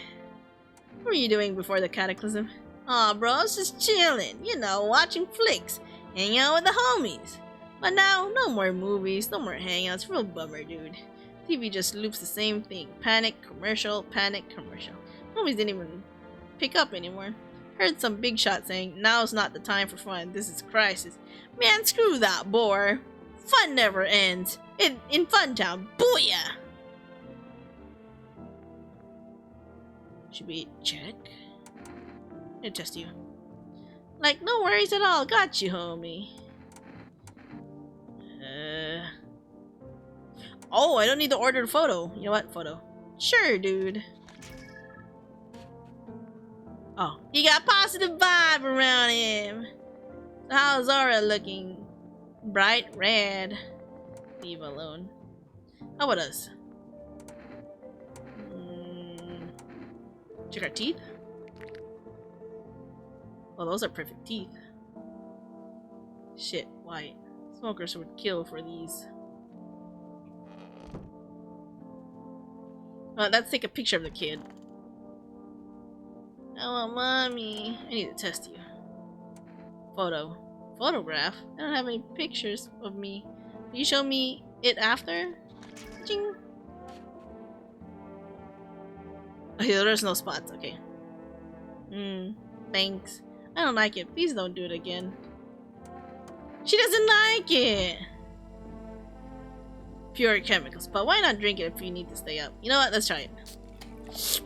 What were you doing before the cataclysm? Aw, bro, I was just chilling. You know, watching flicks. Hanging out with the homies. But now, no more movies, no more hangouts. Real bummer, dude. TV just loops the same thing. Panic, commercial, panic, commercial. Movies didn't even pick up anymore. Heard some big shot saying, now's not the time for fun. This is crisis. Man, screw that bore. Fun never ends. In Fun Town. Booyah! Should we check? I'll test you. Like, no worries at all. Got you, homie. Oh, I don't need to order the photo. You know what? Photo. Sure, dude. Oh, he got positive vibe around him. So how's Zara looking? Bright red. Leave alone. How about us? Check our teeth. Well, those are perfect teeth. Shit, white. Smokers would kill for these. Let's take a picture of the kid. Oh, mommy. I need to test you. Photo. Photograph? I don't have any pictures of me. Will you show me it after? Ching. Okay, there's no spots. Okay. Thanks. I don't like it. Please don't do it again. She doesn't like it! Pure chemicals. But why not drink it if you need to stay up? You know what? Let's try it.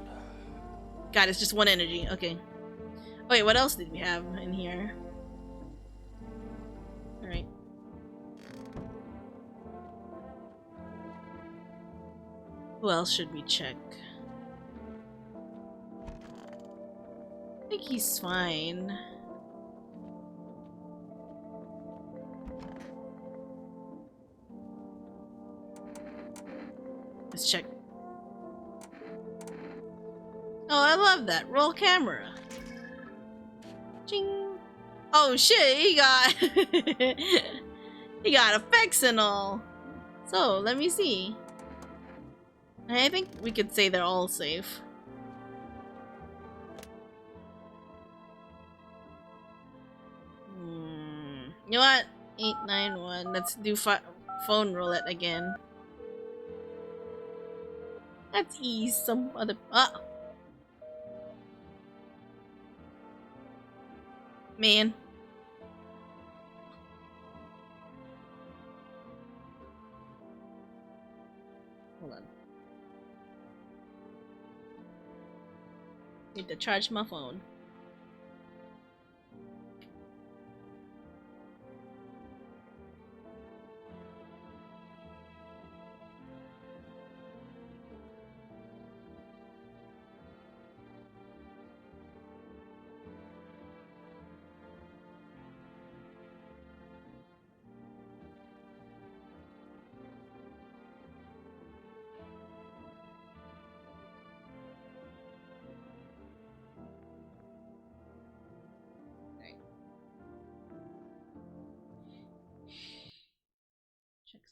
God, it's just one energy. Okay. Wait, what else did we have in here? Alright. Who else should we check? I think he's fine. Let's check. Oh, I love that. Roll camera. Ching. Oh shit, he got he got effects and all. So, let me see. I think we could say they're all safe. You know what? 891. Let's do phone roulette again. Let's ease some other. Man. Hold on. Need to charge my phone.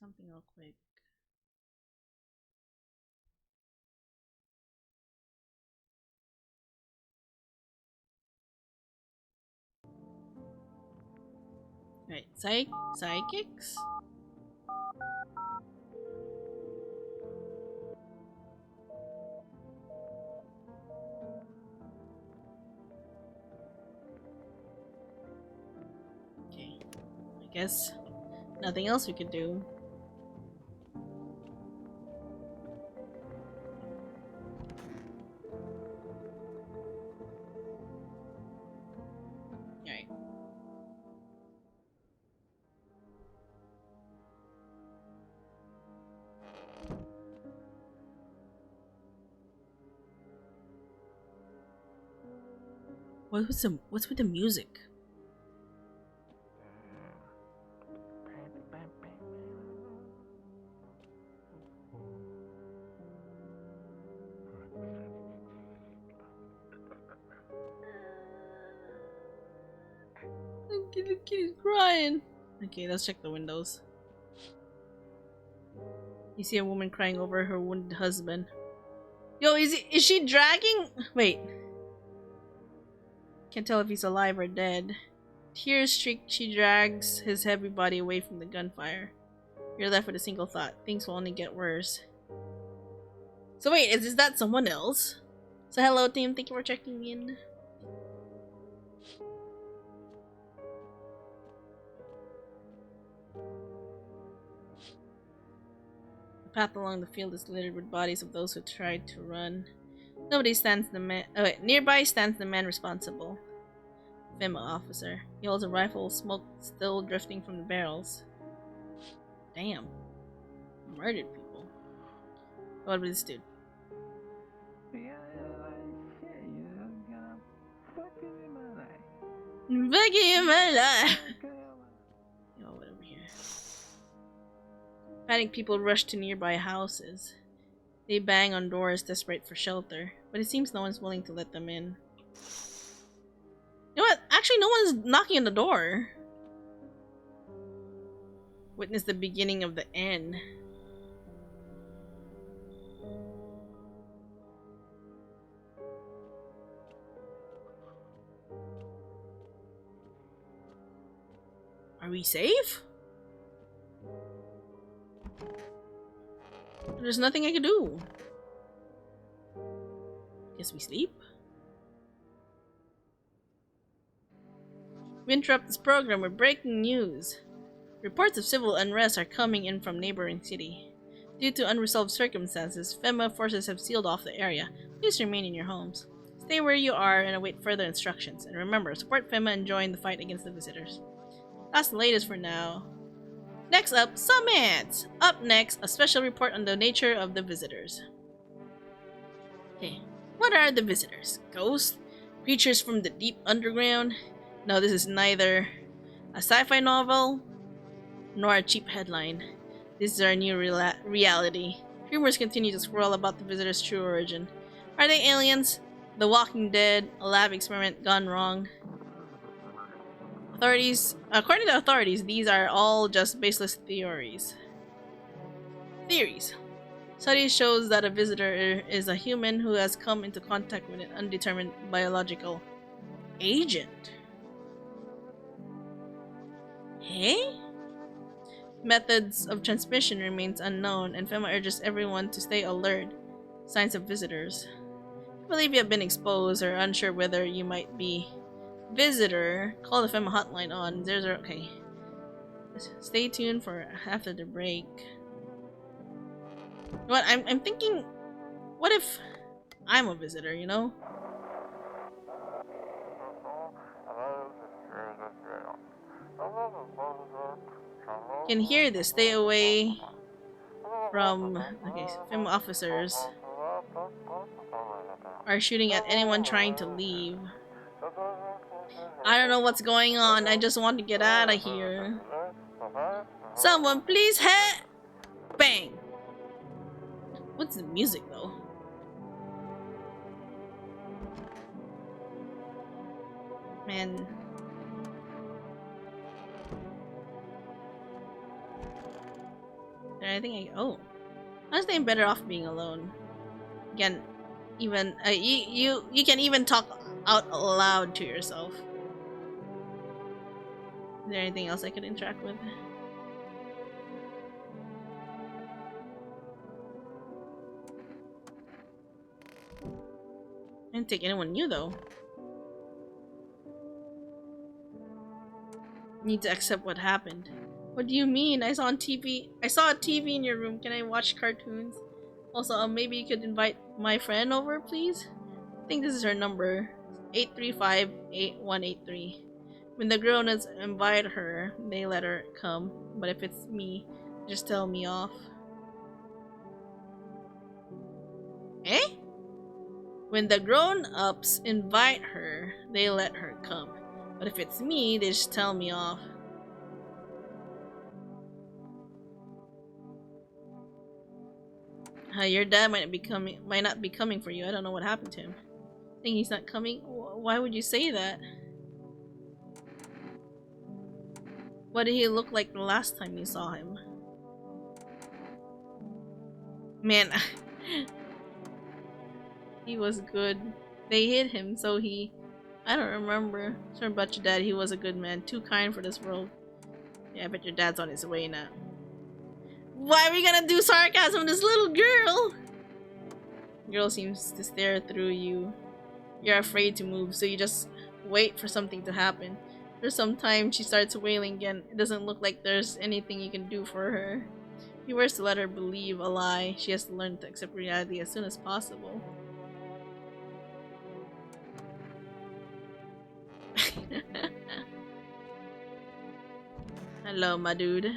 something real quick. Right, psychics? Okay, I guess nothing else we could do. Alright. What's with the music? The kid is crying. Okay, let's check the windows. You see a woman crying over her wounded husband. Yo, is she dragging? Wait. Can't tell if he's alive or dead. Tears streak, she drags his heavy body away from the gunfire. You're left with a single thought. Things will only get worse. So wait, is that someone else? So hello team, thank you for checking in. The path along the field is littered with bodies of those who tried to run. Nearby stands the man responsible. FEMA officer. He holds a rifle, smoke still drifting from the barrels. Damn. Murdered people. What about this dude? Begging in my life. Yo, what over here? Panicked people rush to nearby houses. They bang on doors, desperate for shelter, but it seems no one's willing to let them in. You know what? Actually, no one's knocking on the door. Witness the beginning of the end. Are we safe? There's nothing I can do. Guess we sleep? We interrupt this program with breaking news. Reports of civil unrest are coming in from neighboring city. Due to unresolved circumstances, FEMA forces have sealed off the area. Please remain in your homes. Stay where you are and await further instructions. And remember, support FEMA and join the fight against the visitors. That's the latest for now. Next up, some ants! Up next, a special report on the nature of the visitors. Okay, what are the visitors? Ghosts? Creatures from the deep underground? No, this is neither a sci-fi novel nor a cheap headline. This is our new reality. Rumors continue to swirl about the visitors' true origin. Are they aliens? The Walking Dead? A lab experiment gone wrong? According to authorities, these are all just baseless theories. Studies shows that a visitor is a human who has come into contact with an undetermined biological agent. Hey? Methods of transmission remains unknown, and FEMA urges everyone to stay alert. Signs of visitors. If you believe you have been exposed or unsure whether you might be visitor, call the FEMA hotline on 00. Okay. Stay tuned for after the break. What I'm thinking, what if I'm a visitor, you know? Can hear this. Stay away from FEMA officers are shooting at anyone trying to leave. I don't know what's going on. I just want to get out of here. Someone please help! Bang! What's the music though? Man. anything? Oh, honestly, I'm better off being alone. Again, even you can even talk out loud to yourself. Is there anything else I could interact with? I didn't take anyone new though. Need to accept what happened. What do you mean? I saw on TV. I saw a TV in your room. Can I watch cartoons? Also, maybe you could invite my friend over, please? I think this is her number. 835-8183. When the grown-ups invite her, they let her come. But if it's me, just tell me off. Eh? When the grown-ups invite her, they let her come. But if it's me, they just tell me off. Your dad might not be coming for you. I don't know what happened to him. Think he's not coming? Why would you say that? What did he look like the last time you saw him? Man, he was good. They hid him, so he... I don't remember. Sorry about your dad. He was a good man. Too kind for this world. Yeah, I bet your dad's on his way now. Why are we gonna do sarcasm? This little girl! Girl seems to stare through you. You're afraid to move, so you just wait for something to happen. For some time, she starts wailing again. It doesn't look like there's anything you can do for her. If you were to let her believe a lie, she has to learn to accept reality as soon as possible. Hello, my dude.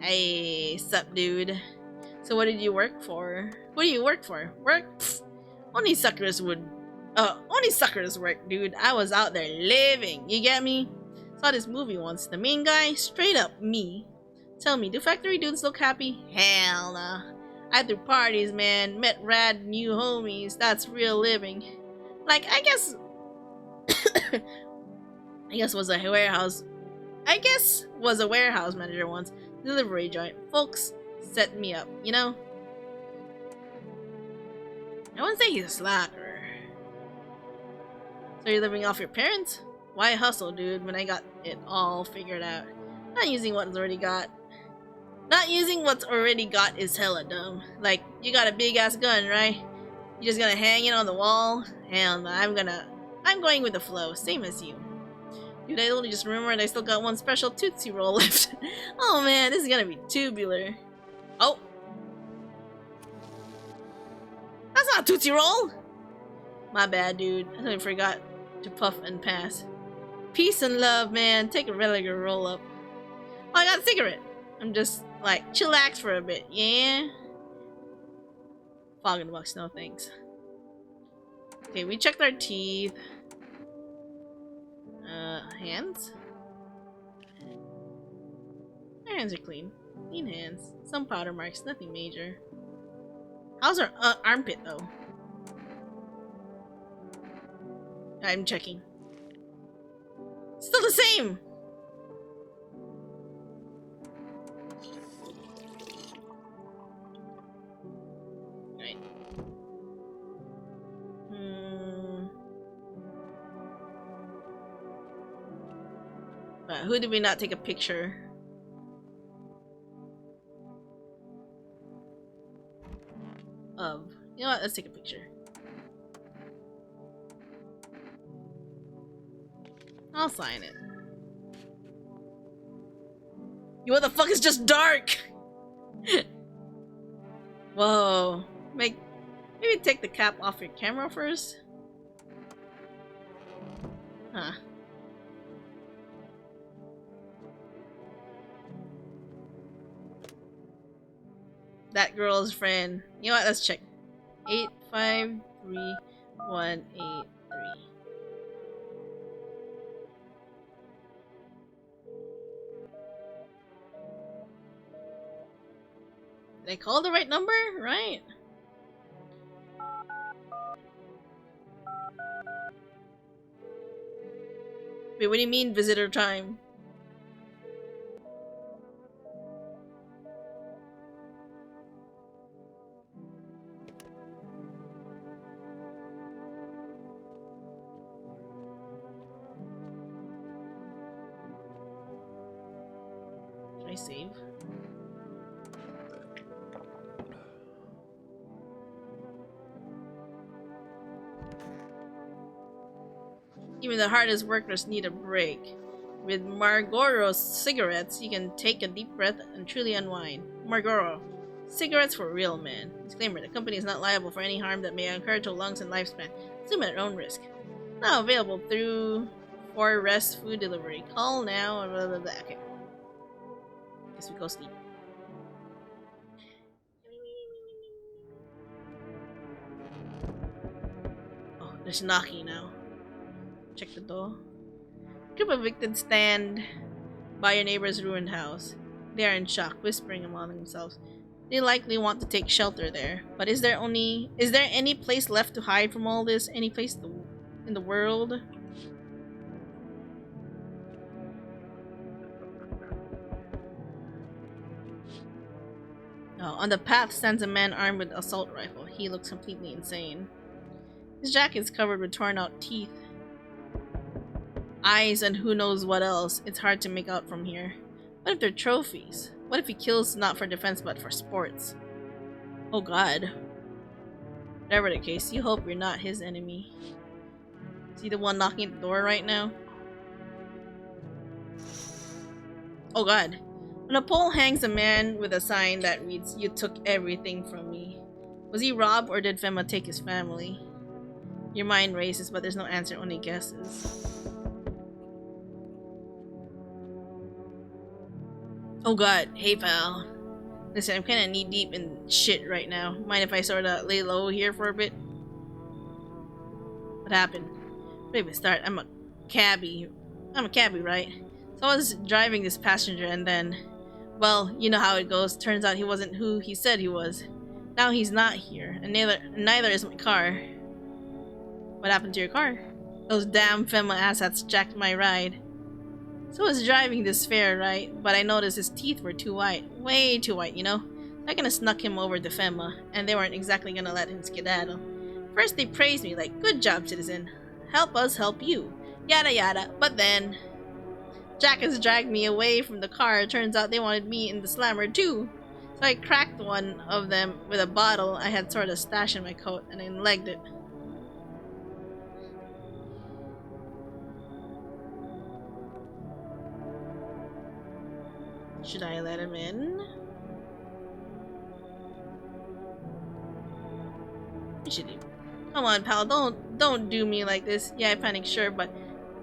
Hey, sup, dude. So what did you work for? What do you work for? Work? Pfft. Only suckers work, dude. I was out there living. You get me? Saw this movie once. The main guy, straight up me. Tell me, do factory dudes look happy? Hell nah. I threw parties, man. Met rad new homies. That's real living. Like, I guess was a warehouse. Was a warehouse manager once. Delivery joint. Folks set me up, you know? I wouldn't say he's a slacker. So you're living off your parents? Why hustle, dude, when I got it all figured out? Not using what's already got is hella dumb. Like, you got a big ass gun, right? You just gonna hang it on the wall? Hell no, I'm going with the flow, same as you. Dude, I only just remembered I still got one special Tootsie Roll left. Oh man, this is gonna be tubular. Oh! That's not a Tootsie Roll! My bad, dude. I totally forgot to puff and pass. Peace and love, man. Take a regular roll up. Oh, I got a cigarette. I'm just, like, chillax for a bit, yeah? Fog in the box, no thanks. Okay, we checked our teeth. Hands? Our hands are clean. Clean hands. Some powder marks, nothing major. How's our armpit, though? I'm checking. Still the same! Right. Who did we not take a picture? Of. You know what? Let's take a picture. I'll sign it. You what the fuck is just dark? Whoa. Maybe take the cap off your camera first? Huh. That girl's friend. You know what? Let's check. 853183. Did I call the right number? Right? Wait, what do you mean visitor time? Should I save? Even the hardest workers need a break. With Marlboro cigarettes, you can take a deep breath and truly unwind. Marlboro. Cigarettes for real, man. Disclaimer, the company is not liable for any harm that may occur to lungs and lifespan. Assume at your own risk. Now available through for rest food delivery. Call now and blah blah blah. Okay. Guess we go sleep. Oh, there's knocking now. Check the door. Group of victims stand by your neighbor's ruined house. They are in shock, whispering among themselves. They likely want to take shelter there. But is there any place left to hide from all this? Any place in the world? Oh, on the path stands a man armed with an assault rifle. He looks completely insane. His jacket is covered with torn out teeth, eyes, and who knows what else. It's hard to make out from here. What if they're trophies? What if he kills not for defense but for sports? Oh god. Whatever the case, you hope you're not his enemy. Is he the one knocking at the door right now? Oh god. On a pole hangs a man with a sign that reads, "You took everything from me." Was he robbed or did Fema take his family? Your mind races, but there's no answer, only guesses. Oh god, hey pal. Listen, I'm kinda knee deep in shit right now. Mind if I sorta lay low here for a bit? What happened? Where do we start? I'm a cabbie, right? So I was driving this passenger and then, well, you know how it goes. Turns out he wasn't who he said he was. Now he's not here, and neither is my car. What happened to your car? Those damn Fema asshats jacked my ride. So I was driving this fare, right? But I noticed his teeth were too white. Way too white, you know? I kinda snuck him over to Fema, and they weren't exactly gonna let him skedaddle. First they praised me like, "Good job, citizen. Help us help you." Yada yada. But then jackets dragged me away from the car. Turns out they wanted me in the slammer too. So I cracked one of them with a bottle I had sorta stashed in my coat and then legged it. Should I let him in? You should. Come on, pal. Don't do me like this. Yeah, I panicked, sure, but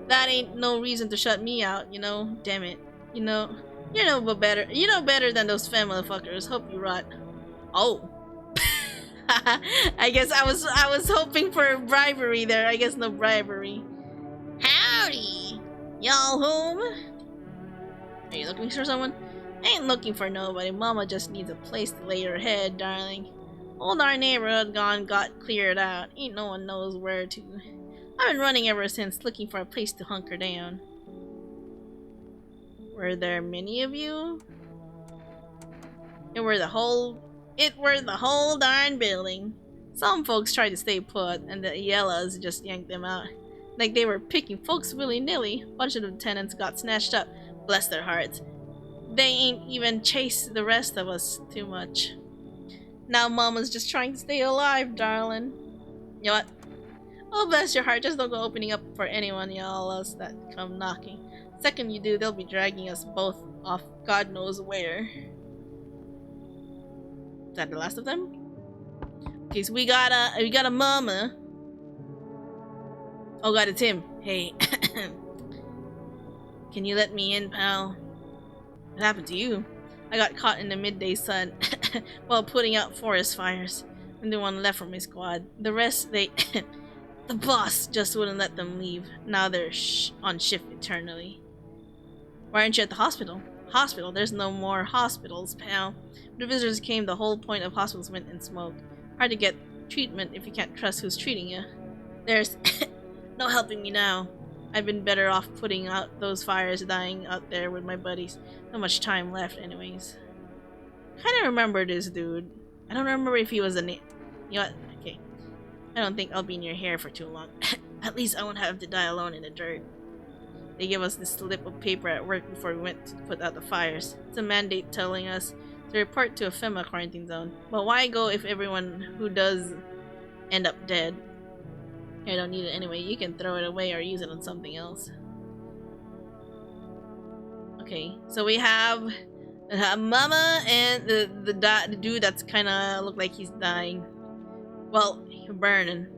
that ain't no reason to shut me out. You know. Damn it. You know better. You know better than those fam motherfuckers. Hope you rot. Oh. I guess I was hoping for bribery there. I guess no bribery. Howdy, y'all home? Are you looking for someone? I ain't looking for nobody. Mama just needs a place to lay her head, darling. Old our neighborhood got cleared out. Ain't no one knows where to. I've been running ever since, looking for a place to hunker down. Were there many of you? It were the whole darn building. Some folks tried to stay put, and the Yellas just yanked them out. Like they were picking folks willy-nilly. Bunch of the tenants got snatched up. Bless their hearts. They ain't even chased the rest of us too much. Now Mama's just trying to stay alive, darling. You know what? Oh, bless your heart. Just don't go opening up for anyone y'all else that come knocking. Second you do, they'll be dragging us both off God knows where. Is that the last of them? Okay, so we got a mama. Oh god, it's him. Hey. Can you let me in, pal? What happened to you? I got caught in the midday sun while putting out forest fires. I'm the one left from my squad. The rest, the boss just wouldn't let them leave. Now they're on shift eternally. Why aren't you at the hospital? Hospital? There's no more hospitals, pal. When the visitors came, the whole point of hospitals went in smoke. Hard to get treatment if you can't trust who's treating you. There's no helping me now. I've been better off putting out those fires dying out there with my buddies. Not much time left anyways. Kinda remember this dude. I don't remember if he was a You know what? Okay. I don't think I'll be near here for too long. At least I won't have to die alone in the dirt. They gave us this slip of paper at work before we went to put out the fires. It's a mandate telling us to report to a FEMA quarantine zone. But why go if everyone who does end up dead? I don't need it anyway. You can throw it away or use it on something else. Okay, so we have Mama and the dude that's kind of look like he's dying. Well, burning.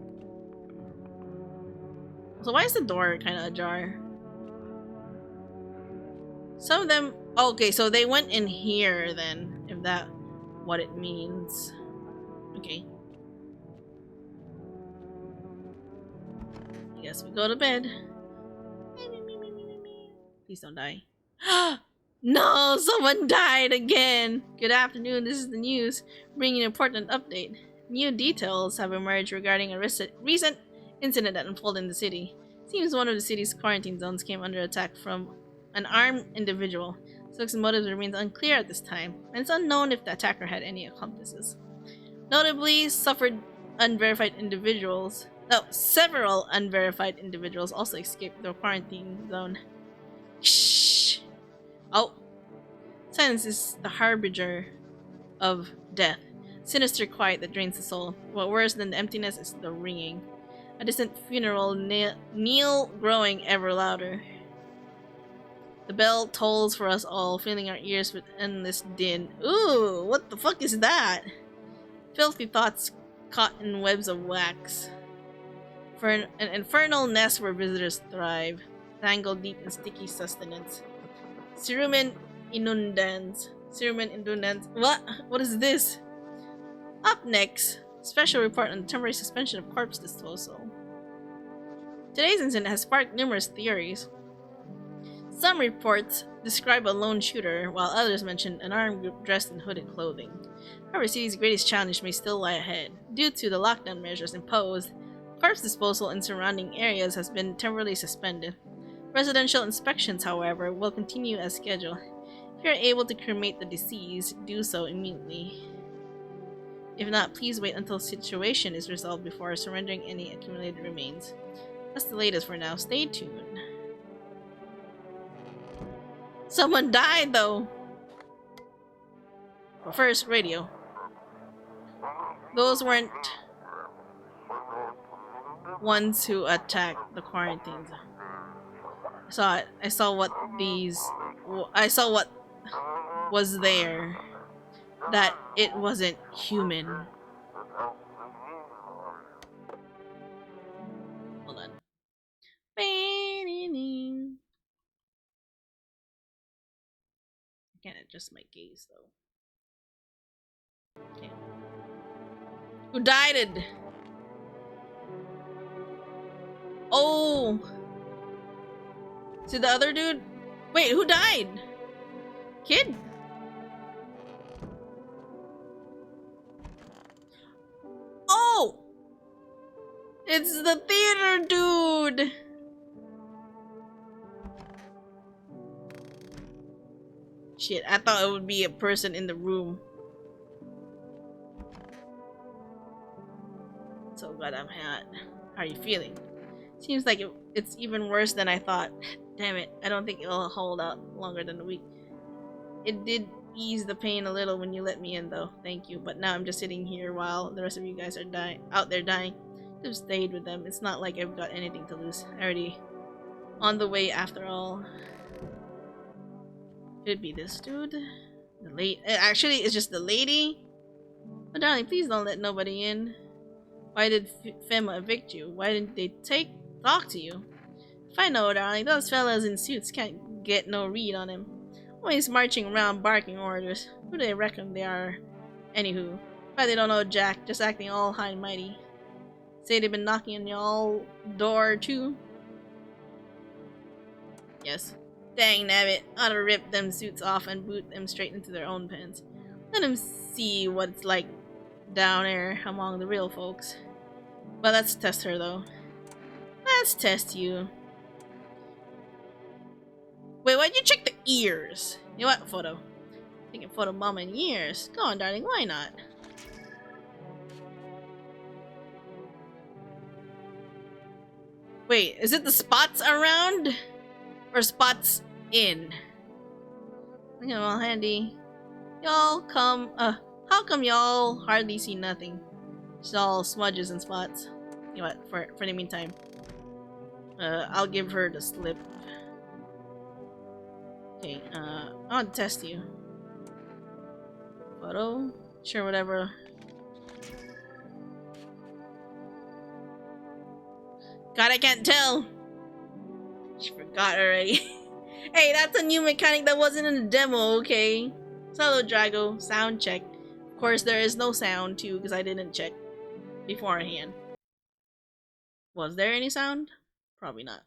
So why is the door kind of ajar? Some of them... Okay, so they went in here then, if that what it means. Okay. I guess we go to bed. Please don't die. No, someone died again! Good afternoon, this is the news, bringing an important update. New details have emerged regarding a recent incident that unfolded in the city. Seems one of the city's quarantine zones came under attack from an armed individual. Suspect's motives remains unclear at this time, and it's unknown if the attacker had any accomplices. Notably, several unverified individuals also escaped the quarantine zone. Shh! Oh. Silence is the harbinger of death. Sinister quiet that drains the soul. What worse than the emptiness is the ringing. A distant funeral knell growing ever louder. The bell tolls for us all, filling our ears with endless din. Ooh, what the fuck is that? Filthy thoughts caught in webs of wax. For an infernal nest where visitors thrive, tangled deep in sticky sustenance. Cerumen inundans. What? What is this? Up next, special report on the temporary suspension of corpse disposal. Today's incident has sparked numerous theories. Some reports describe a lone shooter, while others mention an armed group dressed in hooded clothing. However, the city's greatest challenge may still lie ahead. Due to the lockdown measures imposed, corpse disposal in surrounding areas has been temporarily suspended. Residential inspections, however, will continue as scheduled. If you are able to cremate the deceased, do so immediately. If not, please wait until the situation is resolved before surrendering any accumulated remains. That's the latest for now. Stay tuned. Someone died, though! But first, radio. Those weren't ones who attacked the quarantines. I saw it. I saw what was there. That it wasn't human. Hold on. I can't adjust my gaze though. Okay. Who died it? Oh! Is it the other dude? Wait, who died? Kid? Oh! It's the theater dude! Shit, I thought it would be a person in the room. So glad I'm hot. How are you feeling? Seems like it's even worse than I thought. Damn it, I don't think it'll hold out longer than a week. It did ease the pain a little when you let me in though, thank you. But now I'm just sitting here while the rest of you guys are out there dying. I've stayed with them. It's not like I've got anything to lose. I already on the way after all. Could it be this dude? Actually, it's just the lady. But darling, please don't let nobody in. Why did FEMA evict you? Why didn't they talk to you? If I know, darling, those fellas in suits can't get no read on him. Always marching around barking orders. Who do they reckon they are? Anywho, why they don't know Jack, just acting all high and mighty. Say they've been knocking on y'all door too? Yes. Dang nabbit, oughta rip them suits off and boot them straight into their own pens. Let them see what it's like down there among the real folks. But let's test her though. Let's test you. Wait, why'd you check the ears? You know what? Photo. Taking photo mama in years. Go on, darling. Why not? Wait, is it the spots around? Or spots in? Look at them all handy. Y'all come, how come y'all hardly see nothing? It's all smudges and spots. You know what, for the meantime. I'll give her the slip. Okay, I'll test you. Photo? Sure, whatever. God, I can't tell! She forgot already. Hey, that's a new mechanic that wasn't in the demo, okay? So hello, Drago. Sound check. Of course, there is no sound, too, because I didn't check beforehand. Was there any sound? Probably not.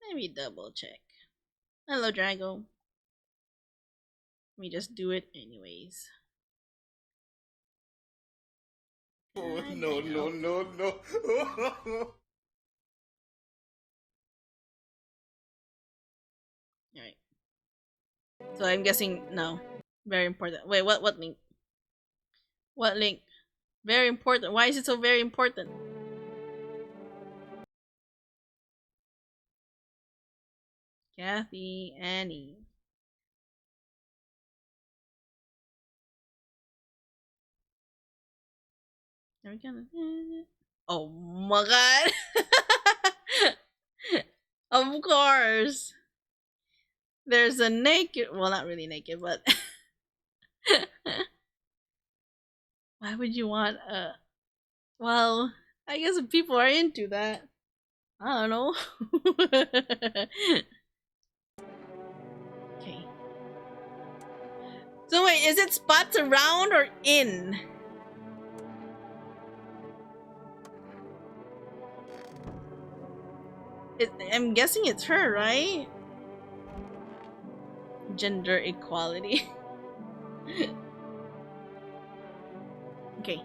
Let me double check. Hello, Drago. Let me just do it anyways. Oh, no, no, no, no. Alright. So I'm guessing no. Very important. Wait, what link? What link? Very important. Why is it so very important? Kathy, Annie. Are we gonna... Oh my god! Of course! There's a naked... Well, not really naked, but... Why would you want a... Well, I guess if people are into that. I don't know. Okay. So wait, is it spots around or in? I'm guessing it's her, right? Gender equality. Okay.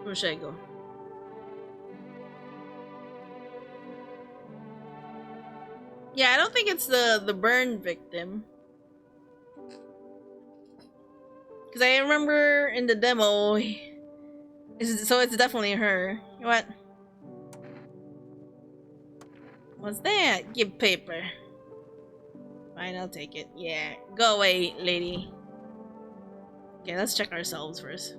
Where should I go? Yeah, I don't think it's the burn victim. Because I remember in the demo, so it's definitely her. What? What's that? Give paper. Fine, I'll take it. Yeah, go away, lady. Okay, let's check ourselves first.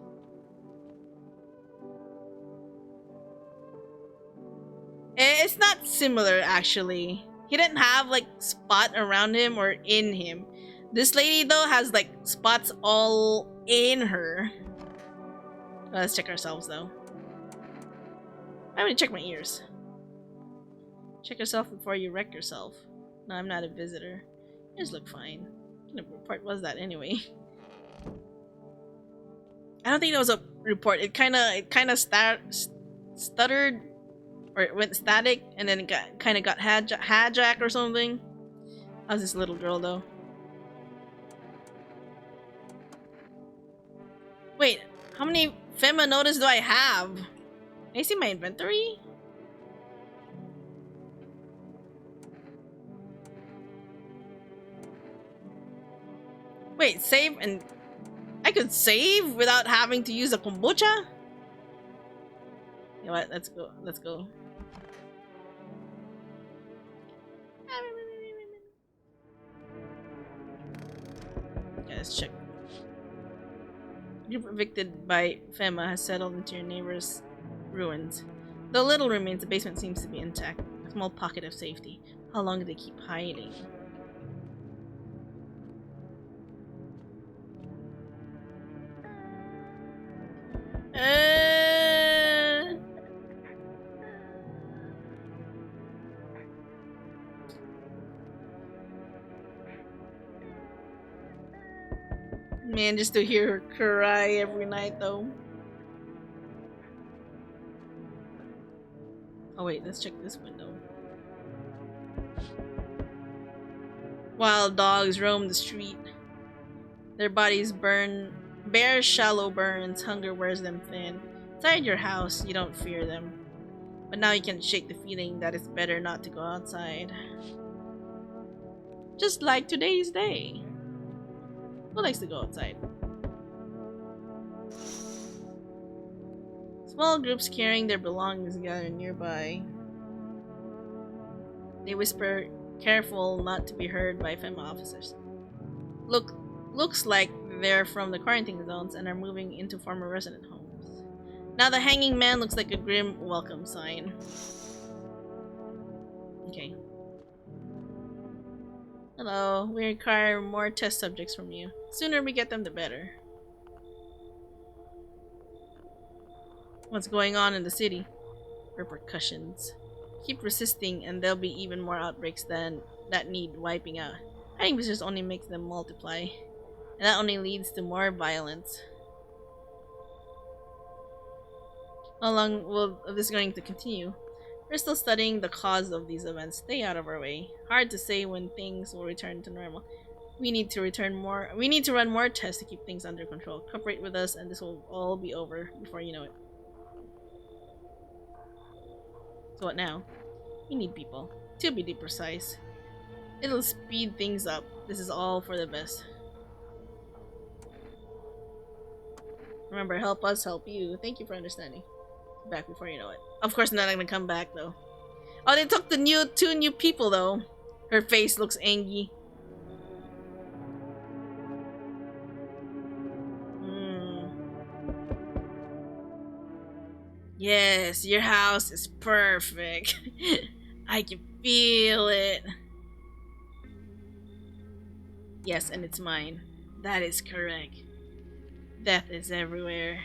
It's not similar, actually. He didn't have, like, spot around him or in him. This lady, though, has, like, spots all in her. Let's check ourselves, though. I'm gonna check my ears. Check yourself before you wreck yourself. No, I'm not a visitor. Yours look fine. What kind of report was that, anyway? I don't think it was a report. It kinda stuttered, or it went static, and then it kinda got hijacked or something. How's this little girl, though? Wait, how many Fema notice do I have? Can I see my inventory? Wait, save and... I could save without having to use a kombucha? You know what, let's go, let's go. Okay, let's check. Group evicted by FEMA has settled into your neighbor's ruins. Though little remains, the basement seems to be intact. A small pocket of safety. How long do they keep hiding? Man, just to hear her cry every night, though. Oh wait, let's check this window. Wild dogs roam the street. Their bodies bear shallow burns. Hunger wears them thin. Inside your house, you don't fear them. But now you can't shake the feeling that it's better not to go outside. Just like today's day. Who likes to go outside? Small groups carrying their belongings gather nearby. They whisper, careful not to be heard by FEMA officers. Looks like they're from the quarantine zones and are moving into former resident homes. Now the hanging man looks like a grim welcome sign. Okay. Hello, we require more test subjects from you. The sooner we get them, the better. What's going on in the city? Repercussions. Keep resisting and there'll be even more outbreaks than that need wiping out. I think this just only makes them multiply. And that only leads to more violence. How long will this going to continue? We're still studying the cause of these events. Stay out of our way. Hard to say when things will return to normal. We need to run more tests to keep things under control. Cooperate with us and this will all be over before you know it. So what now? We need people. To be precise. It'll speed things up. This is all for the best. Remember, help us, help you. Thank you for understanding. Back before you know it. Of course, not gonna come back though. Oh, they took the two new people though. Her face looks angry. Yes, your house is perfect. I can feel it. Yes, and it's mine. That is correct. Death is everywhere.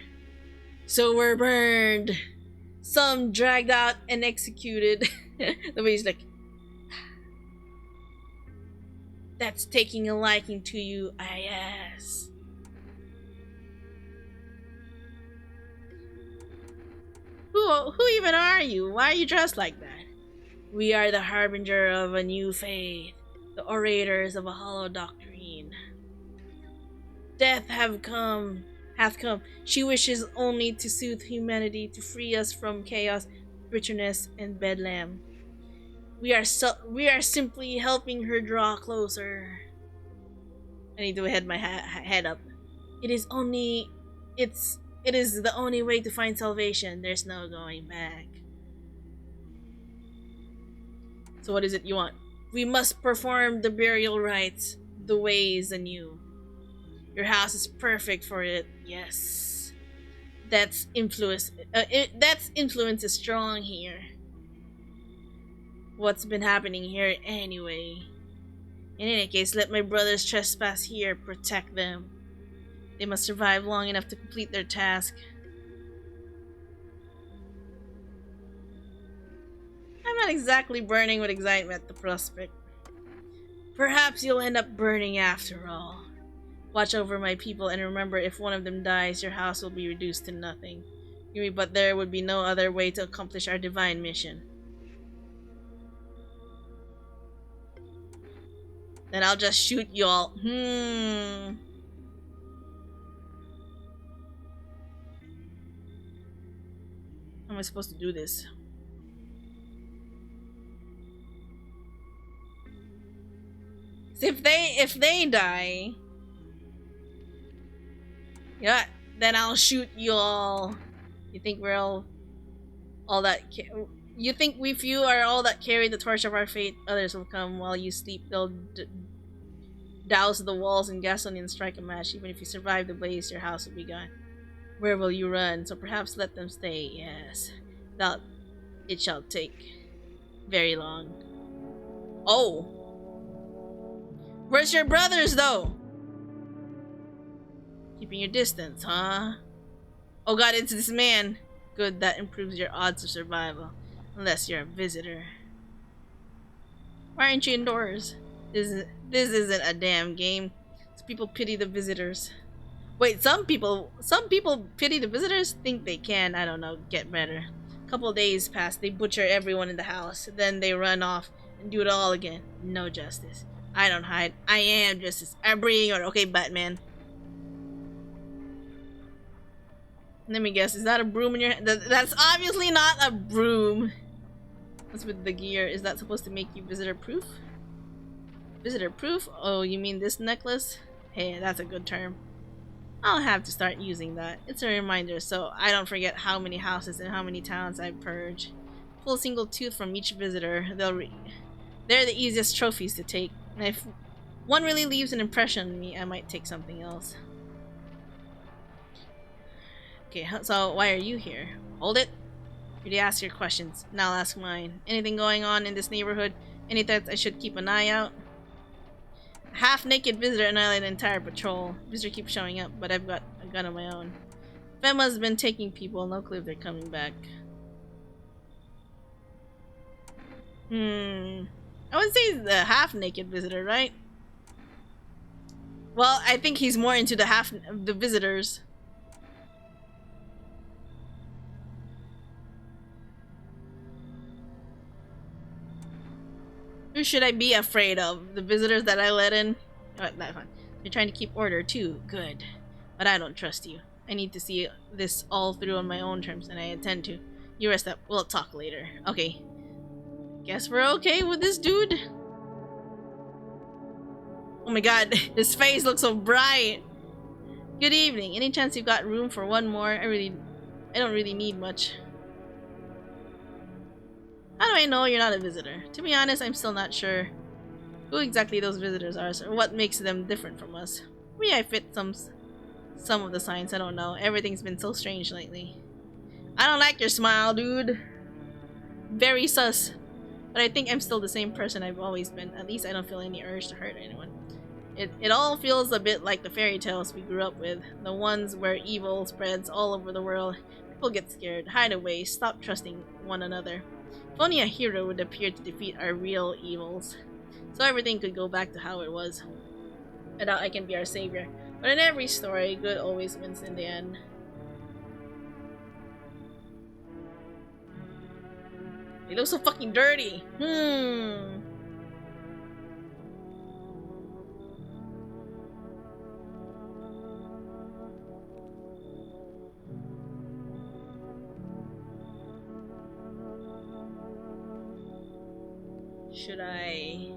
So we're burned. Some dragged out and executed. The way he's like, that's taking a liking to you, yes. Who even are you? Why are you dressed like that? We are the harbinger of a new faith, the orators of a hollow doctrine. Death hath come. She wishes only to soothe humanity, to free us from chaos, bitterness, and bedlam. We are simply helping her draw closer. I need to head my head up. It is the only way to find salvation. There's no going back. So what is it you want? We must perform the burial rites, the ways anew. Your house is perfect for it. Yes. That's influence is strong here. What's been happening here anyway? In any case, let my brothers trespass here. Protect them. They must survive long enough to complete their task. I'm not exactly burning with excitement at the prospect. Perhaps you'll end up burning after all. Watch over my people and remember, if one of them dies, your house will be reduced to nothing. But there would be no other way to accomplish our divine mission. Then I'll just shoot y'all. How am I supposed to do this? So if they die, yeah, then I'll shoot you all. You think we're all that? You think if you are all that carry the torch of our fate, others will come while you sleep. They'll douse the walls in gasoline and strike a match. Even if you survive the blaze, your house will be gone. Where will you run? So perhaps let them stay. Yes, that it shall take very long. Oh, where's your brothers though? Keeping your distance, huh? Oh god, it's this man. Good, that improves your odds of survival. Unless you're a visitor. Why aren't you indoors? This isn't a damn game. So people pity the visitors. Wait, some people pity the visitors? Think they can, I don't know, get better. Couple days pass, they butcher everyone in the house. Then they run off and do it all again. No justice. I don't hide. I am Justice. I bring your okay, Batman. Let me guess. Is that a broom in your hand? That's obviously not a broom. What's with the gear? Is that supposed to make you visitor proof? Visitor proof? Oh, you mean this necklace? Hey, that's a good term. I'll have to start using that. It's a reminder so I don't forget how many houses and how many towns I've purged. Pull a single tooth from each visitor. They're the easiest trophies to take. And if one really leaves an impression on me, I might take something else. Okay, so why are you here? Hold it. You ask your questions. Now I'll ask mine. Anything going on in this neighborhood? Any threats I should keep an eye out? A half-naked visitor annihilated an entire patrol. Visitor keeps showing up, but I've got a gun of my own. Fema's been taking people. No clue if they're coming back. I would say the half-naked visitor, right? Well, I think he's more into the visitors. Who should I be afraid of? The visitors that I let in? Oh, that's fine. You're trying to keep order too. Good. But I don't trust you. I need to see this all through on my own terms, and I intend to. You rest up. We'll talk later. Okay. Guess we're okay with this dude. Oh my god, his face looks so bright. Good evening. Any chance you've got room for one more? I don't really need much. How do I know you're not a visitor? To be honest, I'm still not sure who exactly those visitors are or what makes them different from us. Maybe I fit some of the signs, I don't know. Everything's been so strange lately. I don't like your smile, dude. Very sus. But I think I'm still the same person I've always been. At least I don't feel any urge to hurt anyone. It all feels a bit like the fairy tales we grew up with. The ones where evil spreads all over the world. People get scared, hide away, stop trusting one another. If only a hero would appear to defeat our real evils. So everything could go back to how it was. I doubt I can be our savior. But in every story, good always wins in the end. They look so fucking dirty. Should I...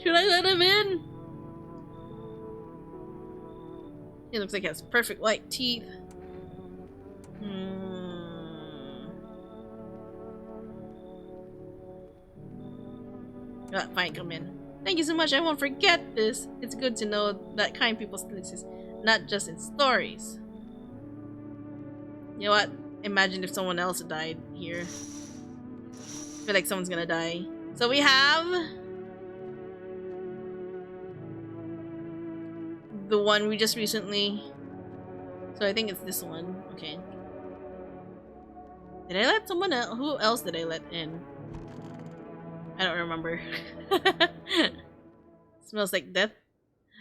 Should I let him in? He looks like he has perfect white teeth. Fine, come in. Thank you so much, I won't forget this. It's good to know that kind people still exist, not just in stories. You know what? Imagine if someone else died here. I feel like someone's gonna die. So we have... the one we just recently... So I think it's this one. Okay. Did I let someone else? Who else did I let in? I don't remember. Smells like death.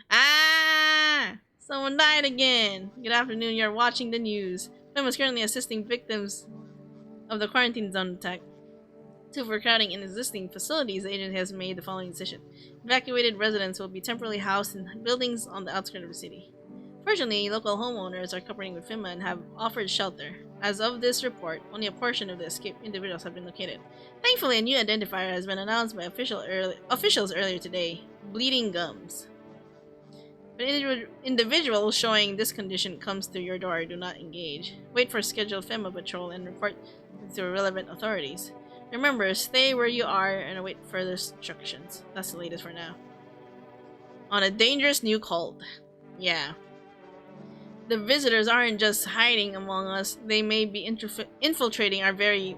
Ah! Someone died again. Good afternoon, you're watching the news. Fem is currently assisting victims of the quarantine zone attack. To overcrowding in existing facilities, the agency has made the following decision. Evacuated residents will be temporarily housed in buildings on the outskirts of the city. Fortunately, local homeowners are cooperating with FEMA and have offered shelter. As of this report, only a portion of the escaped individuals have been located. Thankfully, a new identifier has been announced by officials earlier today. Bleeding gums. If an individual showing this condition comes to your door, do not engage. Wait for a scheduled FEMA patrol and report to relevant authorities. Remember, stay where you are and await further instructions. That's the latest for now. On a dangerous new cult. Yeah. The visitors aren't just hiding among us, they may be infiltrating our very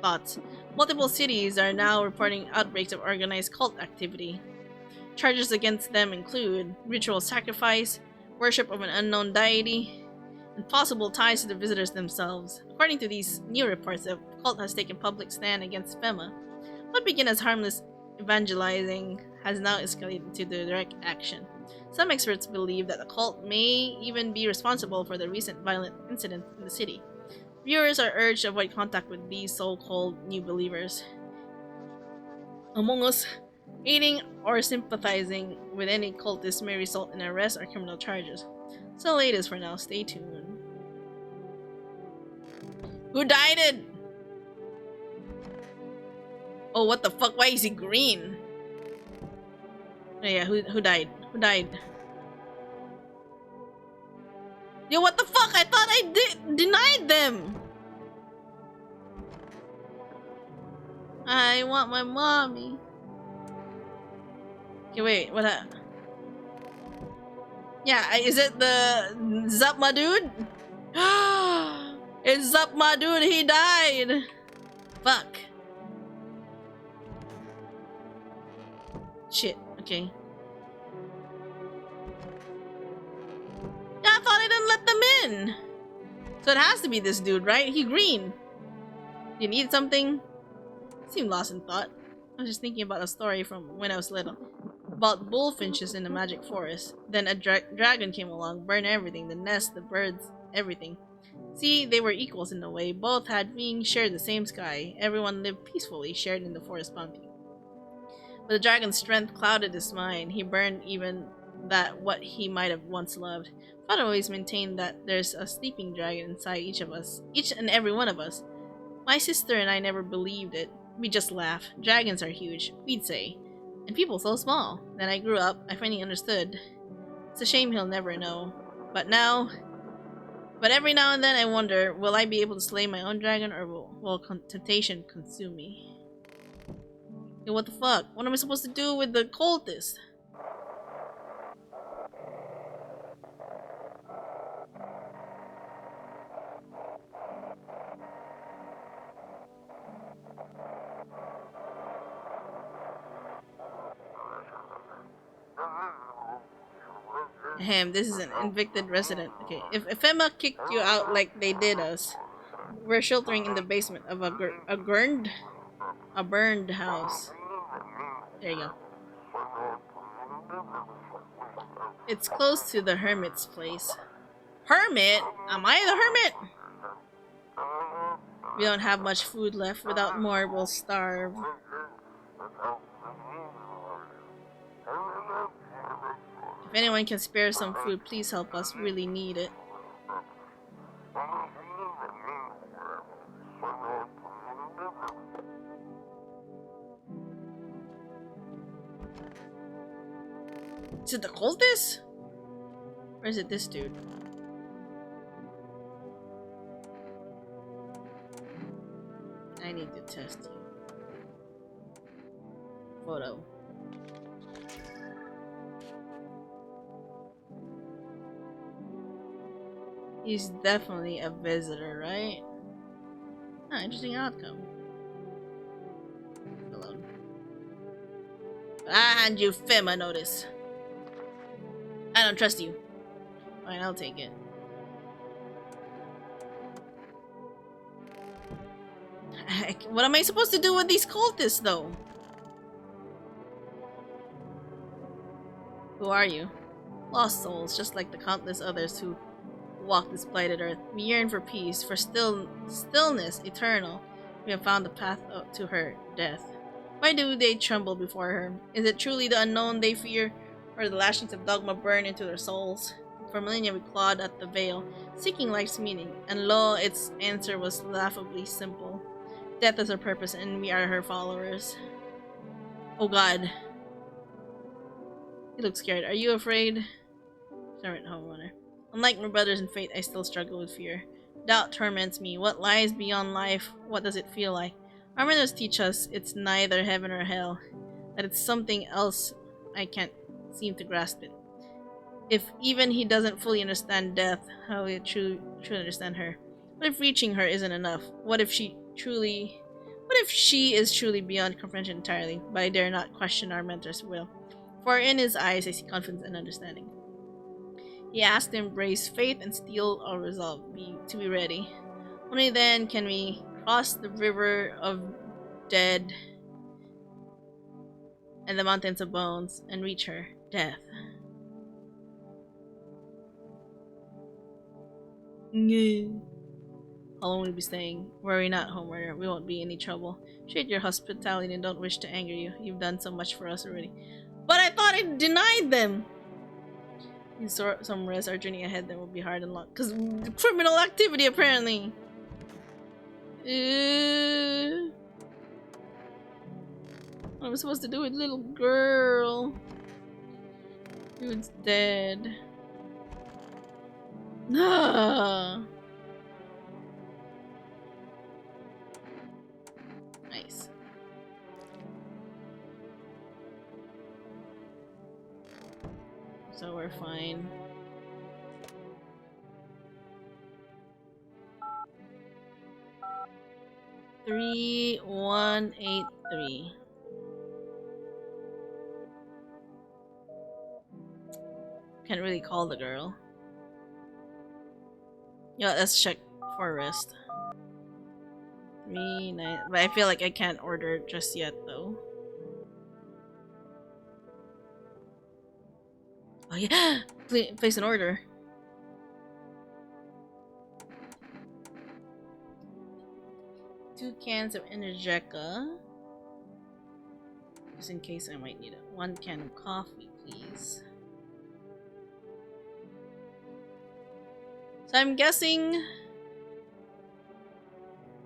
thoughts. Multiple cities are now reporting outbreaks of organized cult activity. Charges against them include ritual sacrifice, worship of an unknown deity, and possible ties to the visitors themselves. According to these new reports, the cult has taken public stand against FEMA. What began as harmless evangelizing has now escalated into direct action. Some experts believe that the cult may even be responsible for the recent violent incident in the city. Viewers are urged to avoid contact with these so-called new believers. Among us, aiding or sympathizing with any cultist may result in arrest or criminal charges. So latest for now, stay tuned. Who died it? Oh, what the fuck? Why is he green? Oh yeah, who died? Who died? Yo, what the fuck? I thought I denied them! I want my mommy. Okay, wait, what yeah, is it the Zapma dude? It's Zapma dude, he died! Fuck. Shit, okay. Yeah, I thought I didn't let them in! So it has to be this dude, right? He green. You need something? Seemed lost in thought. I was just thinking about a story from when I was little. About bullfinches in the magic forest. Then a dragon came along, burned everything. The nest, the birds, everything. See, they were equals in a way. Both had beings, shared the same sky. Everyone lived peacefully, shared in the forest bounty. But the dragon's strength clouded his mind. He burned even that what he might have once loved. Father always maintained that there's a sleeping dragon inside each of us. Each and every one of us. My sister and I never believed it. We just laughed. Dragons are huge, we'd say. And people so small. Then I grew up, I finally understood. It's a shame he'll never know. But every now and then I wonder, will I be able to slay my own dragon or will temptation consume me? Yo, what the fuck? What am I supposed to do with the cultist? This is an evicted resident. Okay, if Emma kicked you out like they did us, we're sheltering in the basement of a burned house. There you go. It's close to the hermit's place. Hermit? Am I the hermit? We don't have much food left. Without more, we'll starve. If anyone can spare some food, please help us. Really need it. Is it the cultist? Or is it this dude? I need to test you. Photo. He's definitely a visitor, right? Ah, interesting outcome. Hello. I hand you Fema notice. I don't trust you. Fine, I'll take it. Heck, what am I supposed to do with these cultists, though? Who are you? Lost souls, just like the countless others who walk this blighted earth. We yearn for peace, for stillness eternal. We have found the path to her death. Why do they tremble before her? Is it truly the unknown they fear, or the lashings of dogma burn into their souls? For millennia we clawed at the veil, seeking life's meaning, and lo, its answer was laughably simple. Death is her purpose, and we are her followers. Oh god. You look scared. Are you afraid? Servant homeowner. Unlike my brothers in faith, I still struggle with fear. Doubt torments me. What lies beyond life? What does it feel like? Our mothers teach us it's neither heaven or hell. That it's something else. I can't seem to grasp it. If even he doesn't fully understand death, how will he truly understand her? What if reaching her isn't enough? What if she is truly beyond comprehension entirely? But I dare not question our mentor's will. For in his eyes I see confidence and understanding. He asked to embrace faith and steel our resolve to be ready. Only then can we cross the river of dead and the mountains of bones and reach her, death. How long will you be staying? Worry not, homeowner. We won't be any trouble. Treat your hospitality and don't wish to anger you. You've done so much for us already. But I thought I denied them! In some rest, our journey ahead then will be hard and long. Because criminal activity, apparently! What am I supposed to do with little girl? Dude's dead. Ah. Nice. So we're fine. Three, 1, 8, 3. Can't really call the girl. Yeah, let's check for rest. 3, 9. But I feel like I can't order just yet, though. Oh yeah, place an order. Two cans of Energeca. Just in case I might need it. 1 can of coffee, please. So I'm guessing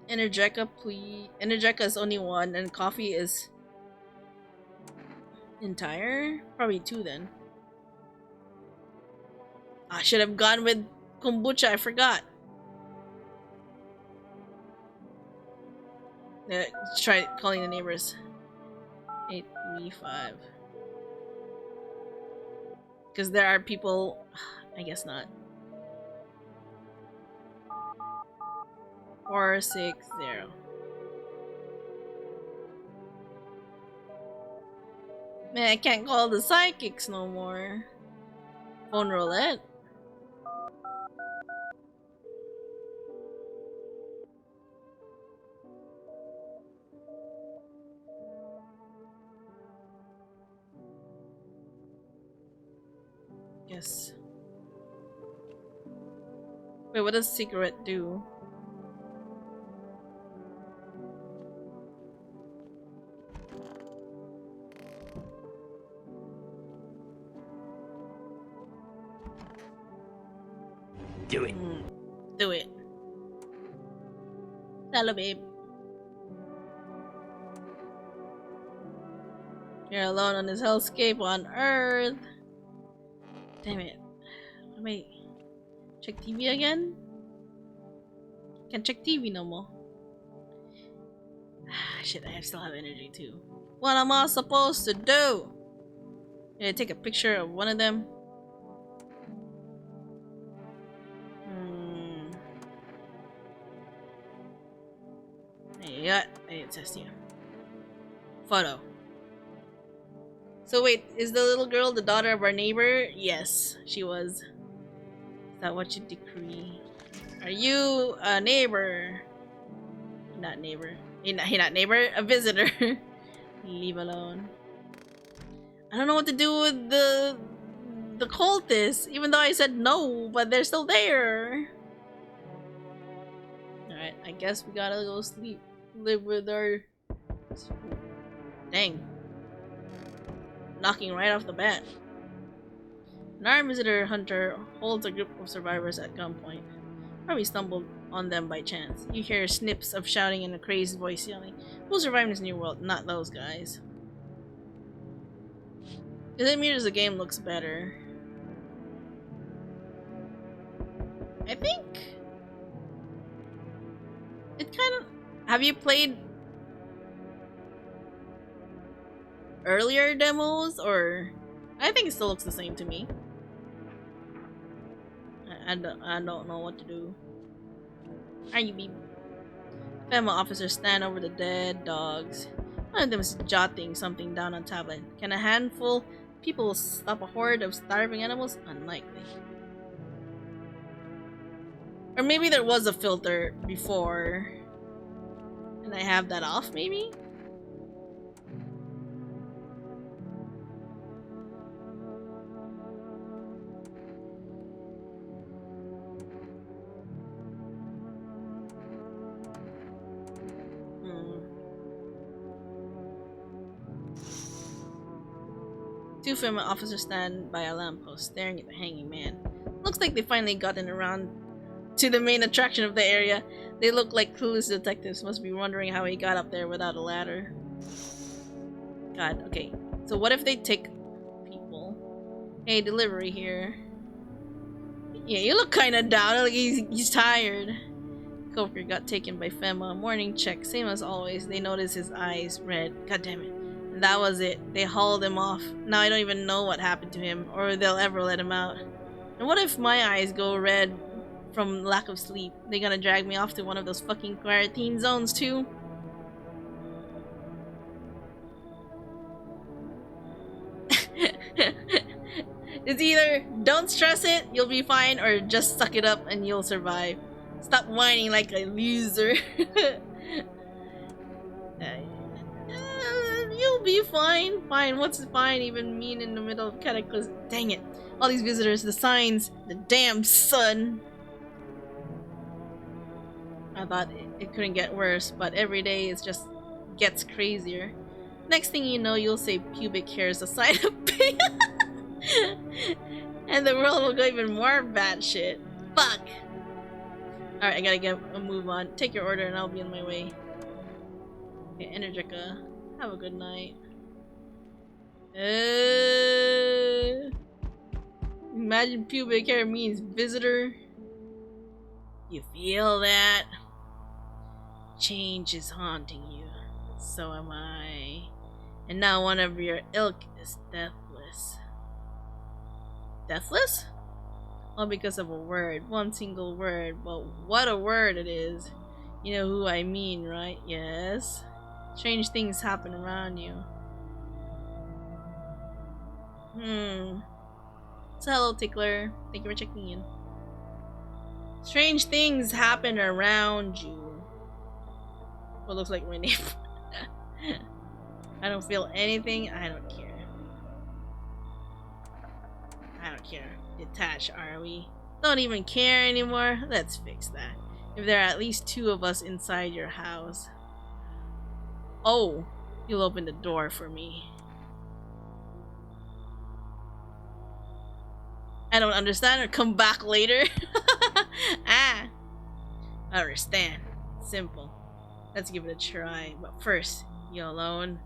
Energeca, please. Energeca is only 1 and coffee is entire? Probably 2 then. I should have gone with kombucha, I forgot. Yeah, let's try calling the neighbors. 835. Because there are people. I guess not. 460. Man, I can't call the psychics no more. Phone roulette. Yes. Wait, what does cigarette do? Do it. Do it. Hello, babe. You're alone on this hellscape on Earth. Damn it. Wait. Check TV again? Can't check TV no more. Shit, I still have energy too. What am I supposed to do? Did I take a picture of one of them? Yeah, I didn't test you. Photo. So wait, is the little girl the daughter of our neighbor? Yes, she was. Is that what you decree? Are you a neighbor? Not neighbor. Not neighbor. A visitor. Leave alone. I don't know what to do with the cultists. Even though I said no, but they're still there. All right, I guess we gotta go sleep. Live with our. Dang. Knocking right off the bat. An armed visitor hunter holds a group of survivors at gunpoint. Probably stumbled on them by chance. You hear snips of shouting and a crazed voice yelling. Who'll survive in this new world? Not those guys. Because it means the game looks better. I think it kind of. Have you played earlier demos, or I think it still looks the same to me. I don't know what to do. Are you be? Family officers stand over the dead dogs. One of them is jotting something down on a tablet. Can a handful people stop a horde of starving animals? Unlikely. Or maybe there was a filter before and I have that off, maybe? Two female officers stand by a lamppost, staring at the hanging man. Looks like they finally gotten around to the main attraction of the area. They look like clueless detectives, must be wondering how he got up there without a ladder. God, okay. So what if they take people? Hey, delivery here. Yeah, you look kinda down, like he's tired. Coker got taken by Fema. Morning check, same as always. They notice his eyes red. God damn it. And that was it. They hauled him off. Now I don't even know what happened to him, or they'll ever let him out. And what if my eyes go red from lack of sleep? They gonna drag me off to one of those fucking quarantine zones too? It's either don't stress it, you'll be fine, or just suck it up and you'll survive. Stop whining like a loser. You'll be fine. Fine. What's fine even mean in the middle of cataclysm? Dang it. All these visitors, the signs, the damn sun. I thought it couldn't get worse, but every day it just gets crazier. Next thing you know, you'll say pubic hair is a sign of pain. And the world will go even more batshit. Fuck! Alright, I gotta get a move on. Take your order and I'll be on my way. Okay, Energica. Have a good night. Imagine pubic hair means visitor. You feel that? Change is haunting you. So am I. And now one of your ilk is deathless. Deathless? All because of a word. One single word. But what a word it is. You know who I mean, right? Yes. Strange things happen around you. So hello, Tickler. Thank you for checking in. Strange things happen around you. What looks like my name. I don't feel anything. I don't care. I don't care. Detached, are we? Don't even care anymore? Let's fix that. If there are at least two of us inside your house. Oh, you'll open the door for me. I don't understand, or come back later. I understand. Simple. Let's give it a try. But first, you alone?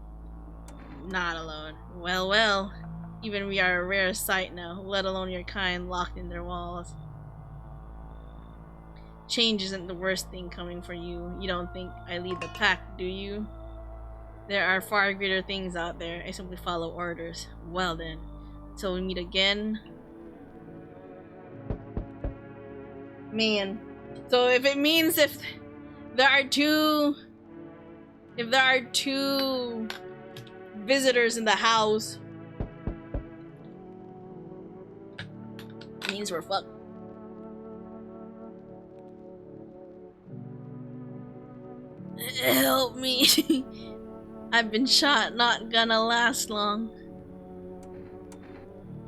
Not alone. Well, well. Even we are a rare sight now, let alone your kind locked in their walls. Change isn't the worst thing coming for you. You don't think I lead the pack, do you? There are far greater things out there. I simply follow orders. Well then, till we meet again. Man. So if it means if there are two visitors in the house, it means we're fucked. Help me. I've been shot, not gonna last long.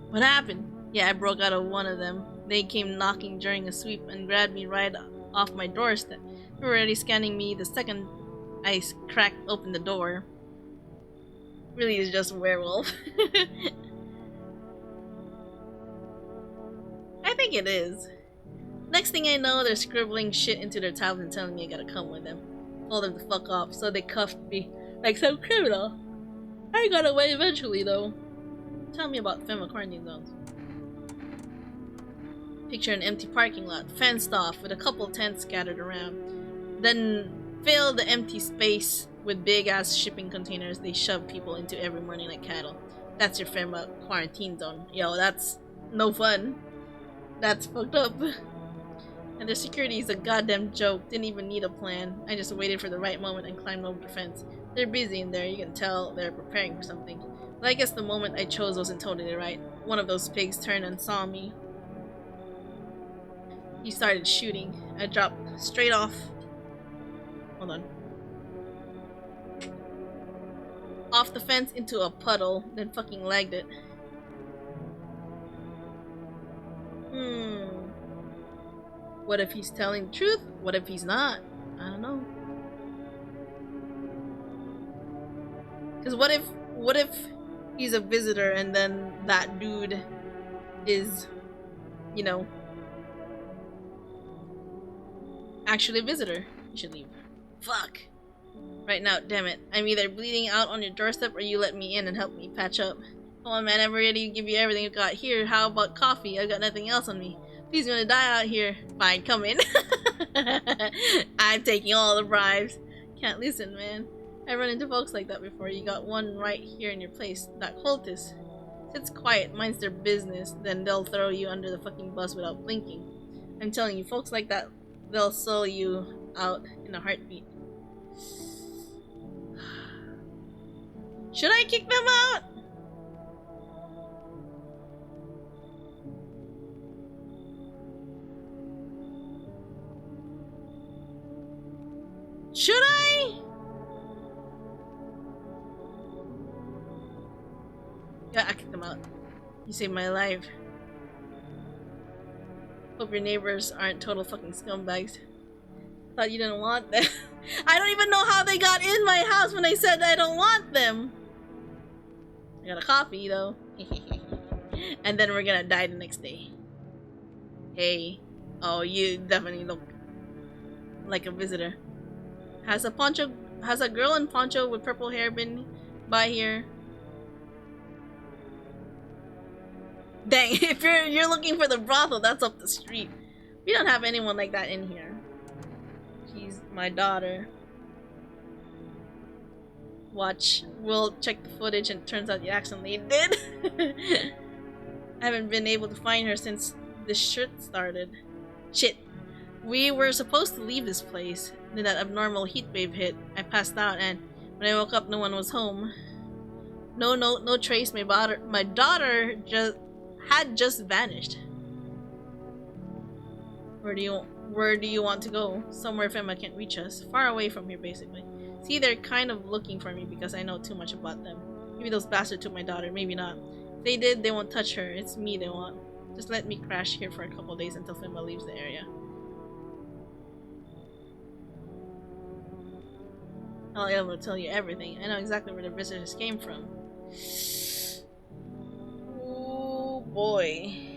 What happened? Yeah, I broke out of one of them. They came knocking during a sweep and grabbed me right off my doorstep. They were already scanning me the second I cracked open the door. Really is just a werewolf. I think it is. Next thing I know, they're scribbling shit into their tablets and telling me I gotta come with them. Told them to fuck off, so they cuffed me like some criminal. I got away eventually, though. Tell me about female quarantine zones. Picture an empty parking lot, fenced off, with a couple tents scattered around. Then fill the empty space with big-ass shipping containers they shove people into every morning like cattle. That's your female quarantine zone. Yo, that's no fun. That's fucked up. And their security is a goddamn joke. Didn't even need a plan. I just waited for the right moment and climbed over the fence. They're busy in there. You can tell they're preparing for something. But I guess the moment I chose wasn't totally right. One of those pigs turned and saw me. He started shooting. I dropped straight off. Hold on. Off the fence into a puddle, then fucking legged it. What if he's telling the truth? What if he's not? I don't know. Because what if he's a visitor and then that dude is, you know, actually a visitor. You should leave. Fuck. Right now, damn it. I'm either bleeding out on your doorstep or you let me in and help me patch up. Come on, man, I'm ready to give you everything I've got here. How about coffee? I've got nothing else on me. Please, you're gonna die out here. Fine, come in. I'm taking all the bribes. Can't listen, man. I run into folks like that before. You got one right here in your place. That cultist. Sits quiet, minds their business, then they'll throw you under the fucking bus without blinking. I'm telling you, folks like that, they'll sell you out in a heartbeat. Should I kick them out? Should I? Yeah, I kicked them out. You saved my life. Hope your neighbors aren't total fucking scumbags. Thought you didn't want them. I don't even know how they got in my house when I said I don't want them. I got a coffee though. And then we're gonna die the next day. Hey. Oh, you definitely look like a visitor. Has a girl in poncho with purple hair been by here? Dang, if you're looking for the brothel, that's up the street. We don't have anyone like that in here. She's my daughter. Watch, we'll check the footage and it turns out you accidentally did. I haven't been able to find her since this shit started. Shit. We were supposed to leave this place. Then that abnormal heat wave hit. I passed out and when I woke up no one was home. No note, no trace. My daughter had just vanished. Where do you want to go? Somewhere Femma can't reach us. Far away from here basically. See, they're kind of looking for me because I know too much about them. Maybe those bastards took my daughter, maybe not. If they did, they won't touch her. It's me they want. Just let me crash here for a couple days until Femma leaves the area. I'll be able to tell you everything. I know exactly where the visitors came from. Oh boy.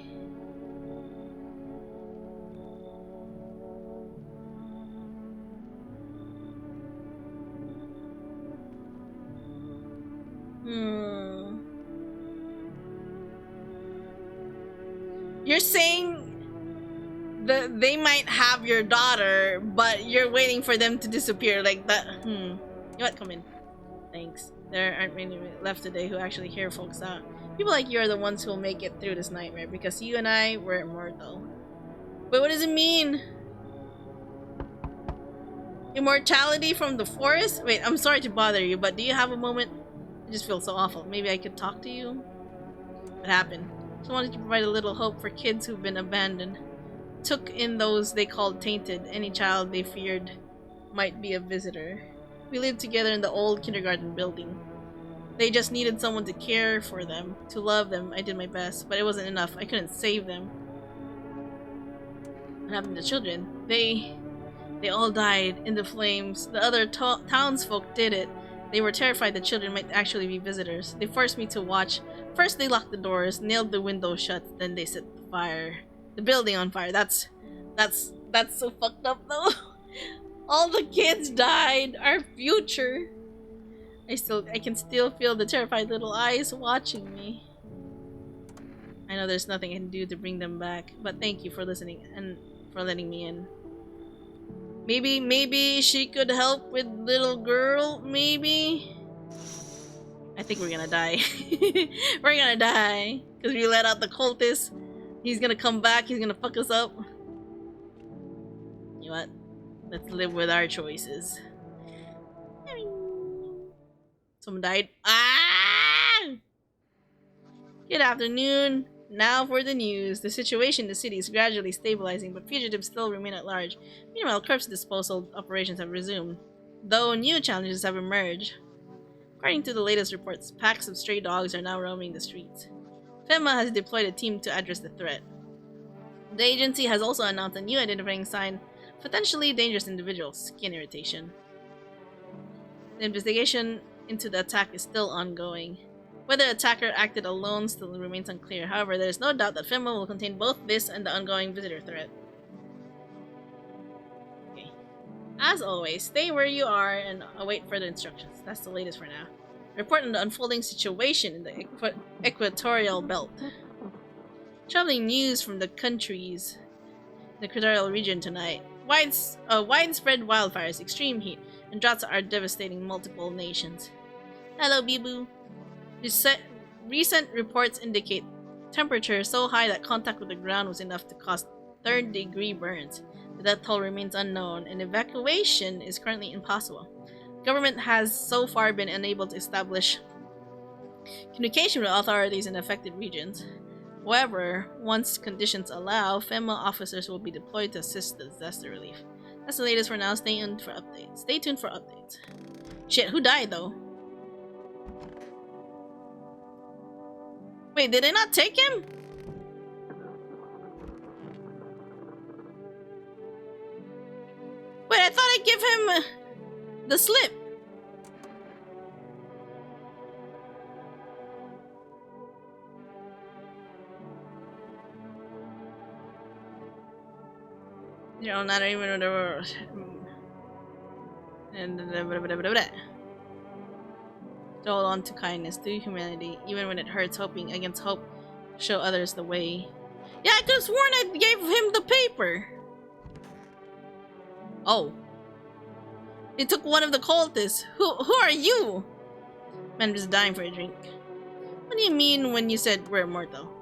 You're saying that they might have your daughter, but you're waiting for them to disappear like that. You know what? Come in. Thanks. There aren't many left today who actually hear folks out. People like you are the ones who will make it through this nightmare because you and I were immortal. But what does it mean? Immortality from the forest? Wait, I'm sorry to bother you, but do you have a moment? I just feel so awful. Maybe I could talk to you? What happened? Just wanted to provide a little hope for kids who've been abandoned. Took in those they called tainted. Any child they feared might be a visitor. We lived together in the old kindergarten building. They just needed someone to care for them, to love them. I did my best, but it wasn't enough. I couldn't save them. What happened to the children? They all died in the flames. The other townsfolk did it. They were terrified the children might actually be visitors. They forced me to watch. First they locked the doors, nailed the windows shut, then they set the building on fire. That's so fucked up though. All the kids died. Our future. I can still feel the terrified little eyes watching me. I know there's nothing I can do to bring them back, but thank you for listening and for letting me in. Maybe she could help with little girl, maybe? I think we're gonna die. We're gonna die. Because we let out the cultist. He's gonna come back, he's gonna fuck us up. You know what? Let's live with our choices. Someone died. Ah! Good afternoon. Now for the news. The situation in the city is gradually stabilizing, but fugitives still remain at large. Meanwhile, corpse disposal operations have resumed, though new challenges have emerged. According to the latest reports, packs of stray dogs are now roaming the streets. FEMA has deployed a team to address the threat. The agency has also announced a new identifying sign, potentially dangerous individuals, skin irritation. The investigation into the attack is still ongoing. Whether the attacker acted alone still remains unclear. However, there is no doubt that Fema will contain both this and the ongoing visitor threat. Okay. As always, stay where you are and await further instructions. That's the latest for now. Report on the unfolding situation in the equatorial belt. Traveling news from the countries, the equatorial region tonight. Widespread wildfires, extreme heat, and droughts are devastating multiple nations. Hello, Bibu. Recent reports indicate temperatures so high that contact with the ground was enough to cause third-degree burns. The death toll remains unknown, and evacuation is currently impossible. Government has so far been unable to establish communication with authorities in affected regions. However, once conditions allow, FEMA officers will be deployed to assist the disaster relief. That's the latest for now. Stay tuned for updates. Stay tuned for updates. Shit, who died though? Wait, did they not take him? Wait, I thought I'd give him the slip. You know, not even and hold on to kindness, to humanity, even when it hurts, hoping against hope, show others the way. Yeah, I could have sworn I gave him the paper. Oh. He took one of the cultists. Who are you? Man, I'm just dying for a drink. What do you mean when you said we're immortal?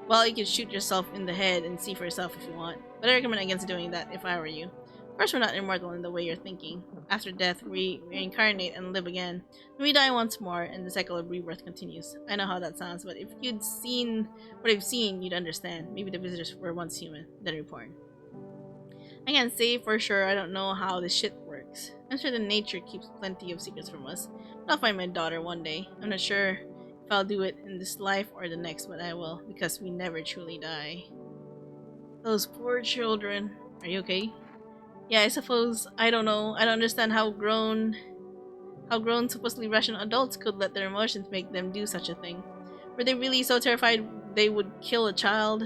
Well, you can shoot yourself in the head and see for yourself if you want. But I recommend against doing that if I were you. Of course, we're not immortal in the way you're thinking. After death, we reincarnate and live again. Then we die once more, and the cycle of rebirth continues. I know how that sounds, but if you'd seen what I've seen, you'd understand. Maybe the visitors were once human, then reborn. I can't say for sure. I don't know how this shit works. I'm sure the nature keeps plenty of secrets from us. But I'll find my daughter one day. I'm not sure if I'll do it in this life or the next, but I will, because we never truly die. Those poor children. Are you okay? Yeah, I suppose. I don't know. I don't understand how grown supposedly rational adults could let their emotions make them do such a thing. Were they really so terrified they would kill a child?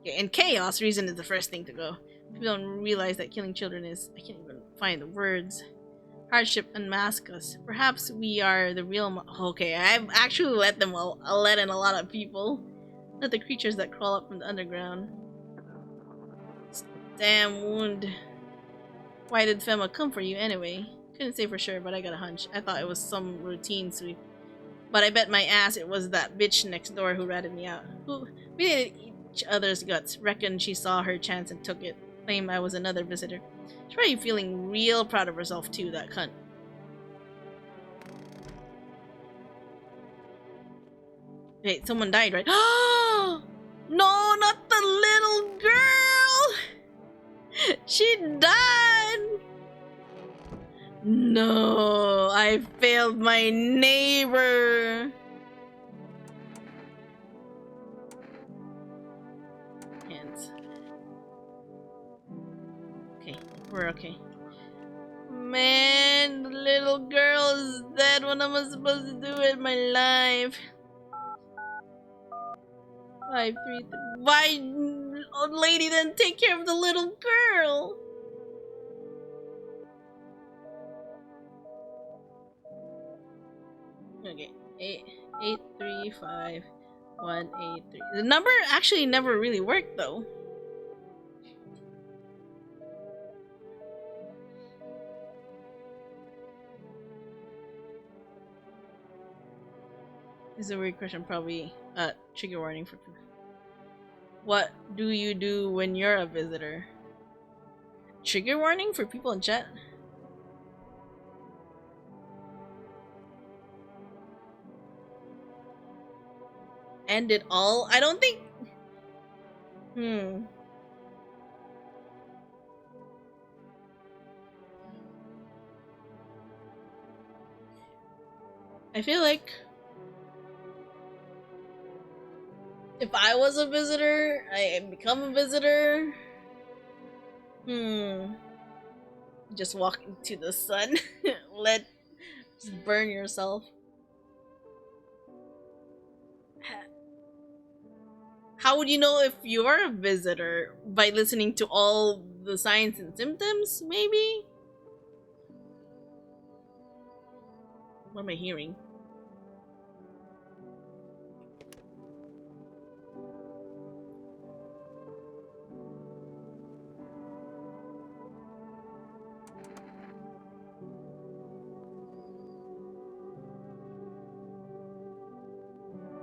Okay, in chaos, reason is the first thing to go. People don't realize that killing children is... I can't even find the words. Hardship unmask us. Perhaps we are the real... Okay, I've actually let in a lot of people. Not the creatures that crawl up from the underground. Damn wound. Why did Fema come for you anyway? Couldn't say for sure, but I got a hunch. I thought it was some routine sweep. But I bet my ass it was that bitch next door who ratted me out. We didn't eat each other's guts. Reckon she saw her chance and took it. Claimed I was another visitor. She's probably feeling real proud of herself too, that cunt. Wait, someone died, right? Oh no, not the little girl! She died! No, I failed my neighbor! Hands. Okay, we're okay. Man, the little girl is dead. What am I supposed to do with my life? 5, 3, 3. Why old lady didn't take care of the little girl? Okay, 8, 3, 5, 1, 8, 3. The number actually never really worked though. This is a weird question, probably trigger warning for people. What do you do when you're a visitor? Trigger warning for people in chat? End it all? I don't think... I feel like... if I was a visitor, I become a visitor. Just walk into the sun. Just burn yourself. How would you know if you're a visitor? By listening to all the signs and symptoms, maybe? What am I hearing?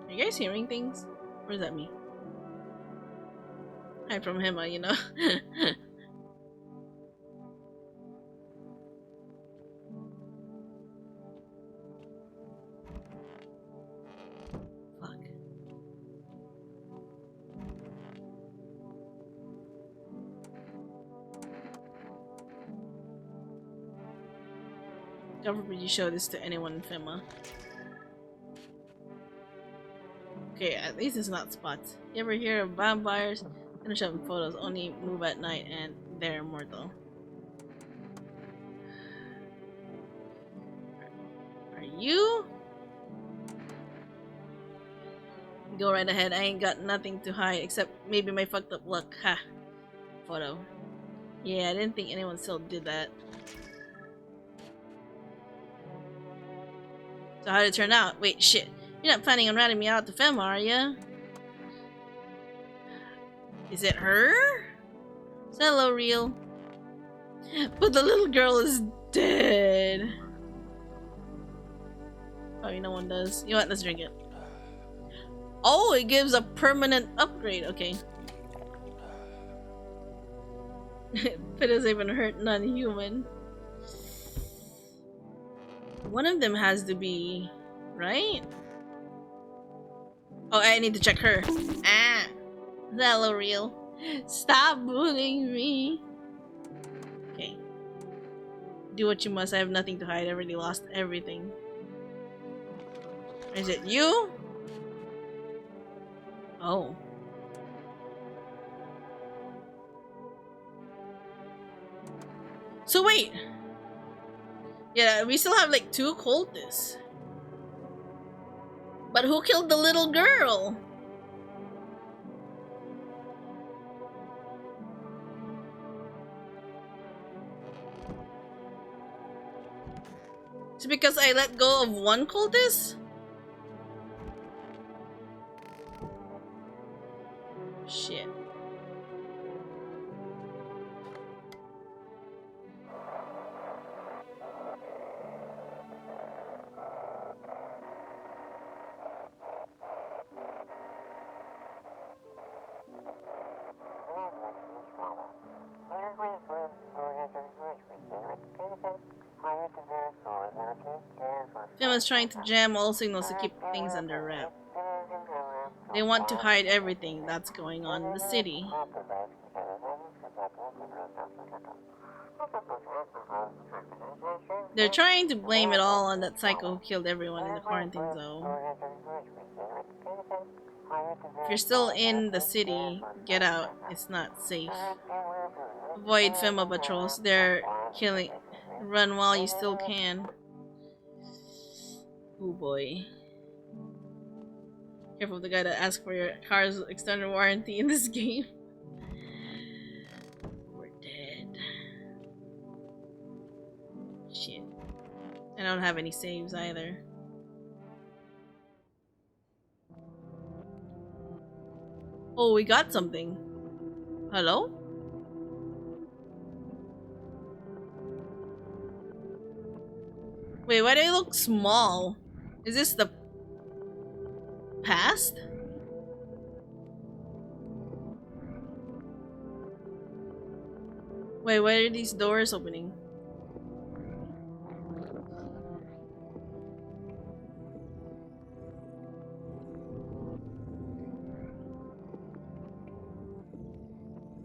Are you guys hearing things? Or is that me? I'm from Hema, you know? Fuck. God forbid you show this to anyone in Fema. Okay, at least it's not spots. You ever hear of vampires? Gonna show them photos, only move at night and they're immortal. Are you? Go right ahead, I ain't got nothing to hide except maybe my fucked up luck. Ha. Photo. Yeah, I didn't think anyone still did that. So how did it turn out? Wait, shit. You're not planning on ratting me out to Fem, are ya? Is it her? Is that low real? But the little girl is dead. Probably no one does. You know what? Let's drink it. Oh, it gives a permanent upgrade. Okay. It doesn't even hurt non-human. One of them has to be... right? Oh, I need to check her. Ah! Is that low real? Stop bullying me! Okay. Do what you must. I have nothing to hide. I already lost everything. Is it you? Oh. So wait! Yeah, we still have like 2 cultists. But who killed the little girl? It's because I let go of one cultist? Shit. Fima's trying to jam all signals to keep things under wrap. They want to hide everything that's going on in the city. They're trying to blame it all on that psycho who killed everyone in the quarantine zone. If you're still in the city, get out. It's not safe. Avoid Fema patrols. They're killing. Run while you still can. Oh boy. Careful of the guy that asks for your car's extended warranty in this game. We're dead. Shit. I don't have any saves either. Oh, we got something. Hello? Wait, why do they look small? Is this the past? Wait, why are these doors opening?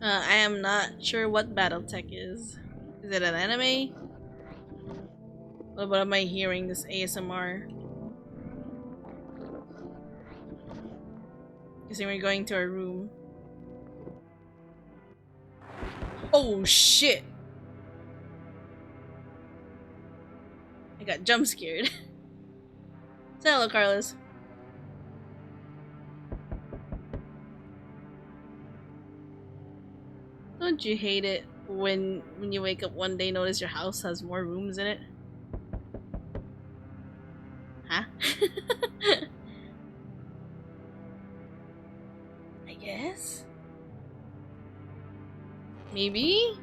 I am not sure what battle tech is. Is it an anime? What am I hearing? This ASMR. Guessing we're going to our room. Oh shit! I got jump scared. Say hello, Carlos. Don't you hate it when you wake up one day, notice your house has more rooms in it? Huh? I guess? Maybe?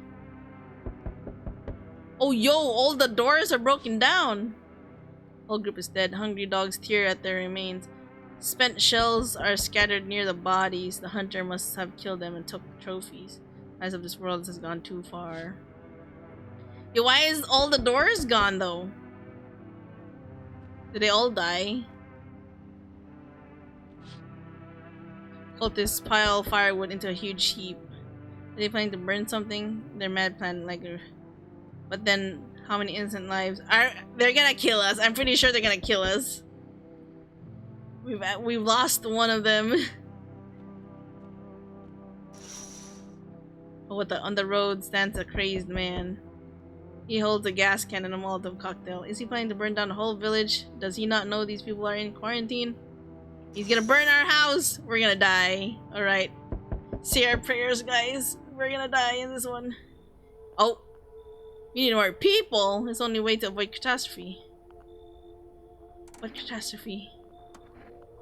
Oh, yo, all the doors are broken down. Whole group is dead. Hungry dogs tear at their remains. Spent shells are scattered near the bodies. The hunter must have killed them and took trophies. Eyes of this world has gone too far. Yo, why is all the doors gone though? Did they all die? Cultists pile firewood into a huge heap. Are they planning to burn something? Their mad plan, like, but then how many innocent lives are? They're gonna kill us. I'm pretty sure they're gonna kill us. We've lost one of them. Oh, on the road stands a crazed man. He holds a gas can and a Molotov cocktail. Is he planning to burn down the whole village? Does he not know these people are in quarantine? He's gonna burn our house! We're gonna die. Alright. Say our prayers, guys. We're gonna die in this one. Oh. We need more people. It's the only way to avoid catastrophe. What catastrophe?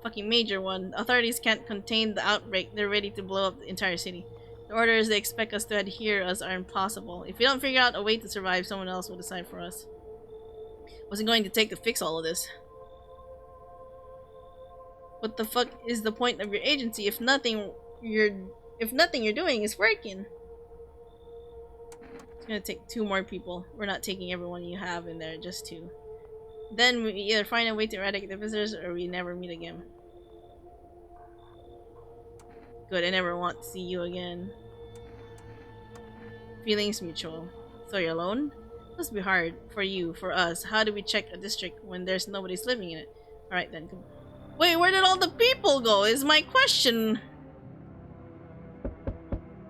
Fucking major one. The authorities can't contain the outbreak. They're ready to blow up the entire city. The orders they expect us to adhere us are impossible. If we don't figure out a way to survive, someone else will decide for us. What's it going to take to fix all of this? What the fuck is the point of your agency if nothing you're doing is working? It's gonna take 2 more people. We're not taking everyone you have in there, just 2. Then we either find a way to eradicate the visitors or we never meet again. Good, I never want to see you again. Feelings mutual. So you're alone? Must be hard. For you, for us. How do we check a district when there's nobody's living in it? Alright then, come on. Wait, where did all the people go is my question.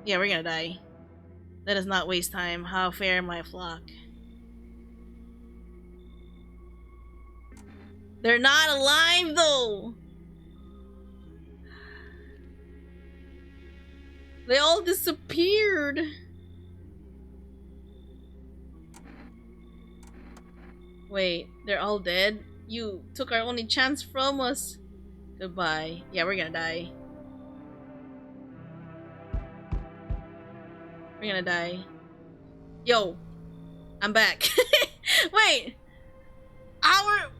Yeah, we're gonna die. Let us not waste time. How fare my flock? They're not alive though! They all disappeared! Wait, they're all dead? You took our only chance from us. Goodbye. Yeah, we're gonna die. We're gonna die. Yo! I'm back. Wait!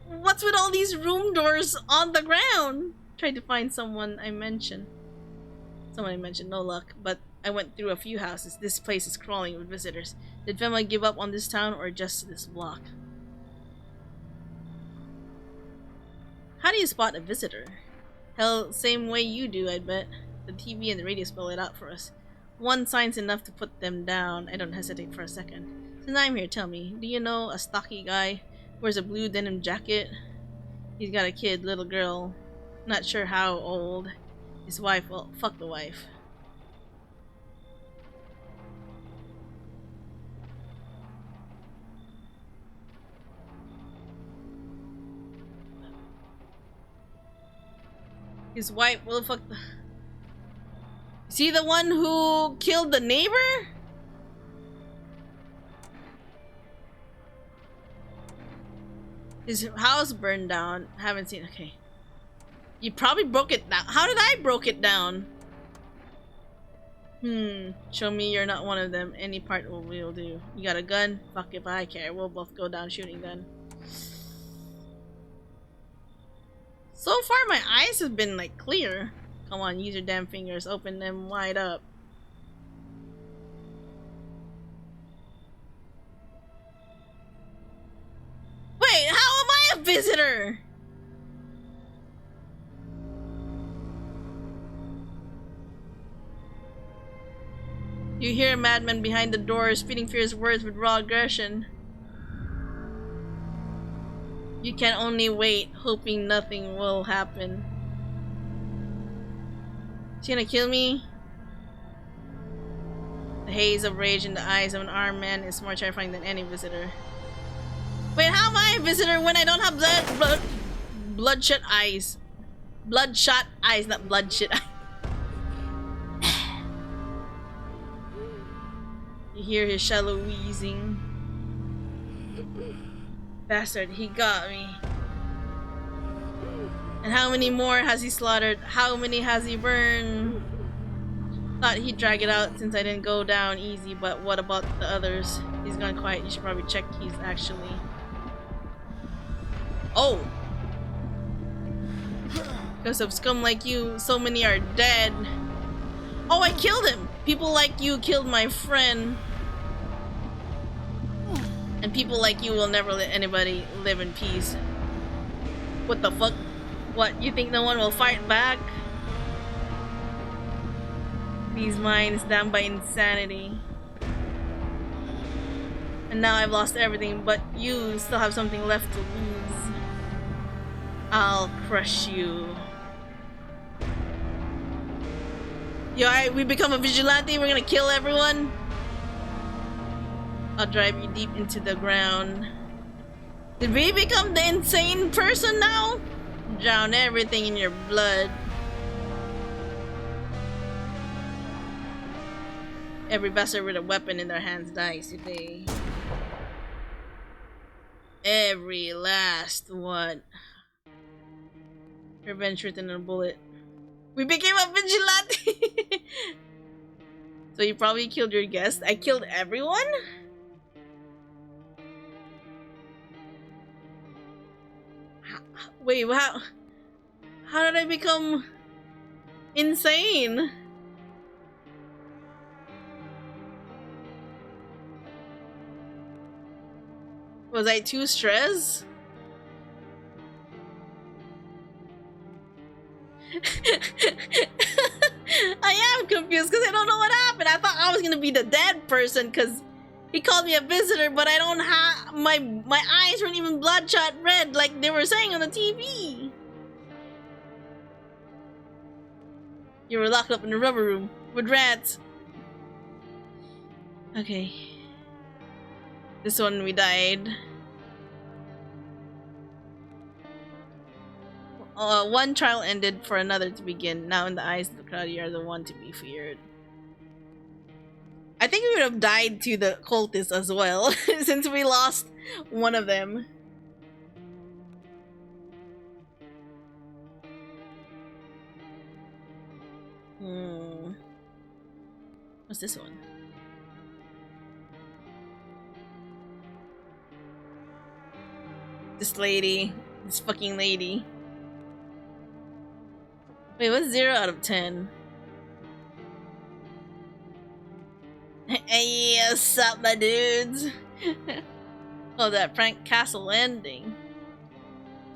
What's with all these room doors on the ground? Tried to find someone I mentioned. No luck, but I went through a few houses. This place is crawling with visitors. Did Vema give up on this town or just this block? How do you spot a visitor? Hell, same way you do, I bet. The TV and the radio spell it out for us. One sign's enough to put them down. I don't hesitate for a second. Since I'm here, tell me, do you know a stocky guy? Wears a blue denim jacket? He's got a kid, little girl. Not sure how old. His wife, well, fuck the wife. His wife, well, fuck the... Is he the one who killed the neighbor? His house burned down. Haven't seen. Okay. You probably broke it down. How did I broke it down? Show me you're not one of them. Any part will do. You got a gun? Fuck if I care. We'll both go down shooting then. So far my eyes have been like clear. Come on, use your damn fingers. Open them wide up. Wait, how am I a visitor? You hear a madman behind the door spitting fierce words with raw aggression. You can only wait, hoping nothing will happen. Is he gonna kill me? The haze of rage in the eyes of an armed man is more terrifying than any visitor. Wait, how am I a visitor when I don't have bloodshot eyes? Bloodshot eyes, not bloodshot eyes. You hear his shallow wheezing. Bastard, he got me. And how many more has he slaughtered? How many has he burned? Thought he'd drag it out since I didn't go down easy, but what about the others? He's gone quiet. You should probably check he's actually... Oh! Because of scum like you, so many are dead. Oh, I killed him! People like you killed my friend. And people like you will never let anybody live in peace. What the fuck? What, you think no one will fight back? These minds damned by insanity. And now I've lost everything, but you still have something left to lose. I'll crush you. Yo, alright, we become a vigilante, we're gonna kill everyone? I'll drive you deep into the ground. Did we become the insane person now? Drown everything in your blood. Every bastard with a weapon in their hands dies today. Every last one. Revenge written in a bullet. We became a vigilante! So you probably killed your guest. I killed everyone? Wait, how did I become insane? Was I too stressed? I am confused because I don't know what happened. I thought I was gonna be the dead person because he called me a visitor, but I don't have my eyes weren't even bloodshot red like they were saying on the TV. You were locked up in the rubber room with rats. Okay. This one we died. One trial ended for another to begin. Now in the eyes of the crowd, you are the one to be feared. I think we would have died to the cultists as well, since we lost one of them. What's this one? This lady. This fucking lady. Wait, what's 0 out of 10? Hey, what's up, my dudes? Oh, that Frank Castle ending.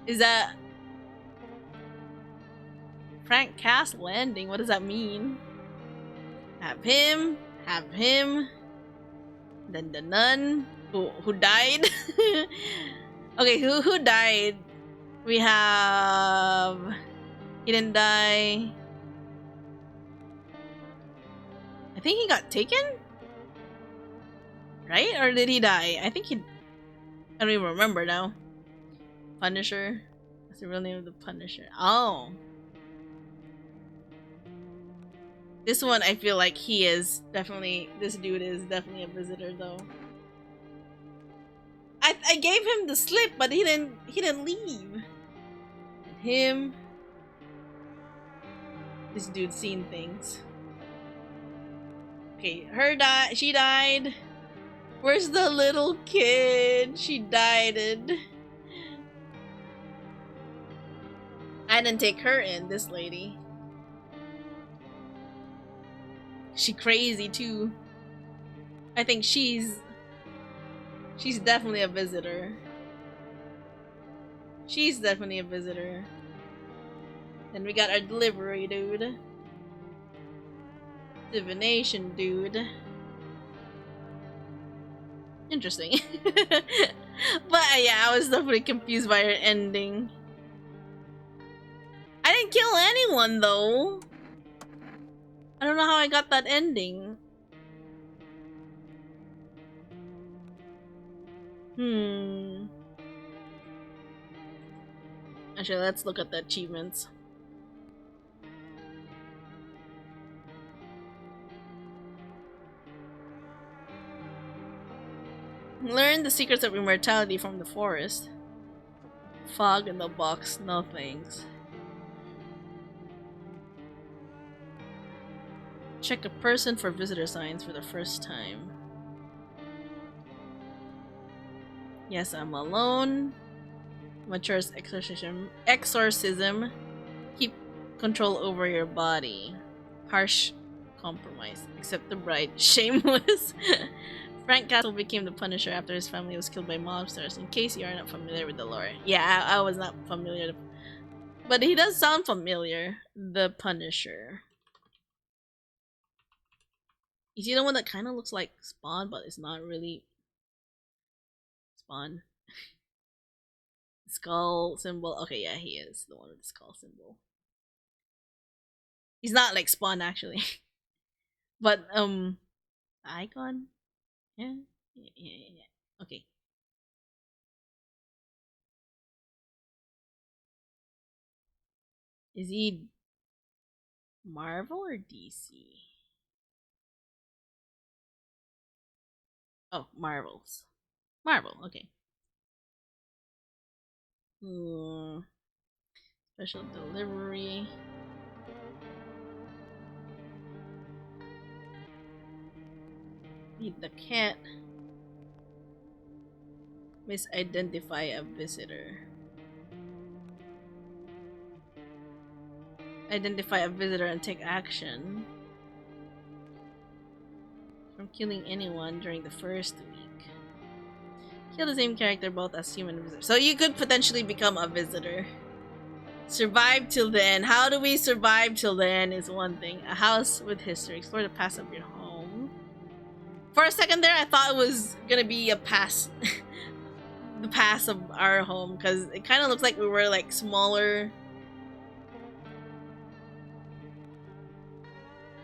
Is that... Frank Castle ending? What does that mean? Have him, then the nun who died. Okay, who died? We have... He didn't die. I think he got taken? Right? Or did he die? I think he... I don't even remember now. Punisher? What's the real name of the Punisher? Oh. This one, I feel like he is definitely... This dude is definitely a visitor, though. I gave him the slip, but he didn't leave. And him... This dude's seen things. Okay, she died. Where's the little kid? She died. I didn't take her in, this lady. She crazy too. I think she's definitely a visitor. She's definitely a visitor. Then we got our delivery dude. Divination dude. Interesting. But yeah, I was definitely confused by her ending. I didn't kill anyone though. I don't know how I got that ending. Actually, let's look at the achievements. Learn the secrets of immortality from the forest. Fog in the box, no thanks. Check a person for visitor signs for the first time. Yes, I'm alone. Matures exorcism. Keep control over your body. Harsh compromise. Accept the bride. Shameless. Frank Castle became the Punisher after his family was killed by mobsters. In case you are not familiar with the lore. Yeah, I was not familiar. But he does sound familiar. The Punisher. Is he the one that kind of looks like Spawn, but it's not really Spawn? Skull symbol. Okay, yeah, he is the one with the skull symbol. He's not like Spawn actually. But icon? Yeah. Yeah. Okay. Is he Marvel or DC? Oh, Marvels. Marvel, okay. Special delivery. Feed the cat. Misidentify a visitor. Identify a visitor and take action. From killing anyone during the first week. Kill the same character both as human and visitor. So you could potentially become a visitor. Survive till the end. How do we survive till the end is one thing. A house with history. Explore the past of your home. For a second there, I thought it was gonna be a past. The past of our home. Because it kind of looks like we were like smaller.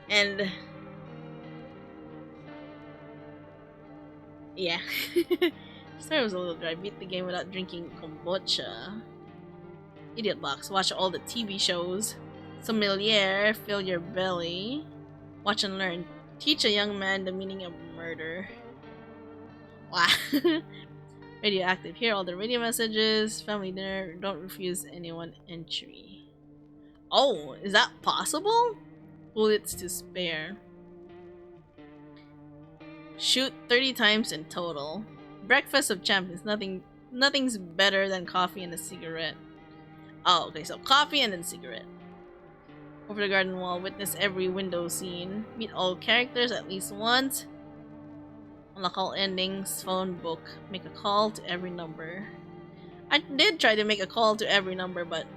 And... yeah. Sorry, it was a little dry. Beat the game without drinking kombucha. Idiot box. Watch all the TV shows. Sommelier. Fill your belly. Watch and learn. Teach a young man the meaning of murder. Wow. Radioactive. Hear all the radio messages. Family dinner. Don't refuse anyone entry. Oh, is that possible? Bullets to spare. Shoot 30 times in total. Breakfast of champions. Nothing's better than coffee and a cigarette. Oh, okay, so coffee and then cigarette. Over the garden wall, witness every window scene. Meet all characters at least once. Unlock all endings. Phone book. Make a call to every number. I did try to make a call to every number, but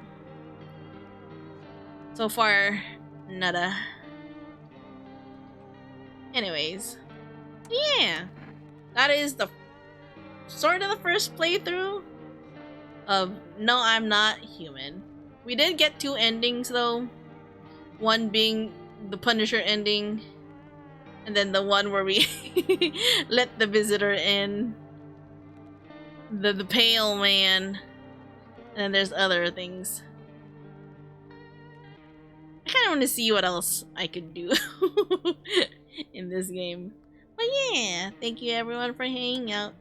so far, nada. Anyways, yeah, that is the sort of the first playthrough of No, I'm Not Human. We did get 2 endings though. One being the Punisher ending, and then the one where we let the visitor in. The pale man. And then there's other things. I kinda wanna see what else I could do in this game. But yeah, thank you everyone for hanging out.